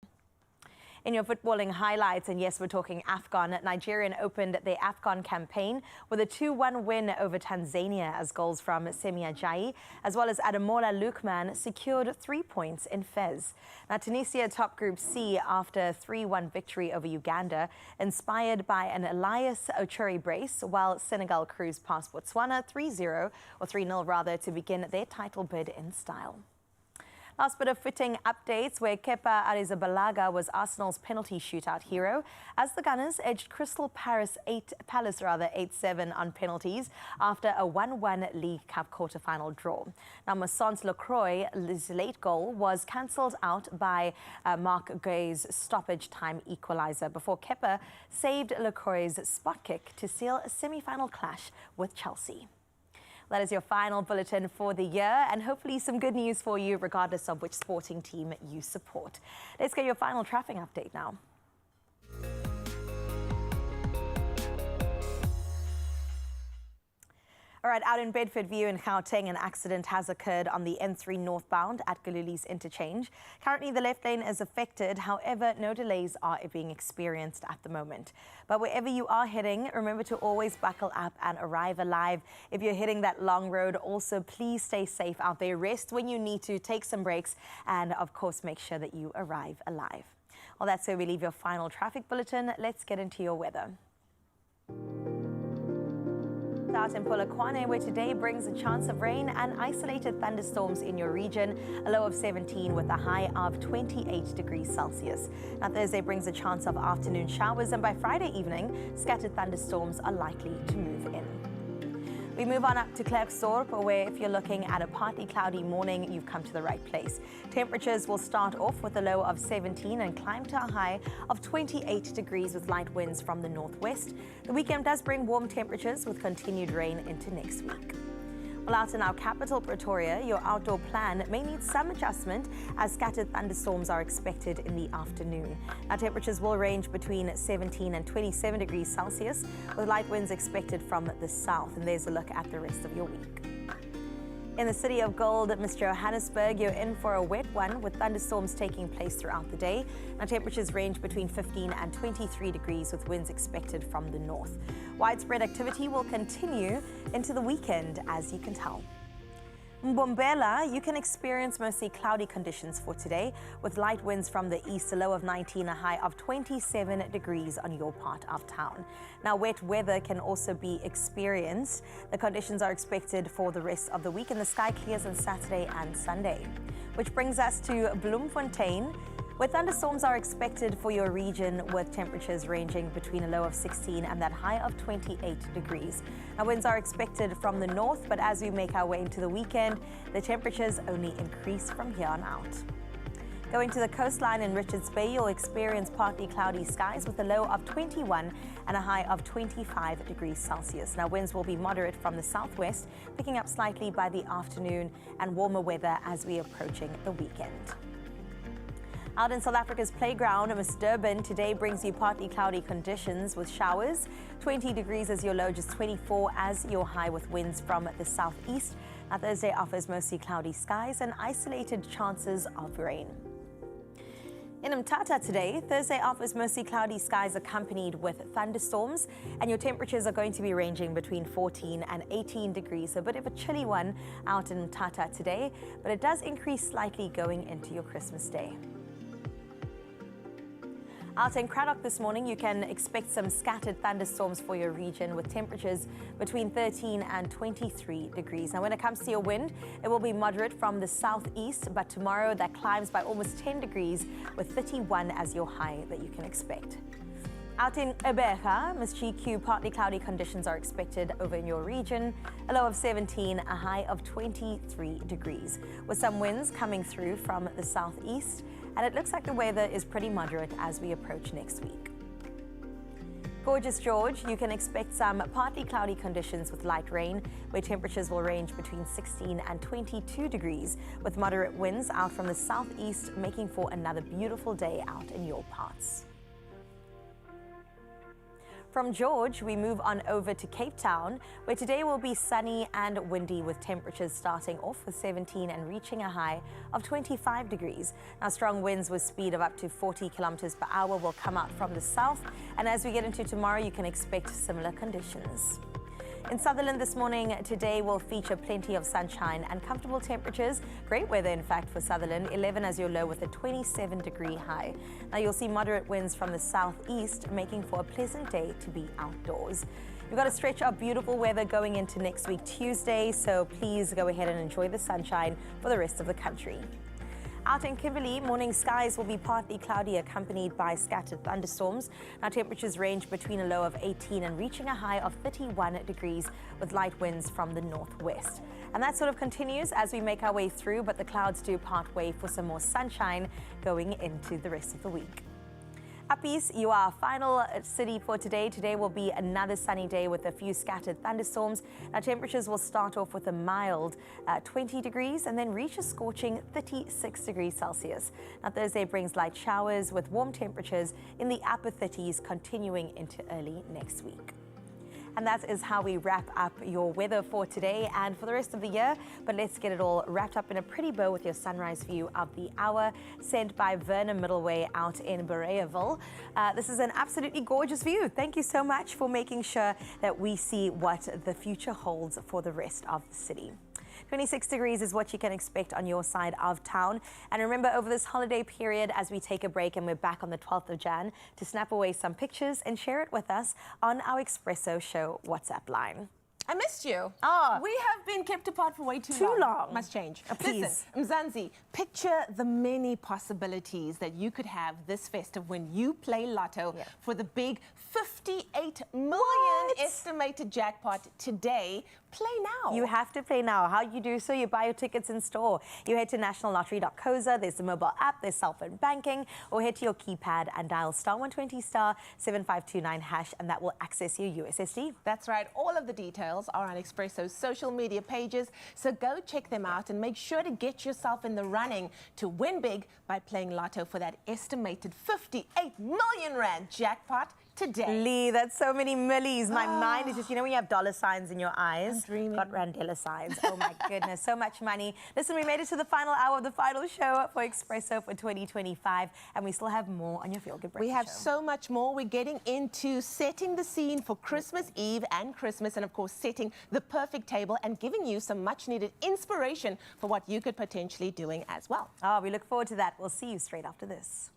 In your footballing highlights, and yes, we're talking AFCON, Nigerian opened their AFCON campaign with a 2-1 win over Tanzania, as goals from Semi Ajayi as well as Ademola Lookman secured 3 points in Fez. Now, Tunisia top Group C after a 3-1 victory over Uganda, inspired by an Elias Ochuri brace, while Senegal cruised past Botswana 3-0 rather, to begin their title bid in style. Last bit of fitting updates, where Kepa Arrizabalaga was Arsenal's penalty shootout hero as the Gunners edged Crystal Palace 8-7 on penalties after a 1-1 League Cup quarter-final draw. Now, Massant Lacroix's late goal was cancelled out by Mark Gay's stoppage time equaliser before Kepa saved Lacroix's spot kick to seal a semi-final clash with Chelsea. That is your final bulletin for the year, and hopefully some good news for you regardless of which sporting team you support. Let's get your final traffic update now. All right, out in Bedfordview in Gauteng, an accident has occurred on the N3 northbound at Galuli's interchange. Currently, the left lane is affected. However, no delays are being experienced at the moment. But wherever you are heading, remember to always buckle up and arrive alive. If you're hitting that long road, also please stay safe out there. Rest when you need to, take some breaks, and of course, make sure that you arrive alive. Well, that's where we leave your final traffic bulletin. Let's get into your weather. Out in Polokwane, where today brings a chance of rain and isolated thunderstorms in your region, a low of 17 with a high of 28 degrees Celsius. Now, Thursday brings a chance of afternoon showers, and by Friday evening, scattered thunderstorms are likely to move in. We move on up to Klerksdorp, where if you're looking at a partly cloudy morning, you've come to the right place. Temperatures will start off with a low of 17 and climb to a high of 28 degrees with light winds from the northwest. The weekend does bring warm temperatures with continued rain into next week. Well, out in our capital, Pretoria, your outdoor plan may need some adjustment as scattered thunderstorms are expected in the afternoon. Our temperatures will range between 17 and 27 degrees Celsius with light winds expected from the south. And there's a look at the rest of your week. In the city of gold, Miss Johannesburg, you're in for a wet one with thunderstorms taking place throughout the day. Now, temperatures range between 15 and 23 degrees with winds expected from the north. Widespread activity will continue into the weekend, as you can tell. Mbombela, you can experience mostly cloudy conditions for today with light winds from the east, a low of 19, a high of 27 degrees on your part of town. Now, wet weather can also be experienced. The conditions are expected for the rest of the week, and the sky clears on Saturday and Sunday. Which brings us to Bloemfontein, where thunderstorms are expected for your region with temperatures ranging between a low of 16 and that high of 28 degrees. Now, winds are expected from the north, but as we make our way into the weekend, the temperatures only increase from here on out. Going to the coastline in Richards Bay, you'll experience partly cloudy skies with a low of 21 and a high of 25 degrees Celsius. Now, winds will be moderate from the southwest, picking up slightly by the afternoon, and warmer weather as we are approaching the weekend. Out in South Africa's playground, Miss Durban today brings you partly cloudy conditions with showers. 20 degrees as your low, just 24 as your high with winds from the southeast. Now, Thursday offers mostly cloudy skies and isolated chances of rain. In Mthatha today, Thursday offers mostly cloudy skies accompanied with thunderstorms, and your temperatures are going to be ranging between 14 and 18 degrees. So a bit of a chilly one out in Mthatha today, but it does increase slightly going into your Christmas day. Out in Cradock this morning, you can expect some scattered thunderstorms for your region with temperatures between 13 and 23 degrees. Now, when it comes to your wind, it will be moderate from the southeast, but tomorrow that climbs by almost 10 degrees with 31 as your high that you can expect. Out in Ebeka, Miss GQ, partly cloudy conditions are expected over in your region. A low of 17, a high of 23 degrees, with some winds coming through from the southeast. And it looks like the weather is pretty moderate as we approach next week. Gorgeous George, you can expect some partly cloudy conditions with light rain, where temperatures will range between 16 and 22 degrees, with moderate winds out from the southeast, making for another beautiful day out in your parts. From George, we move on over to Cape Town, where today will be sunny and windy with temperatures starting off with 17 and reaching a high of 25 degrees. Now, strong winds with speed of up to 40 kilometers per hour will come out from the south, and as we get into tomorrow, you can expect similar conditions. In Sutherland this morning, today will feature plenty of sunshine and comfortable temperatures. Great weather, in fact, for Sutherland. 11 as your low with a 27-degree high. Now, you'll see moderate winds from the southeast, making for a pleasant day to be outdoors. We've got a stretch of beautiful weather going into next week, Tuesday, so please go ahead and enjoy the sunshine for the rest of the country. Out in Kimberley, morning skies will be partly cloudy accompanied by scattered thunderstorms. Now, temperatures range between a low of 18 and reaching a high of 31 degrees with light winds from the northwest. And that sort of continues as we make our way through, but the clouds do part way for some more sunshine going into the rest of the week. Uppies, you are our final city for today. Today will be another sunny day with a few scattered thunderstorms. Now, temperatures will start off with a mild 20 degrees and then reach a scorching 36 degrees Celsius. Now, Thursday brings light showers with warm temperatures in the upper 30s continuing into early next week. And that is how we wrap up your weather for today and for the rest of the year. But let's get it all wrapped up in a pretty bow with your sunrise view of the hour sent by Verna Middleway out in Bereaville. This is an absolutely gorgeous view. Thank you so much for making sure that we see what the future holds for the rest of the city. 26 degrees is what you can expect on your side of town. And remember, over this holiday period, as we take a break and we're back on the 12th of Jan, to snap away some pictures and share it with us on our Expresso Show WhatsApp line. I missed you. Oh. We have been kept apart for way too long. Must change. Please. Listen, Mzansi, picture the many possibilities that you could have this festive when you play Lotto for the big 58 million estimated jackpot today. Play now. You have to play now. How you do so? You buy your tickets in store. You head to nationallottery.coza. There's the mobile app. There's cell phone banking. Or head to your keypad and dial *120 *7529 hash, and that will access your USSD. That's right. All of the details are on Expresso's social media pages, so go check them out and make sure to get yourself in the running to win big by playing Lotto for that estimated 58 million rand jackpot today. Lee, that's so many millies. My mind is just, you know, when you have dollar signs in your eyes. I'm dreaming. Got Randela signs. Oh my goodness, so much money. Listen, we made it to the final hour of the final show for Expresso for 2025, and we still have more on your Feel Good Breakfast We have show. so much more. We're getting into setting the scene for Christmas Eve and Christmas, and of course setting the perfect table and giving you some much needed inspiration for what you could potentially doing as well. Oh, we look forward to that. We'll see you straight after this.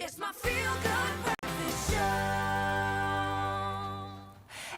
It's my feel-good breakfast show.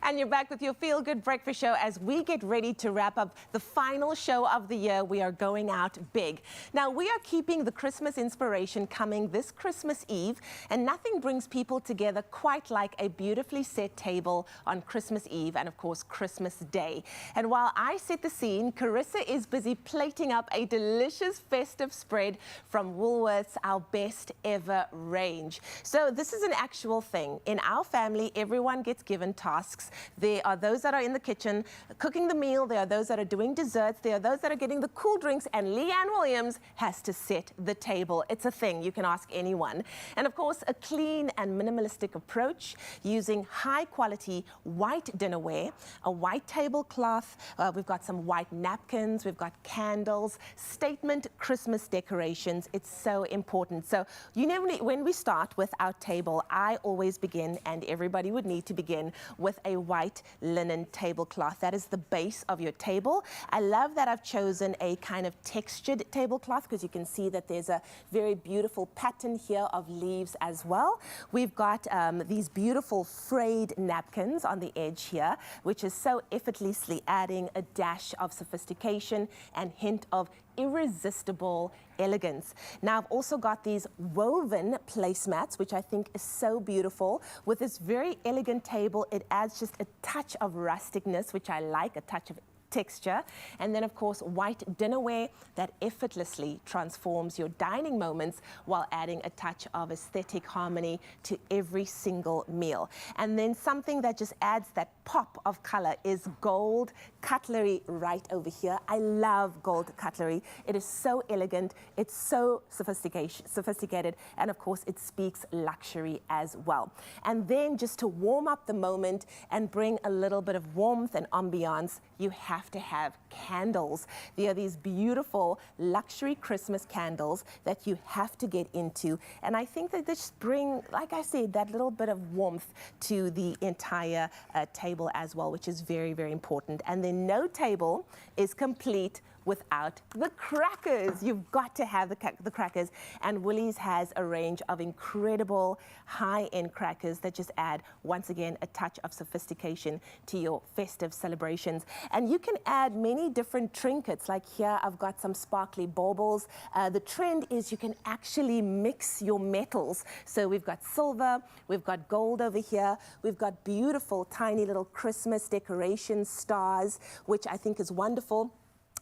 And you're back with your Feel Good Breakfast Show as we get ready to wrap up the final show of the year. We are going out big. Now, we are keeping the Christmas inspiration coming this Christmas Eve, and nothing brings people together quite like a beautifully set table on Christmas Eve and, of course, Christmas Day. And while I set the scene, Carissa is busy plating up a delicious festive spread from Woolworths, our best ever range. So this is an actual thing. In our family, everyone gets given tasks. There are those that are in the kitchen cooking the meal. There are those that are doing desserts. There are those that are getting the cool drinks. And Leanne Williams has to set the table. It's a thing. You can ask anyone. And of course, a clean and minimalistic approach using high quality white dinnerware, a white tablecloth. We've got some white napkins. We've got candles, statement Christmas decorations. It's so important. So when we start with our table, I always begin, and everybody would need to begin, with a white linen tablecloth. That is the base of your table. I love that I've chosen a kind of textured tablecloth because you can see that there's a very beautiful pattern here of leaves as well. We've got these beautiful frayed napkins on the edge here, which is so effortlessly adding a dash of sophistication and hint of irresistible elegance. Now, I've also got these woven placemats, which I think is so beautiful. With this very elegant table, it adds just a touch of rusticness, which I like, a touch of texture. And then, of course, white dinnerware that effortlessly transforms your dining moments while adding a touch of aesthetic harmony to every single meal. And then something that just adds that pop of color is gold cutlery right over here. I love gold cutlery. It is so elegant. It's so sophisticated. And of course, it speaks luxury as well. And then just to warm up the moment and bring a little bit of warmth and ambiance, you have to have candles. There are these beautiful luxury Christmas candles that you have to get into. And I think that they just bring, like I said, that little bit of warmth to the entire table as well, which is very, very important. And then no table is complete without the crackers. You've got to have the crackers. And Woolies has a range of incredible high-end crackers that just add, once again, a touch of sophistication to your festive celebrations. And you can add many different trinkets. Like here, I've got some sparkly baubles. The trend is you can actually mix your metals. So we've got silver, we've got gold over here, we've got beautiful tiny little Christmas decoration stars, which I think is wonderful.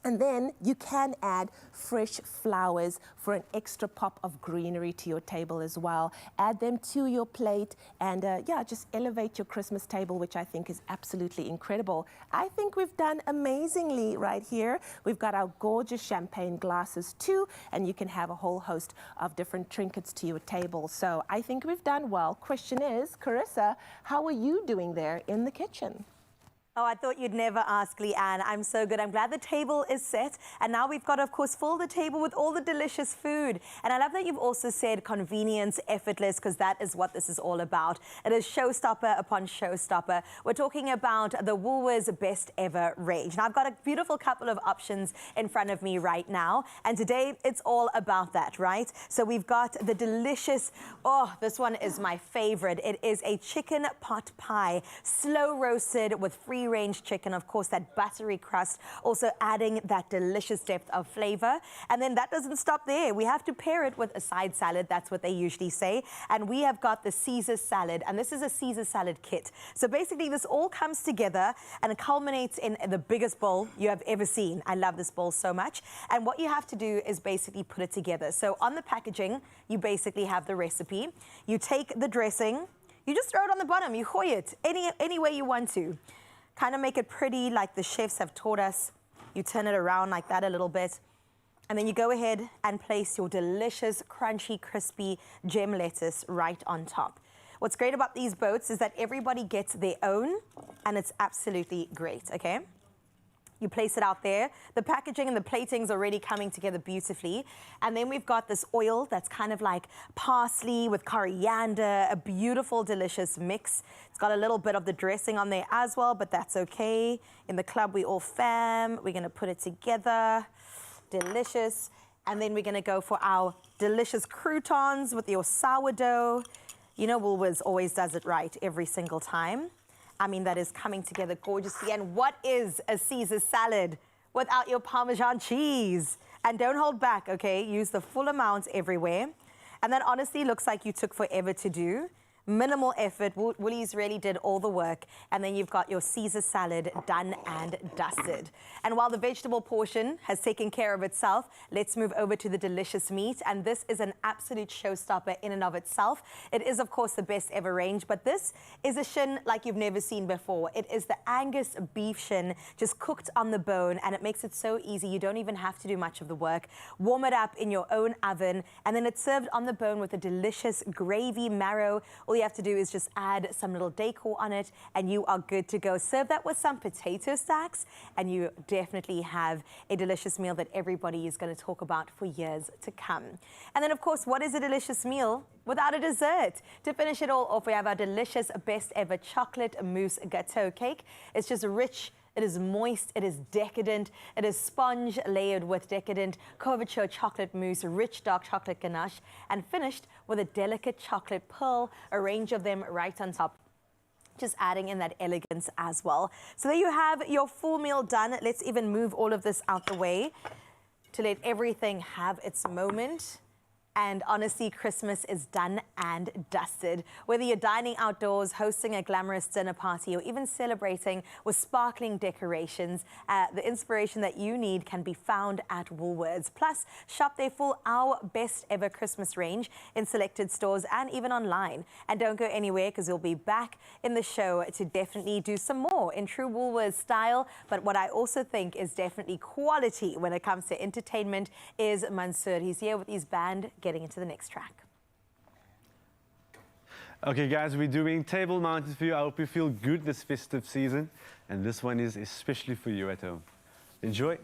And then you can add fresh flowers for an extra pop of greenery to your table as well. Add them to your plate and yeah, just elevate your Christmas table, which I think is absolutely incredible. I think we've done amazingly right here. We've got our gorgeous champagne glasses too, and you can have a whole host of different trinkets to your table. So I think we've done well. Question is, Carissa, how are you doing there in the kitchen? Oh, I thought you'd never ask, Leanne. I'm so good. I'm glad the table is set. And now we've got to, of course, fill the table with all the delicious food. And I love that you've also said convenience, effortless, because that is what this is all about. It is showstopper upon showstopper. We're talking about the Woolworths Best Ever range. Now, I've got a beautiful couple of options in front of me right now. And today, it's all about that, right? So we've got the delicious, oh, this one is my favorite. It is a chicken pot pie, slow roasted with free-range chicken, of course, that buttery crust, also adding that delicious depth of flavor. And then that doesn't stop there. We have to pair it with a side salad. That's what they usually say. And we have got the Caesar salad, and this is a Caesar salad kit. So basically, this all comes together and it culminates in the biggest bowl you have ever seen. I love this bowl so much. And what you have to do is basically put it together. So on the packaging, you basically have the recipe. You take the dressing, you just throw it on the bottom, you hoy it any way you want to. Kind of make it pretty like the chefs have taught us. You turn it around like that a little bit. And then you go ahead and place your delicious, crunchy, crispy gem lettuce right on top. What's great about these boats is that everybody gets their own, and it's absolutely great, okay? You place it out there. The packaging and the plating's already coming together beautifully. And then we've got this oil that's kind of like parsley with coriander, a beautiful, delicious mix. It's got a little bit of the dressing on there as well, but that's okay. In the club, we all fam. We're gonna put it together. Delicious. And then we're going to go for our delicious croutons with your sourdough. You know, Woolworths always does it right every single time. I mean, that is coming together gorgeously. And what is a Caesar salad without your Parmesan cheese? And don't hold back, okay? Use the full amount everywhere. And that honestly looks like you took forever to do. Minimal effort. Woolies really did all the work. And then you've got your Caesar salad done and dusted. And while the vegetable portion has taken care of itself, let's move over to the delicious meat. And this is an absolute showstopper in and of itself. It is, of course, the best ever range, but this is a shin like you've never seen before. It is the Angus beef shin, just cooked on the bone, and it makes it so easy. You don't even have to do much of the work. Warm it up in your own oven, and then it's served on the bone with a delicious gravy marrow. All you have to do is just add some little decor on it and you are good to go. Serve that with some potato stacks and you definitely have a delicious meal that everybody is going to talk about for years to come. And then, of course, what is a delicious meal without a dessert? To finish it all off, we have our delicious best ever chocolate mousse gâteau cake. It's just rich. It is moist, it is decadent, it is sponge layered with decadent couverture chocolate mousse, rich dark chocolate ganache, and finished with a delicate chocolate pearl, a range of them right on top. Just adding in that elegance as well. So there you have your full meal done. Let's even move all of this out the way to let everything have its moment. And honestly, Christmas is done and dusted. Whether you're dining outdoors, hosting a glamorous dinner party, or even celebrating with sparkling decorations, the inspiration that you need can be found at Woolworths. Plus, shop their full Our Best Ever Christmas range in selected stores and even online. And don't go anywhere because we'll be back in the show to definitely do some more in true Woolworths style. But what I also think is definitely quality when it comes to entertainment is Mansoor. He's here with his band, getting into the next track. Okay guys, we're doing Table Mountain for you. I hope you feel good this festive season. And this one is especially for you at home. Enjoy.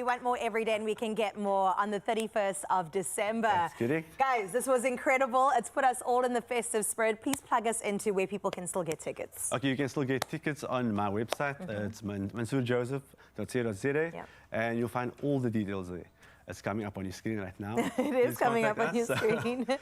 want more every day, and we can get more on the 31st of December. That's correct. Guys, this was incredible. It's put us all in the festive spirit. Please plug us into where people can still get tickets. Okay, you can still get tickets on my website. It's mansoorjoseph.co.za, and you'll find all the details there. It's coming up on your screen right now. It is coming up on your screen. For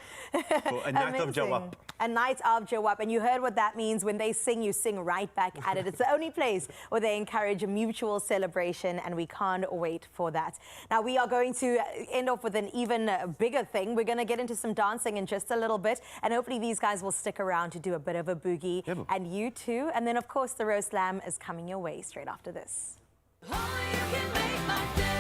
a night of Jawab. A night of Jawab. And you heard what that means. When they sing, you sing right back at it. It's the only place where they encourage a mutual celebration, and we can't wait for that. Now, we are going to end off with an even bigger thing. We're going to get into some dancing in just a little bit, and hopefully these guys will stick around to do a bit of a boogie. Yeah. And you too. And then, of course, the roast lamb is coming your way straight after this. Only you can make my day.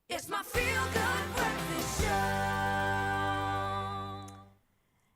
It's my feel-good breakfast show.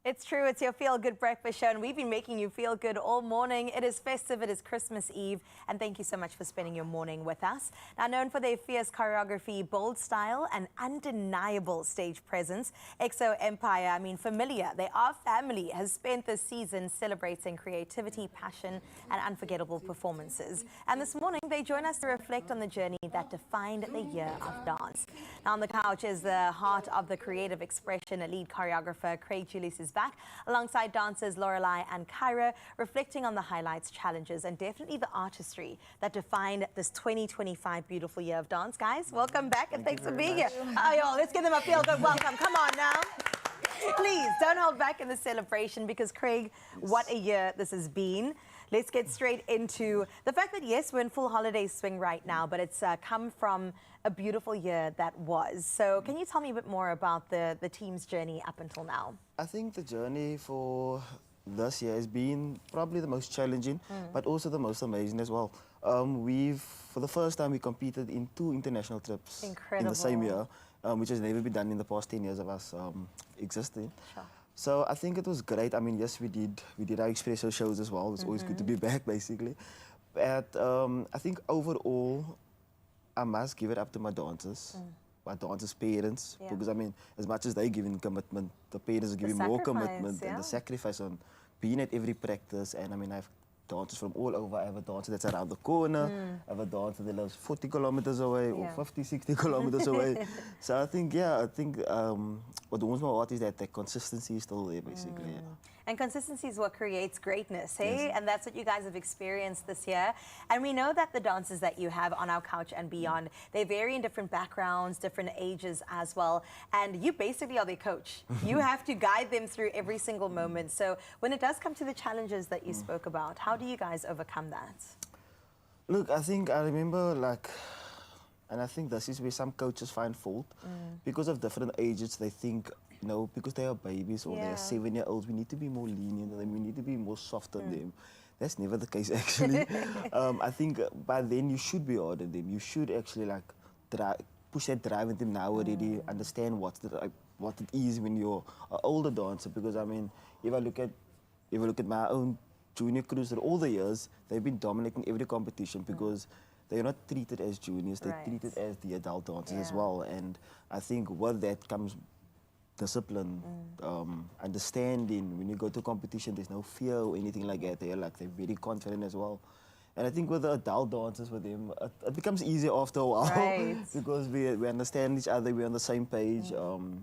It's true, it's your Feel Good Breakfast Show, and we've been making you feel good all morning. It is festive, it is Christmas Eve, and thank you so much for spending your morning with us. Now, known for their fierce choreography, bold style, and undeniable stage presence, EXO Empire, familiar, they are family, has spent this season celebrating creativity, passion, and unforgettable performances. And this morning, they join us to reflect on the journey that defined the year of dance. Now, on the couch is the heart of the creative expression, lead choreographer Craig Julius is back, alongside dancers Lorelei and Kyra, reflecting on the highlights, challenges, and definitely the artistry that defined this 2025 beautiful year of dance. Guys, welcome back, and thanks for being here. Oh, y'all, let's give them a feel-good welcome. Come on now. Please, don't hold back in the celebration, because Craig, what a year this has been. let's get straight into the fact that, yes, we're in full holiday swing right now, but it's come from a beautiful year that was. So can you tell me a bit more about the team's journey up until now? I think the journey for this year has been probably the most challenging, but also the most amazing as well. For the first time, we competed in 2 international trips in the same year, which has never been done in the past 10 years of us existing. Sure. So I think it was great. I mean, yes, we did our Expresso shows as well. It's always good to be back, basically. But I think overall, I must give it up to my dancers. My dancers' parents, because I mean, as much as they give in commitment, the parents are giving more commitment and the sacrifice on being at every practice. And I mean, I have dancers from all over. I have a dancer that's around the corner. I have a dancer that lives 40 kilometers away or 50, 60 kilometers away. So I think, what warms my heart is that the consistency is still there, basically. And consistency is what creates greatness, hey? Yes. And that's what you guys have experienced this year. And we know that the dancers that you have on our couch and beyond, they vary in different backgrounds, different ages as well. And you basically are their coach. You have to guide them through every single moment. So when it does come to the challenges that you spoke about, how do you guys overcome that? Look, I remember and I think this is where some coaches find fault. Because of different ages, they think, you know, because they are babies or they are 7-year-olds, we need to be more lenient on them, we need to be more soft on them. That's never the case, actually. I think by then you should be hard on them. You should actually push that drive in them now already, understand what it is when you're an older dancer. Because I mean, if I look at my own junior crews through all the years, they've been dominating every competition because they're not treated as juniors, they're treated as the adult dancers as well. And I think with that comes discipline, understanding. When you go to competition, there's no fear or anything like that. They're very confident as well. And I think with the adult dancers, with them, it becomes easier after a while because we understand each other, we're on the same page,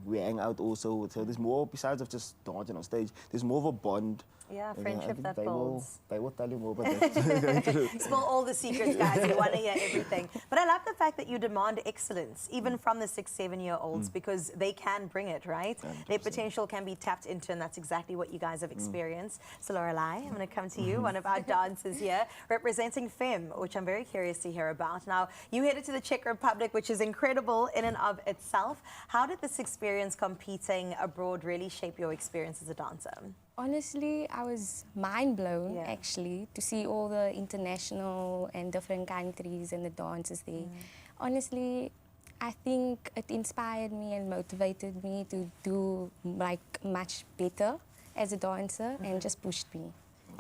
we hang out also. So there's more, besides of just dancing on stage, there's more of a bond. Yeah, friendship that builds. They will tell you more about that. Spill all the secrets, guys. We want to hear everything. But I love the fact that you demand excellence, even from the 6-7-year-olds, because they can bring it, right? 100%. Their potential can be tapped into, and that's exactly what you guys have experienced. So, Lorelei, I'm going to come to you, one of our dancers here, representing FEM, which I'm very curious to hear about. Now, you headed to the Czech Republic, which is incredible in and of itself. How did this experience competing abroad really shape your experience as a dancer? Honestly, I was mind-blown, actually, to see all the international and different countries and the dances there. Honestly, I think it inspired me and motivated me to do much better as a dancer and just pushed me.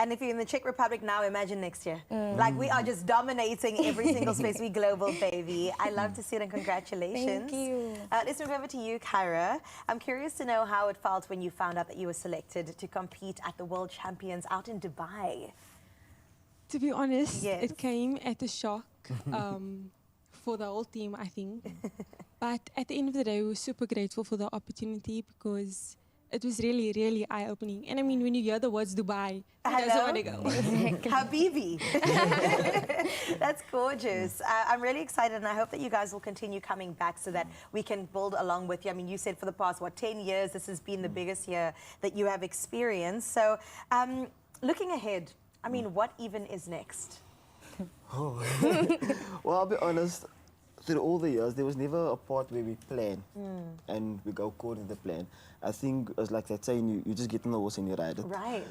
And if you're in the Czech Republic now, imagine next year. We are just dominating every single space. We global, baby. I love to see it, and congratulations. Thank you. Let's move over to you, Kyra. I'm curious to know how it felt when you found out that you were selected to compete at the World Champions out in Dubai. To be honest, it came at a shock for the whole team, I think. But at the end of the day, we were super grateful for the opportunity because it was really, really eye-opening. And I mean, when you hear the words Dubai, who doesn't want to go? Habibi. That's gorgeous. I'm really excited, and I hope that you guys will continue coming back so that we can build along with you. I mean, you said for the past, 10 years, this has been the biggest year that you have experienced. So looking ahead, I mean, what even is next? Well, I'll be honest. Through all the years, there was never a part where we plan and we go according to the plan. I think it's like that saying, you just get on the horse and you ride it. Right.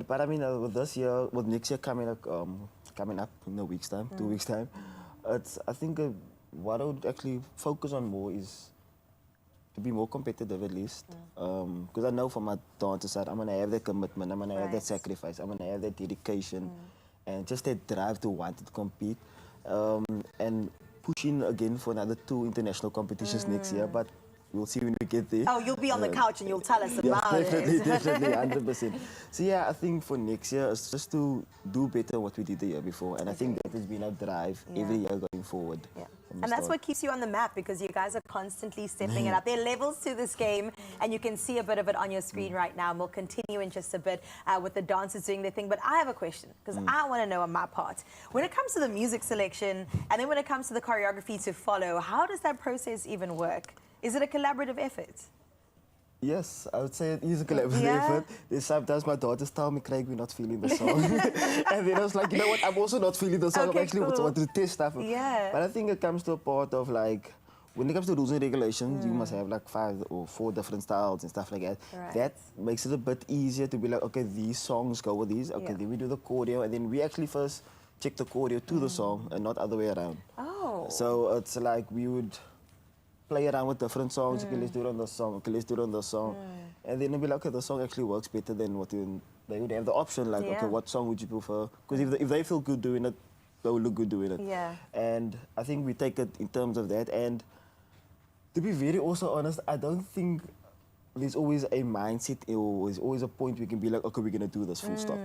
But I mean, with this year, with next year coming up in a week's time, 2 weeks' time, I think what I would actually focus on more is to be more competitive at least. Because I know from my dancer side, I'm going to have that commitment, I'm going to have that sacrifice, I'm going to have that dedication, and just that drive to want to compete. And pushing again for another 2 international competitions next year, but we'll see when we get there. Oh, you'll be on the couch and you'll tell us about it. Definitely, 100%. So yeah, I think for next year, it's just to do better than what we did the year before, and I think that has been our drive every year going forward. And that's what keeps you on the map, because you guys are constantly stepping it up. There are levels to this game, and you can see a bit of it on your screen right now. And we'll continue in just a bit with the dancers doing their thing. But I have a question, because I want to know on my part. When it comes to the music selection, and then when it comes to the choreography to follow, how does that process even work? Is it a collaborative effort? Yes, I would say it is a collaborative effort. There's sometimes my daughters tell me, Craig, we're not feeling the song. And then I was like, you know what, I'm also not feeling the song. Okay, I'm actually cool. want to test stuff. Yeah. But I think it comes to a part of like, when it comes to rules and regulations, you must have like 5 or 4 different styles and stuff like that. Right. That makes it a bit easier to be like, okay, these songs go with these. Okay, then we do the choreo. And then we actually first check the choreo to the song and not other way around. Oh. So it's like we would play around with different songs. Okay, let's do it on this song. Okay, let's do it on this song. And then it'll be like, okay, the song actually works better than what they would have the option, like, okay, what song would you prefer? Because if they feel good doing it, they will look good doing it. Yeah. And I think we take it in terms of that. And to be very also honest, I don't think there's always a mindset or there's always a point we can be like, okay, we're going to do this, full stop.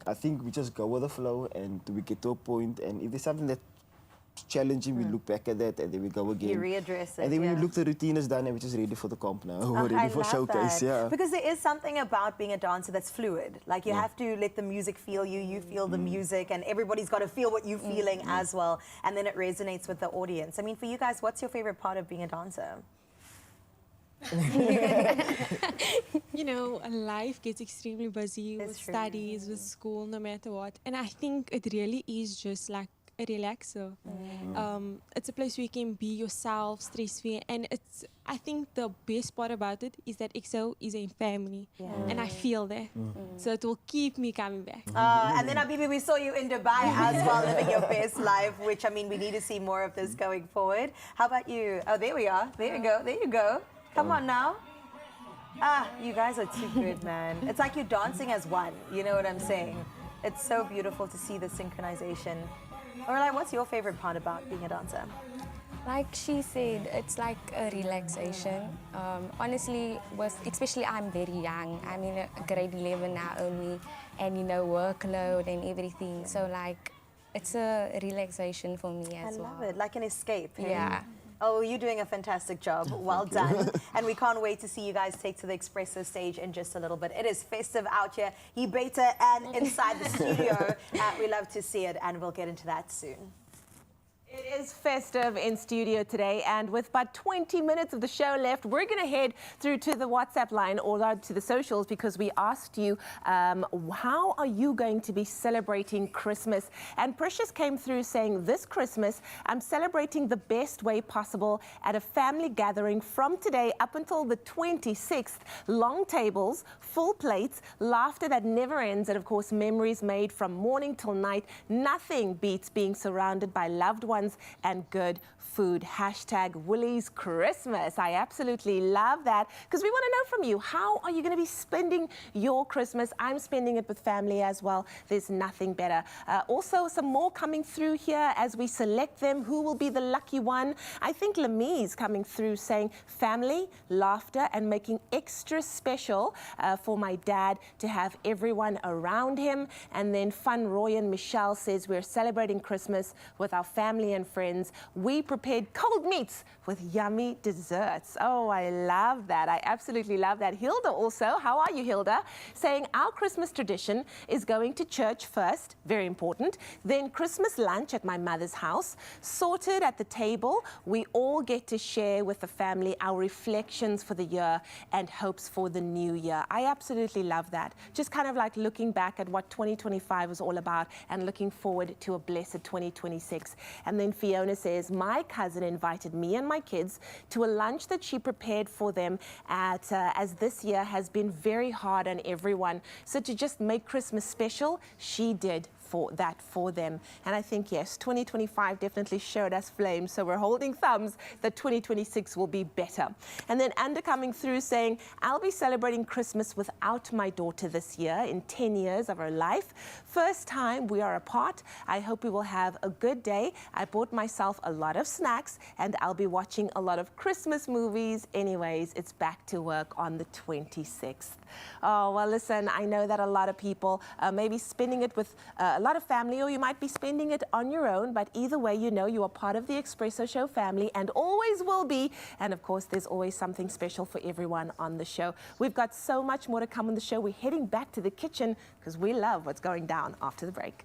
I think we just go with the flow and we get to a point, and if there's something that's challenging, we look back at that and then we go again. You readdress it. And then when you look, the routine is done and we're just ready for the comp now. We're I ready for love showcase, that. yeah. Because there is something about being a dancer that's fluid. Like you have to let the music feel you, you feel the music, and everybody's got to feel what you're feeling as well. And then it resonates with the audience. I mean, for you guys, what's your favorite part of being a dancer? You know, life gets extremely busy with true. studies, with school, no matter what. And I think it really is just like a relaxer. It's a place where you can be yourself, stress-free, and I think the best part about it is that EXO is a family, and I feel that. So it will keep me coming back. And then, Abibi, we saw you in Dubai as well, living your best life, which, I mean, we need to see more of this going forward. How about you? Oh, there we are. There you go. There you go. Come on now. You guys are too good, man. It's like you're dancing as one. You know what I'm saying? It's so beautiful to see the synchronization. Orla, what's your favorite part about being a dancer? Like she said, it's like a relaxation. Honestly, especially I'm very young. I'm in a grade 11 now only, and you know, workload and everything. So like, it's a relaxation for me as well. I love it, like an escape. Hey? Yeah. Oh, you're doing a fantastic job. Well done. And we can't wait to see you guys take to the Expresso stage in just a little bit. It is festive out here, Beta and inside the studio. We love to see it, and we'll get into that soon. It is festive in studio today, and with about 20 minutes of the show left, we're going to head through to the WhatsApp line or to the socials, because we asked you, how are you going to be celebrating Christmas? And Precious came through saying, this Christmas, I'm celebrating the best way possible at a family gathering from today up until the 26th. Long tables, full plates, laughter that never ends, and of course, memories made from morning till night. Nothing beats being surrounded by loved ones and good food. Hashtag Woolies Christmas. I absolutely love that, because we want to know from you, how are you going to be spending your Christmas? I'm spending it with family as well. There's nothing better. Also, some more coming through here as we select them. Who will be the lucky one? I think Lami's coming through saying family, laughter, and making extra special for my dad to have everyone around him. And then Fun Roy and Michelle says we're celebrating Christmas with our family and friends. We prepared cold meats with yummy desserts. Oh, I love that. I absolutely love that. Hilda also, how are you, Hilda? Saying our Christmas tradition is going to church first, very important, then Christmas lunch at my mother's house, sorted at the table. We all get to share with the family our reflections for the year and hopes for the new year. I absolutely love that. Just kind of like looking back at what 2025 was all about and looking forward to a blessed 2026. And then Fiona says, my cousin invited me and my kids to a lunch that she prepared for them as this year has been very hard on everyone. So to just make Christmas special, she did for them. And I think, yes, 2025 definitely showed us flames, so we're holding thumbs that 2026 will be better. And then Anda coming through saying, I'll be celebrating Christmas without my daughter this year in 10 years of her life. First time we are apart. I hope we will have a good day. I bought myself a lot of snacks, and I'll be watching a lot of Christmas movies. Anyways, it's back to work on the 26th. Oh, well, listen, I know that a lot of people may be spending it with a lot of family, or you might be spending it on your own, but either way, you know you are part of the Expresso Show family and always will be. And of course, there's always something special for everyone on the show. We've got so much more to come on the show. We're heading back to the kitchen because we love what's going down after the break.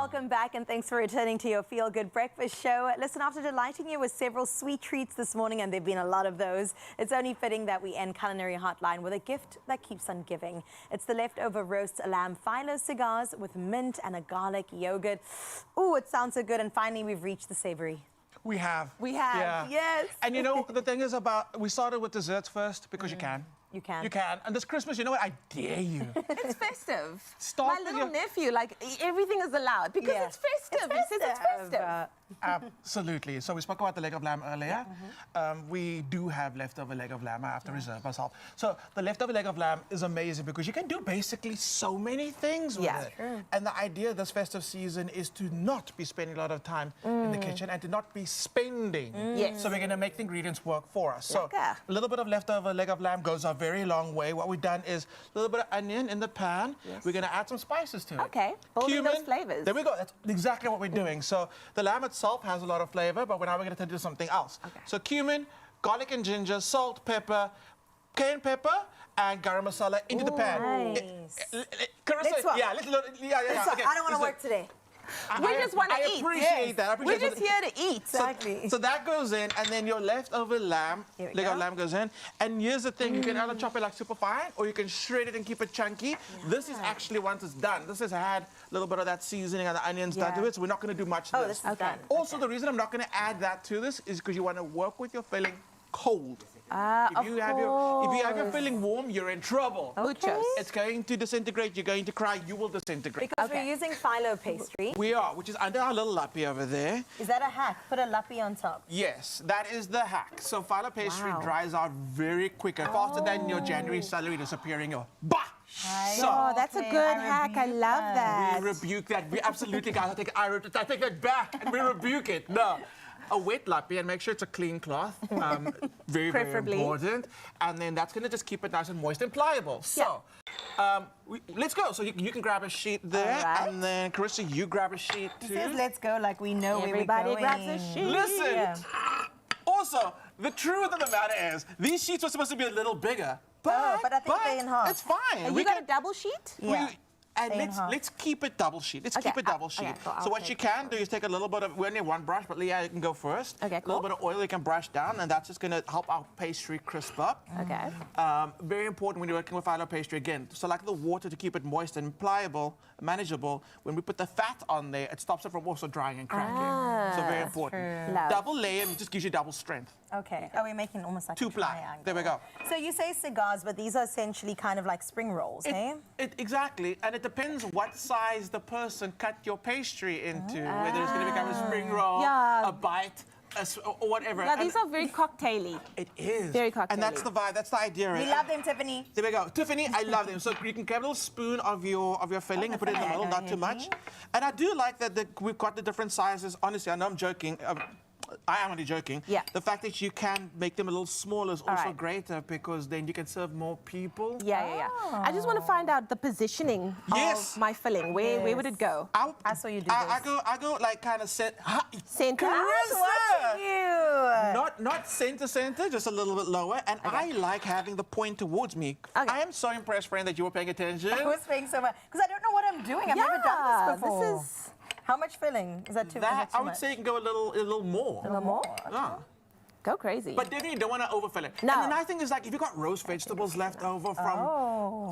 Welcome back and thanks for returning to your Feel Good Breakfast show. Listen, after delighting you with several sweet treats this morning, and there have been a lot of those, it's only fitting that we end Culinary Hotline with a gift that keeps on giving. It's the leftover roast lamb phyllo cigars with mint and a garlic yogurt. Ooh, it sounds so good. And finally, we've reached the savory. We have. We have, Yeah. yes. And you know, the thing is we started with desserts first because you can. You can. You can. And this Christmas, you know what? I dare you. It's festive. Start My with little your- nephew, like, everything is allowed because it's festive. He says it's festive. Absolutely. So we spoke about the leg of lamb earlier. We do have leftover leg of lamb. I have to reserve myself. So the leftover leg of lamb is amazing because you can do basically so many things with it. True. And the idea this festive season is to not be spending a lot of time in the kitchen and to not be spending. Yes. So we're going to make the ingredients work for us. So Lekker. a little bit of leftover leg of lamb goes a very long way. What we've done is a little bit of onion in the pan. Yes. We're going to add some spices to it. Okay, building those flavors. There we go. That's exactly what we're doing. So the lamb itself has a lot of flavor, but now we're going to do something else. Okay. So cumin, garlic and ginger, salt, pepper, cayenne pepper, and garam masala into the pan. Nice. Carissa, Let's swap. yeah, So, okay. I don't want to Listen, work today. We just want to I eat. appreciate that. I We're appreciate just that. here to eat. Exactly. So that goes in, and then your leftover lamb, Here we leg go. of lamb goes in. And here's the thing, you can either chop it like super fine, or you can shred it and keep it chunky. This is actually, once it's done, this has had a little bit of that seasoning and the onions done to it, so we're not going to do much of This is done. Also, the reason I'm not going to add that to this is because you want to work with your filling cold. If you have your filling warm, you're in trouble. Okay. It's going to disintegrate. You're going to cry. You will disintegrate. Because we're using phyllo pastry. We are, which is under our little lappy over there. Is that a hack? Put a lappy on top. Yes, that is the hack. So phyllo pastry Wow. dries out very quicker, faster than your January salary disappearing. Your bah. Oh, that's a Okay, good I hack. I rebuke love that. that. We rebuke that. We absolutely, guys. I take that back, and we rebuke it. No. A wet lappy, and make sure it's a clean cloth. Very, very Preferably. important. And then that's going to just keep it nice and moist and pliable. So, let's go. So you can grab a sheet there, All right. and then Carissa, you grab a sheet He too. says, let's go like we know where we're Everybody going. grabs a sheet. Listen. Yeah. Also, the truth of the matter is, these sheets were supposed to be a little bigger. But, but I think they're in half. It's fine. And We you got can- a double sheet? Yeah. And They in half. let's keep it double sheet. Let's Okay, keep it double okay, sheet. cool. I'll So what take you can do is take a little bit of, we only have one brush, but Leah, you can go first. Okay, A cool. little bit of oil you can brush down, and that's just going to help our pastry crisp up. Okay. Very important when you're working with phyllo pastry again. So like the water to keep it moist and pliable, manageable, when we put the fat on there, it stops it from also drying and cracking. So very important. Love. Double layer just gives you double strength. Okay. Oh, we're making almost like Two a ply. triangle. There we go. So you say cigars, but these are essentially kind of like spring rolls, hey? Exactly, and it depends what size the person cut your pastry into, whether it's going to become a spring roll, Yeah. a bite, or whatever. Yeah, And these are very cocktaily. it is. very And that's cocktaily. the vibe, that's the idea. We right? love them, Tiffany. There we go. Tiffany, I love them. So you can grab a little spoon of your filling and put it in the middle, not too much. And I do like that we've got the different sizes. Honestly, I know I'm joking. I am only joking. Yeah. The fact that you can make them a little smaller is also right. greater because then you can serve more people. Yeah. I just want to find out the positioning Yes. of my filling. Where would it go? I saw you do I this. go like kind of Center? Watching you. Not center, just a little bit lower. And I like having the point towards me. Okay. I am so impressed, friend, that you were paying attention. I was paying so much because I don't know what I'm doing. I've never done this before. This is... How much filling? Is that too, That, is it too I would much? say you can go a little more. A little more? Yeah. Go crazy. But definitely you don't want to overfill it. No. And the nice thing is, like, if you've got roast vegetables left over from...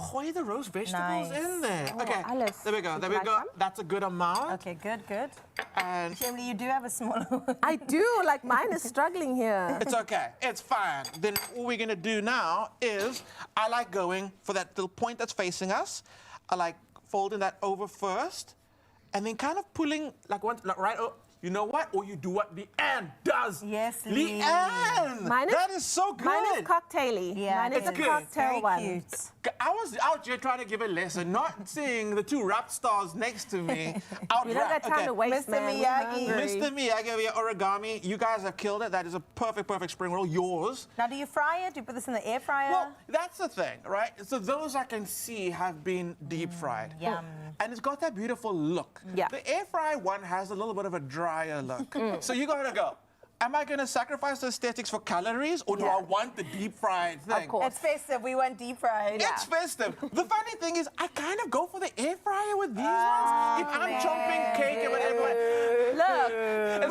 Hoy the roast vegetables Nice. in there. Okay, Alice, there we go. would There you we like go. some? That's a good amount. Okay, good. And Shemley, you do have a smaller one. I do. Like, mine is struggling here. it's okay. It's fine. Then what we're going to do now is, I like going for that little point that's facing us. I like folding that over first. And then kind of pulling, like right, you know what? Or you do what Leanne does. Yes, Lee. Leanne! That is so good. Mine is cocktaily. Yeah, mine is it's a good. cocktail Very one. cute. I was out here trying to give a lesson, not seeing the two rap stars next to me out We don't got rap. time to waste, Mr. man. We're Miyagi. hungry. Mr. Miyagi over here, origami. You guys have killed it. That is a perfect spring roll. Yours. Now, do you fry it? Do you put this in the air fryer? Well, that's the thing, right? So those I can see have been deep fried. Yum. And it's got that beautiful look. Yeah. The air fry one has a little bit of a drier look. So you gotta go. am I going to sacrifice the aesthetics for calories, or do I want the deep fried thing? Of course. It's festive. We want deep fried. It's festive. The funny thing is, I kind of go for the air fryer with these ones. If I'm chomping cake and whatever. Look,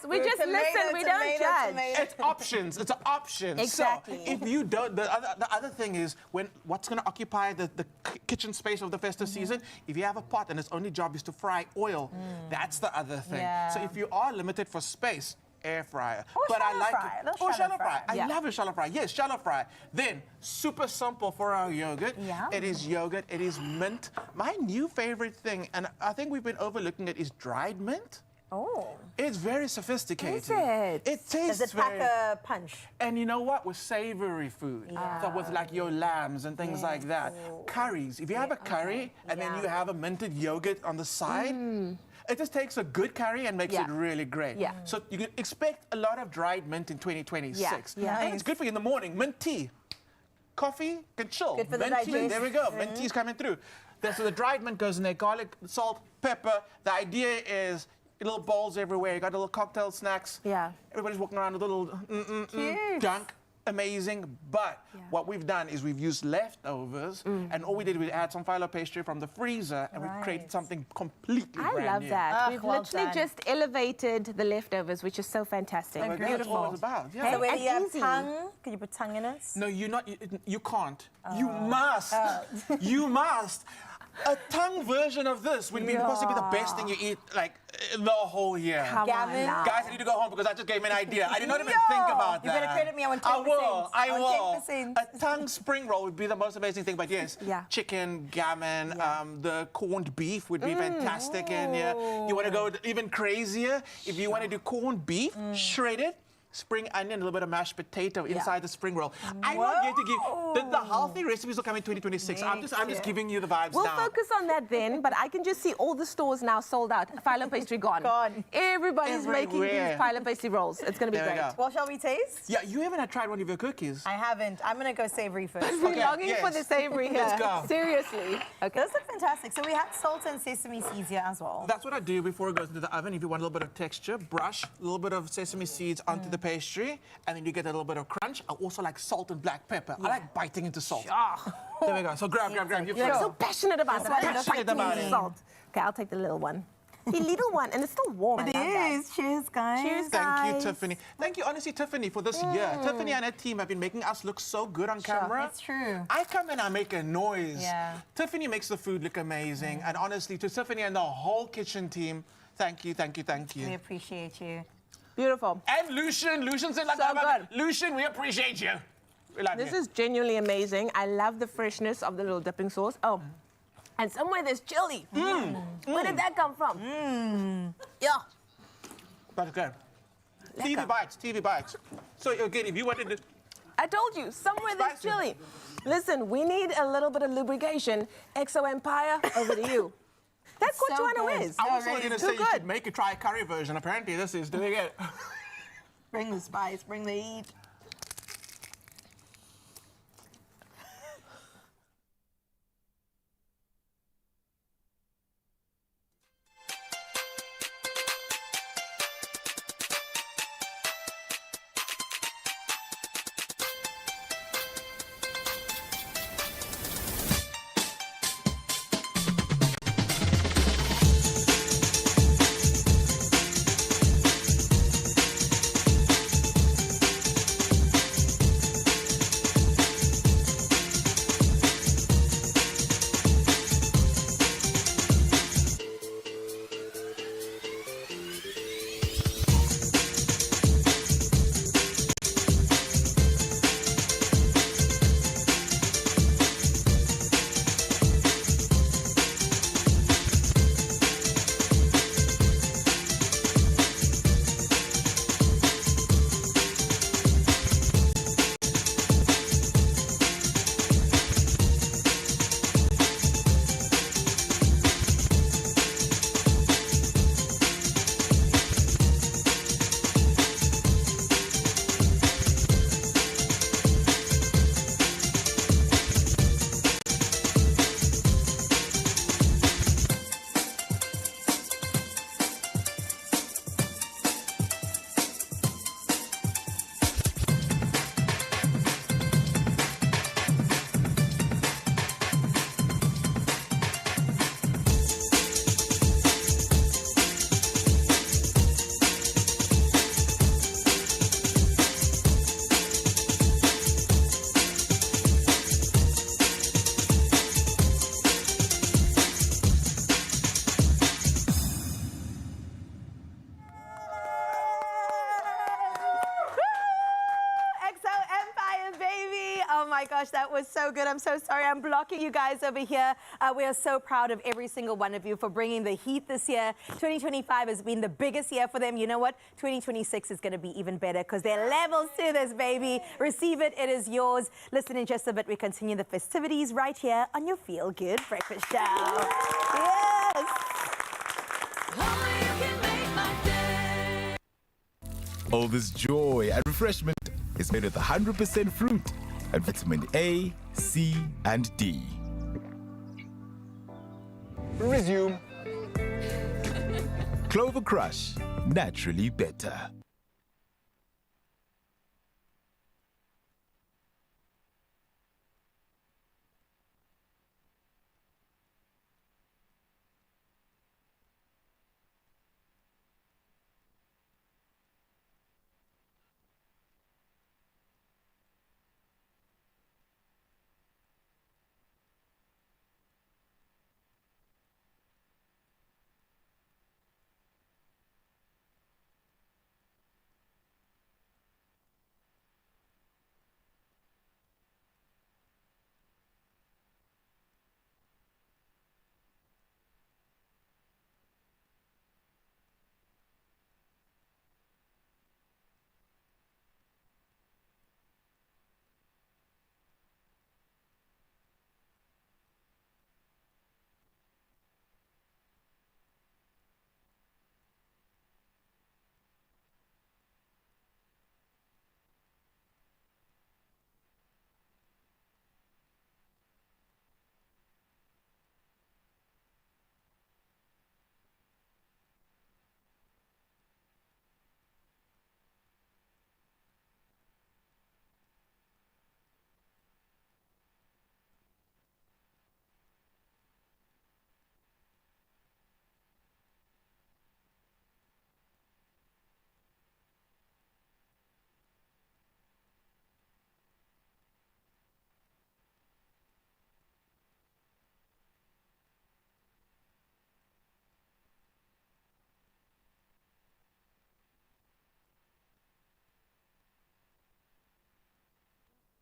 we just listen. We don't judge. It's options. It's an option. Exactly. So if you don't, the other thing is what's going to occupy the kitchen space of the festive season. If you have a pot and its only job is to fry oil, that's the other thing. Yeah. So if you are limited for space, air fryer. Or but I shallow like fry. it. Little Or shallow shallow fry. fry. I love a shallow fry. Yes, shallow fry. Then super simple for our yogurt. Yeah. It is yogurt. It is mint. My new favorite thing, and I think we've been overlooking it, is dried mint. Oh. It's very sophisticated. Is it? It tastes Does it pack very... a punch? And you know what? With savory food. So with like your lambs and things like that. Curries. If you have a curry and then you have a minted yogurt on the side, it just takes a good curry and makes it really great. Yeah. So you can expect a lot of dried mint in 2026. Yeah. And it's good for you in the morning. Mint tea. Coffee can chill. Good for the mint tea, digestion. there we go. Mint tea's coming through. So the dried mint goes in there. Garlic, salt, pepper. The idea is little bowls everywhere. You got little cocktail snacks. Yeah. Everybody's walking around with a little junk. Amazing. But what we've done is we've used leftovers, and all we did was add some phyllo pastry from the freezer, and we created something completely I brand love new. that. We've well literally done. just elevated the leftovers, which is so fantastic. That's what it's all about. Yeah. So whether and you have easy. tongue, can you put tongue in it? No, you can't. You must. You must. A tongue version of this would be possibly the best thing you eat, like, the whole year. Come on Gavin? now. Guys, I need to go home because I just gave me an idea. I did not even think about that. You better credit me. I want 10%. I will. I I want will. 10%. A tongue spring roll would be the most amazing thing. But yes, chicken, gammon, the corned beef would be fantastic in here. You want to go even crazier? If you want to do corned beef, shredded, spring onion, a little bit of mashed potato inside the spring roll. I'm not here to give the healthy recipes will come in 2026. I'm just giving you the vibes We'll now. focus on that then, but I can just see all the stores now sold out. Phyllo pastry gone. Everybody's making these Everywhere. phyllo pastry rolls. It's going to be There we great. go. Well, shall we taste? Yeah, you haven't tried one of your cookies. I haven't. I'm going to go savory first. We're longing for the savory here. Let's go. Seriously. Okay. Those look fantastic. So we have salt and sesame seeds here as well. That's what I do before it goes into the oven. If you want a little bit of texture, brush a little bit of sesame seeds onto the pastry, and then you get a little bit of crunch. I also like salt and black pepper. I like biting into salt. There we go. So grab. You're so passionate about That's that. why I'm passionate about it. Salt. Okay, I'll take the little one. The little one, and it's still warm. I love that. Cheers, guys. Cheers, Thank you, guys. Tiffany. Thank you, honestly, Tiffany, for this year. Tiffany and her team have been making us look so good on camera. That's true. I come and I make a noise. Yeah. Tiffany makes the food look amazing. And honestly, to Tiffany and the whole kitchen team, thank you. We appreciate you. Beautiful. And Lucian's in like So good. Lucian, we appreciate you. We love This you. is genuinely amazing. I love the freshness of the little dipping sauce. Oh, and somewhere there's chili. Where did that come from? Yeah. That's good. TV bites. So again, if you wanted to... I told you, somewhere there's Spicy. chili. Listen, we need a little bit of lubrication. Exo Empire, over to you. That's what So you want good. to is. I was going to Too say you good. should make a try curry version. Apparently, this is doing it. Bring the spice, bring the heat. gosh, that was so good. I'm so sorry. I'm blocking you guys over here. We are so proud of every single one of you for bringing the heat this year. 2025 has been the biggest year for them. You know what? 2026 is going to be even better because there are levels to this, baby. Receive it. It is yours. Listen, in just a bit, we continue the festivities right here on your Feel Good Breakfast Show. Yes. All this joy and refreshment is made with 100% fruit and vitamin A, C, and D. Resume. Clover Crush, naturally better.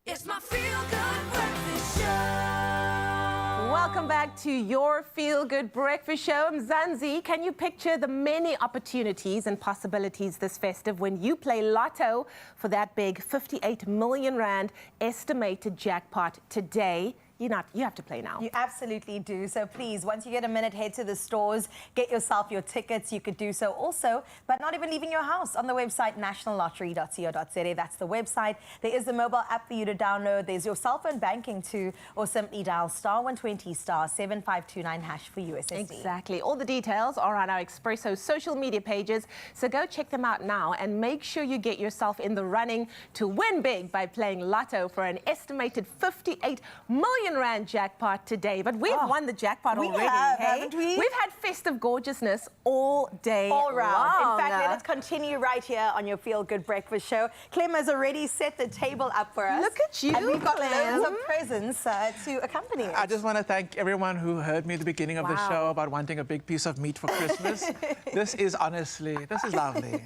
It's my Feel Good Breakfast Show. Welcome back to your Feel Good Breakfast Show. Mzansi, can you picture the many opportunities and possibilities this festive when you play lotto for that big 58 million rand estimated jackpot today? You have to play now. You absolutely do. So please, once you get a minute, head to the stores, get yourself your tickets. You could do so also, but not even leaving your house, on the website nationallottery.co.za. That's the website. There is the mobile app for you to download. There's your cell phone banking too, or simply dial *120 *7529# for USSD. Exactly. All the details are on our Expresso social media pages, so go check them out now and make sure you get yourself in the running to win big by playing lotto for an estimated 58 million rand jackpot today. But we've won the jackpot already, haven't we? We've had festive gorgeousness all day all round. long. In fact, let us continue right here on your Feel Good Breakfast Show. Clem has already set the table up for us. Look at you, and we've got Clem. loads of presents to accompany it. I just want to thank everyone who heard me at the beginning of the show about wanting a big piece of meat for Christmas. This is lovely.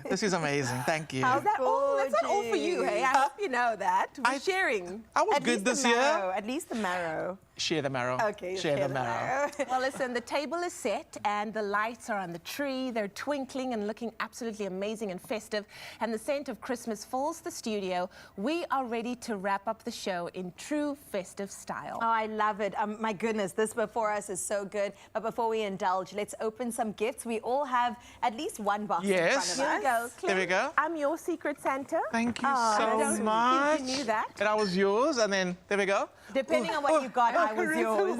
This is amazing. Thank you. How's that? Oh, that's not all for you, hey? I hope you know that. We're sharing. I was good this year. At least the marrow. Share the marrow. Okay, share the marrow. Well, listen, the table is set and the lights are on the tree. They're twinkling and looking absolutely amazing and festive. And the scent of Christmas fills the studio. We are ready to wrap up the show in true festive style. Oh, I love it. My goodness, this before us is so good. But before we indulge, let's open some gifts. We all have at least one box in front of us. Here we go. There we go. I'm your secret Santa. Thank you so I don't much. think you knew that. And I was yours, and then there we go. Depending on what you got, I was yours.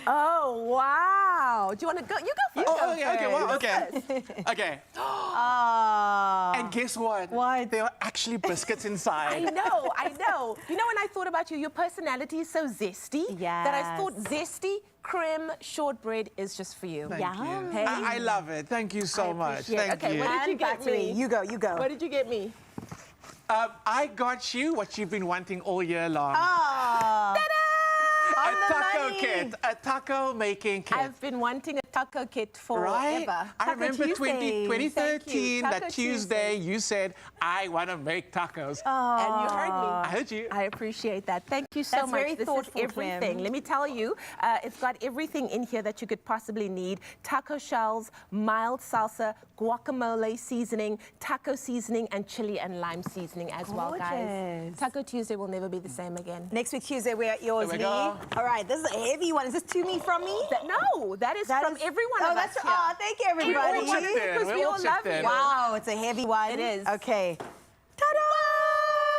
Oh, wow. Do you want to go? You go first. Oh, okay, wow, okay. Okay. And guess what? What? There are actually biscuits inside. I know. You know, when I thought about you, your personality is so zesty that I thought zesty creme shortbread is just for you. Thank you. Hey? I love it. Thank you so much. Thank Okay, you. what did you get me? You go. What did you get me? I got you what you've been wanting all year long. Ta-da! A taco kit, a taco making kit. I've been wanting a taco kit forever. Right? I remember Tuesday. 2013, Thank you. that Taco Tuesday, you said, I want to make tacos. And you heard me. I heard you. I appreciate that. Thank you so That's much. very This thoughtful, is everything. Clem. Let me tell you, it's got everything in here that you could possibly need. Taco shells, mild salsa, guacamole seasoning, taco seasoning, and chili and lime seasoning as well, guys. Gorgeous. Taco Tuesday will never be the same again. Next week, Tuesday, we're at yours, There we Lee. go. All right, this is a heavy one. Is this to me from me? No, that is from everyone of that's us here. Oh, thank you, everybody. all chipped in. Because We we all all chipped love you. in. Wow, it's a heavy one. It is. Okay. Ta-da!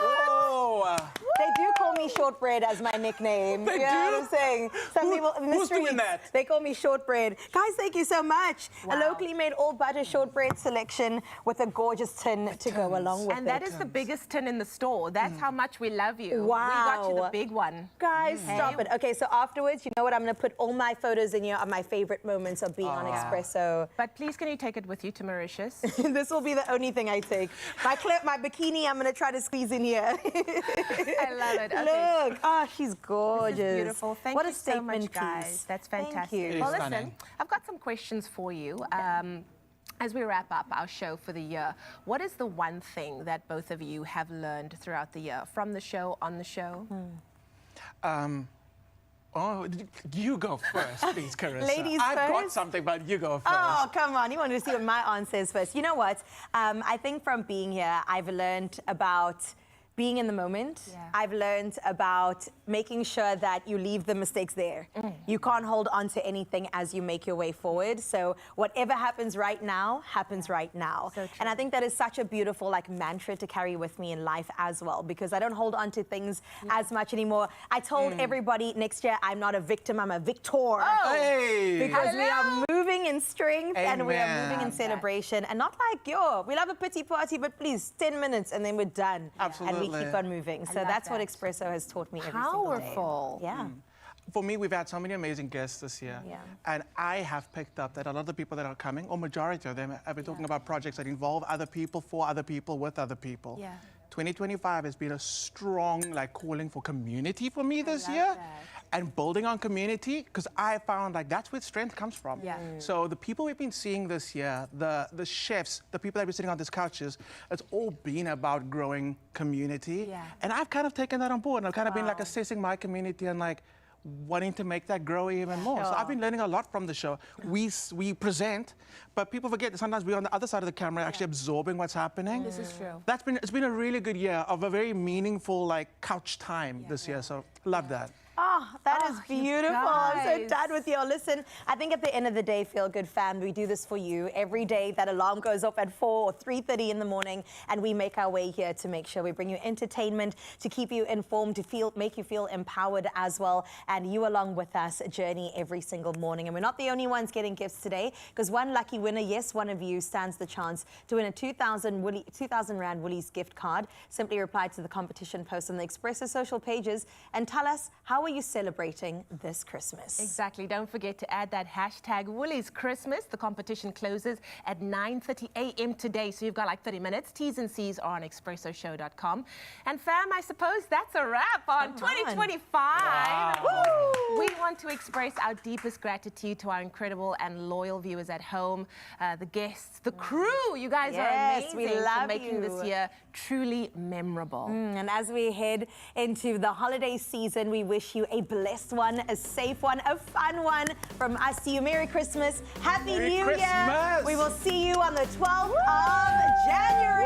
Whoa. They do call me Shortbread as my nickname. They You know do? what I'm saying? Some people in the who's doing streets, that? they call me Shortbread. Guys, thank you so much. A locally made all butter shortbread selection with a gorgeous tin to go along with And it. that is the biggest tin in the store. That's how much we love you. Wow. We got you the big one. Guys, stop it. Okay, so afterwards, you know what? I'm going to put all my photos in here of my favorite moments of being on Expresso. But please, can you take it with you to Mauritius? This will be the only thing I take. My bikini, I'm going to try to squeeze in here. I love it. Okay. Look, oh, she's gorgeous. This is beautiful. Thank what you a so much, statement guys. piece. That's Thank fantastic. you. Well, It is listen, stunning. I've got some questions for you. As we wrap up our show for the year, what is the one thing that both of you have learned throughout the year, from the show, on the show? Oh, you go first, please, Carissa. Ladies I've got first? something, but you go first. Oh, come on. You wanted to see what my answer is first. You know what? I think from being here, I've learned about being in the moment. Yeah. I've learned about making sure that you leave the mistakes there. You can't hold on to anything as you make your way forward. So whatever happens right now, happens right now. So and I think that is such a beautiful mantra to carry with me in life as well, because I don't hold on to things as much anymore. I told everybody next year, I'm not a victim, I'm a victor. Hey! Because we are moving in strength and we are Amen. moving in celebration. And not like, we'll have a pity party, but please, 10 minutes and then we're done. Absolutely. And we keep on moving. So love that's what that. Expresso has taught me every Powerful. single day. Yeah. For me, we've had so many amazing guests this year. Yeah. And I have picked up that a lot of the people that are coming, or majority of them, have been talking about projects that involve other people, for other people, with other people. Yeah. 2025 has been a strong calling for community for me this year. And building on community, because I found that's where strength comes from. Yeah. So the people we've been seeing this year, the chefs, the people that have been sitting on these couches, it's all been about growing community. Yeah. And I've kind of taken that on board. And I've kind of been assessing my community and wanting to make that grow even more. So I've been learning a lot from the show. We present, but people forget that sometimes we're on the other side of the camera actually absorbing what's happening. This is true. It's been a really good year of a very meaningful couch time this year. So love that. Oh, that is you beautiful. I'm so guys. done with you. Listen, I think at the end of the day, Feel Good Fam, we do this for you. Every day that alarm goes off at 4 or 3:30 in the morning, and we make our way here to make sure we bring you entertainment, to keep you informed, to make you feel empowered as well, and you along with us journey every single morning. And we're not the only ones getting gifts today, because one lucky winner, yes, one of you stands the chance to win a 2,000 Rand Woolies gift card. Simply reply to the competition post on the Expresso social pages and tell us, how are you celebrating this Christmas? Exactly. Don't forget to add that hashtag Woolies Christmas. The competition closes at 9:30 a.m. today, so you've got 30 minutes. T's and C's are on expressoshow.com. And fam, I suppose that's a wrap on 2025. Wow. We want to express our deepest gratitude to our incredible and loyal viewers at home, the guests, the crew. You guys are Yes, amazing we for love making this you. year truly memorable. And as we head into the holiday season, we wish you a blessed one, a safe one, a fun one. From us to you, Merry Christmas, Happy Merry New Year. Christmas. We will see you on the 12th of January.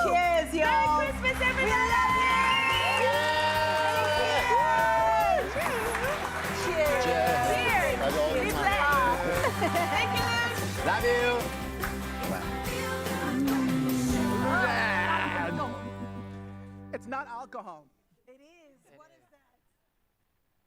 Cheers, y'all. Merry Christmas, everybody. We love you. Cheers. Cheers. Be blessed. Thank you. Love you. It's not alcohol.